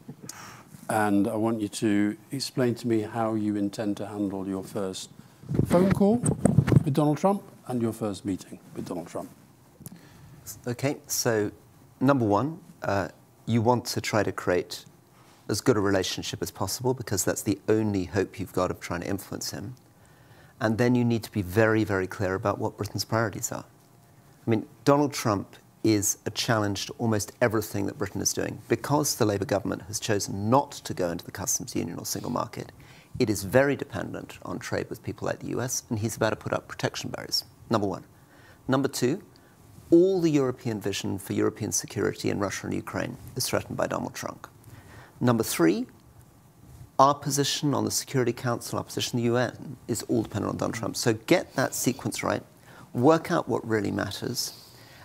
And I want you to explain to me how you intend to handle your first phone call with Donald Trump and your first meeting with Donald Trump? Okay, so number one, you want to try to create as good a relationship as possible because that's the only hope you've got of trying to influence him. And then you need to be very, very clear about what Britain's priorities are. I mean, Donald Trump is a challenge to almost everything that Britain is doing. Because the Labour government has chosen not to go into the customs union or single market, it is very dependent on trade with people like the US, and he's about to put up protection barriers, number one. Number two, all the European vision for European security in Russia and Ukraine is threatened by Donald Trump. Number three, our position on the Security Council, our position in the UN is all dependent on Donald Trump. So get that sequence right, work out what really matters,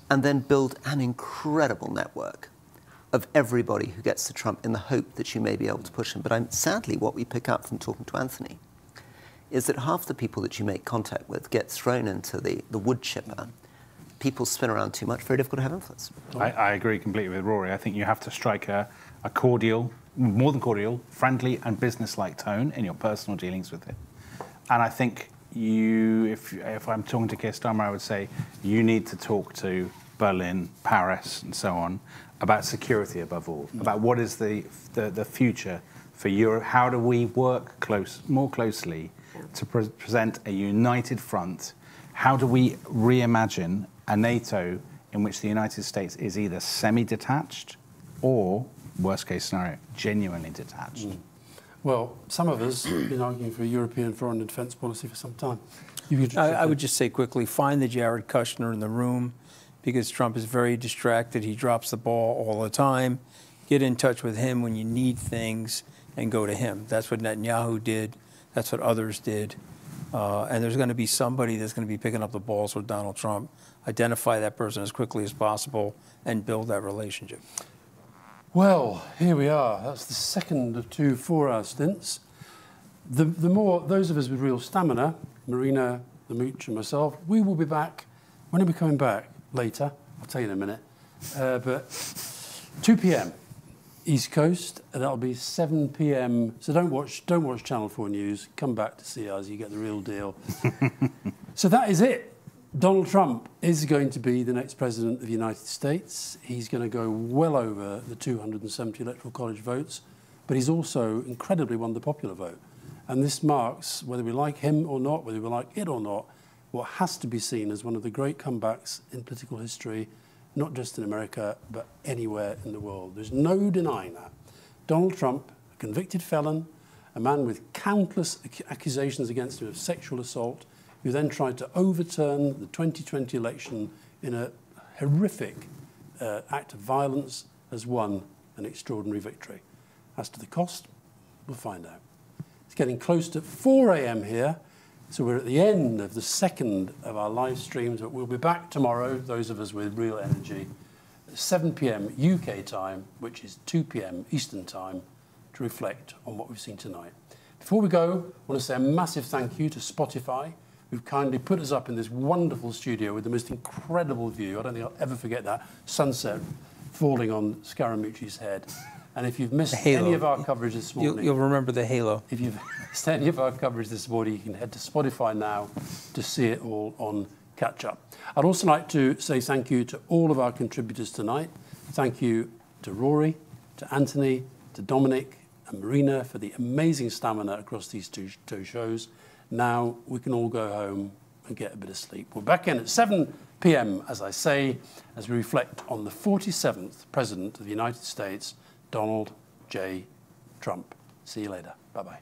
and then build an incredible network of everybody who gets to Trump in the hope that you may be able to push him. But sadly, what we pick up from talking to Anthony is that half the people that you make contact with get thrown into the wood chipper. People spin around too much, very difficult to have influence. I agree completely with Rory. I think you have to strike a cordial, more than cordial, friendly and business-like tone in your personal dealings with him. And I think if I'm talking to Keir Starmer, I would say you need to talk to Berlin, Paris, and so on about security above all, about what is the future for Europe. How do we work more closely to present a united front? How do we reimagine a NATO in which the United States is either semi-detached or, worst case scenario, genuinely detached? Well, some of us have been arguing for a European foreign and defence policy for some time. I would just say quickly, find the Jared Kushner in the room because Trump is very distracted. He drops the ball all the time. Get in touch with him when you need things and go to him. That's what Netanyahu did. That's what others did. And there's going to be somebody that's going to be picking up the balls with Donald Trump. Identify that person as quickly as possible and build that relationship. Well, here we are. That's the second of 2 4-hour stints. The more, those of us with real stamina, Marina, the Mooch and myself, we will be back. When are we coming back? Later. I'll tell you in a minute. But 2 p.m. East Coast, and that'll be 7 p.m. So don't watch Channel 4 News. Come back to see us. You get the real deal. So that is it. Donald Trump is going to be the next president of the United States. He's going to go well over the 270 electoral college votes, but he's also incredibly won the popular vote. And this marks, whether we like him or not, whether we like it or not, what has to be seen as one of the great comebacks in political history, not just in America, but anywhere in the world. There's no denying that. Donald Trump, a convicted felon, a man with countless accusations against him of sexual assault, who then tried to overturn the 2020 election in a horrific act of violence, has won an extraordinary victory. As to the cost, we'll find out. It's getting close to 4 a.m. here, so we're at the end of the second of our live streams, but we'll be back tomorrow, those of us with real energy, at 7 p.m. UK time, which is 2 p.m. Eastern time, to reflect on what we've seen tonight. Before we go, I want to say a massive thank you to Spotify, who've kindly put us up in this wonderful studio with the most incredible view. I don't think I'll ever forget that sunset falling on Scaramucci's head. And if you've missed any of our coverage this morning... You'll remember the halo. If you've missed any of our coverage this morning, you can head to Spotify now to see it all on catch-up. I'd also like to say thank you to all of our contributors tonight. Thank you to Rory, to Anthony, to Dominic and Marina for the amazing stamina across these two shows. Now we can all go home and get a bit of sleep. We're back in at 7 p.m., as I say, as we reflect on the 47th President of the United States, Donald J. Trump. See you later. Bye-bye.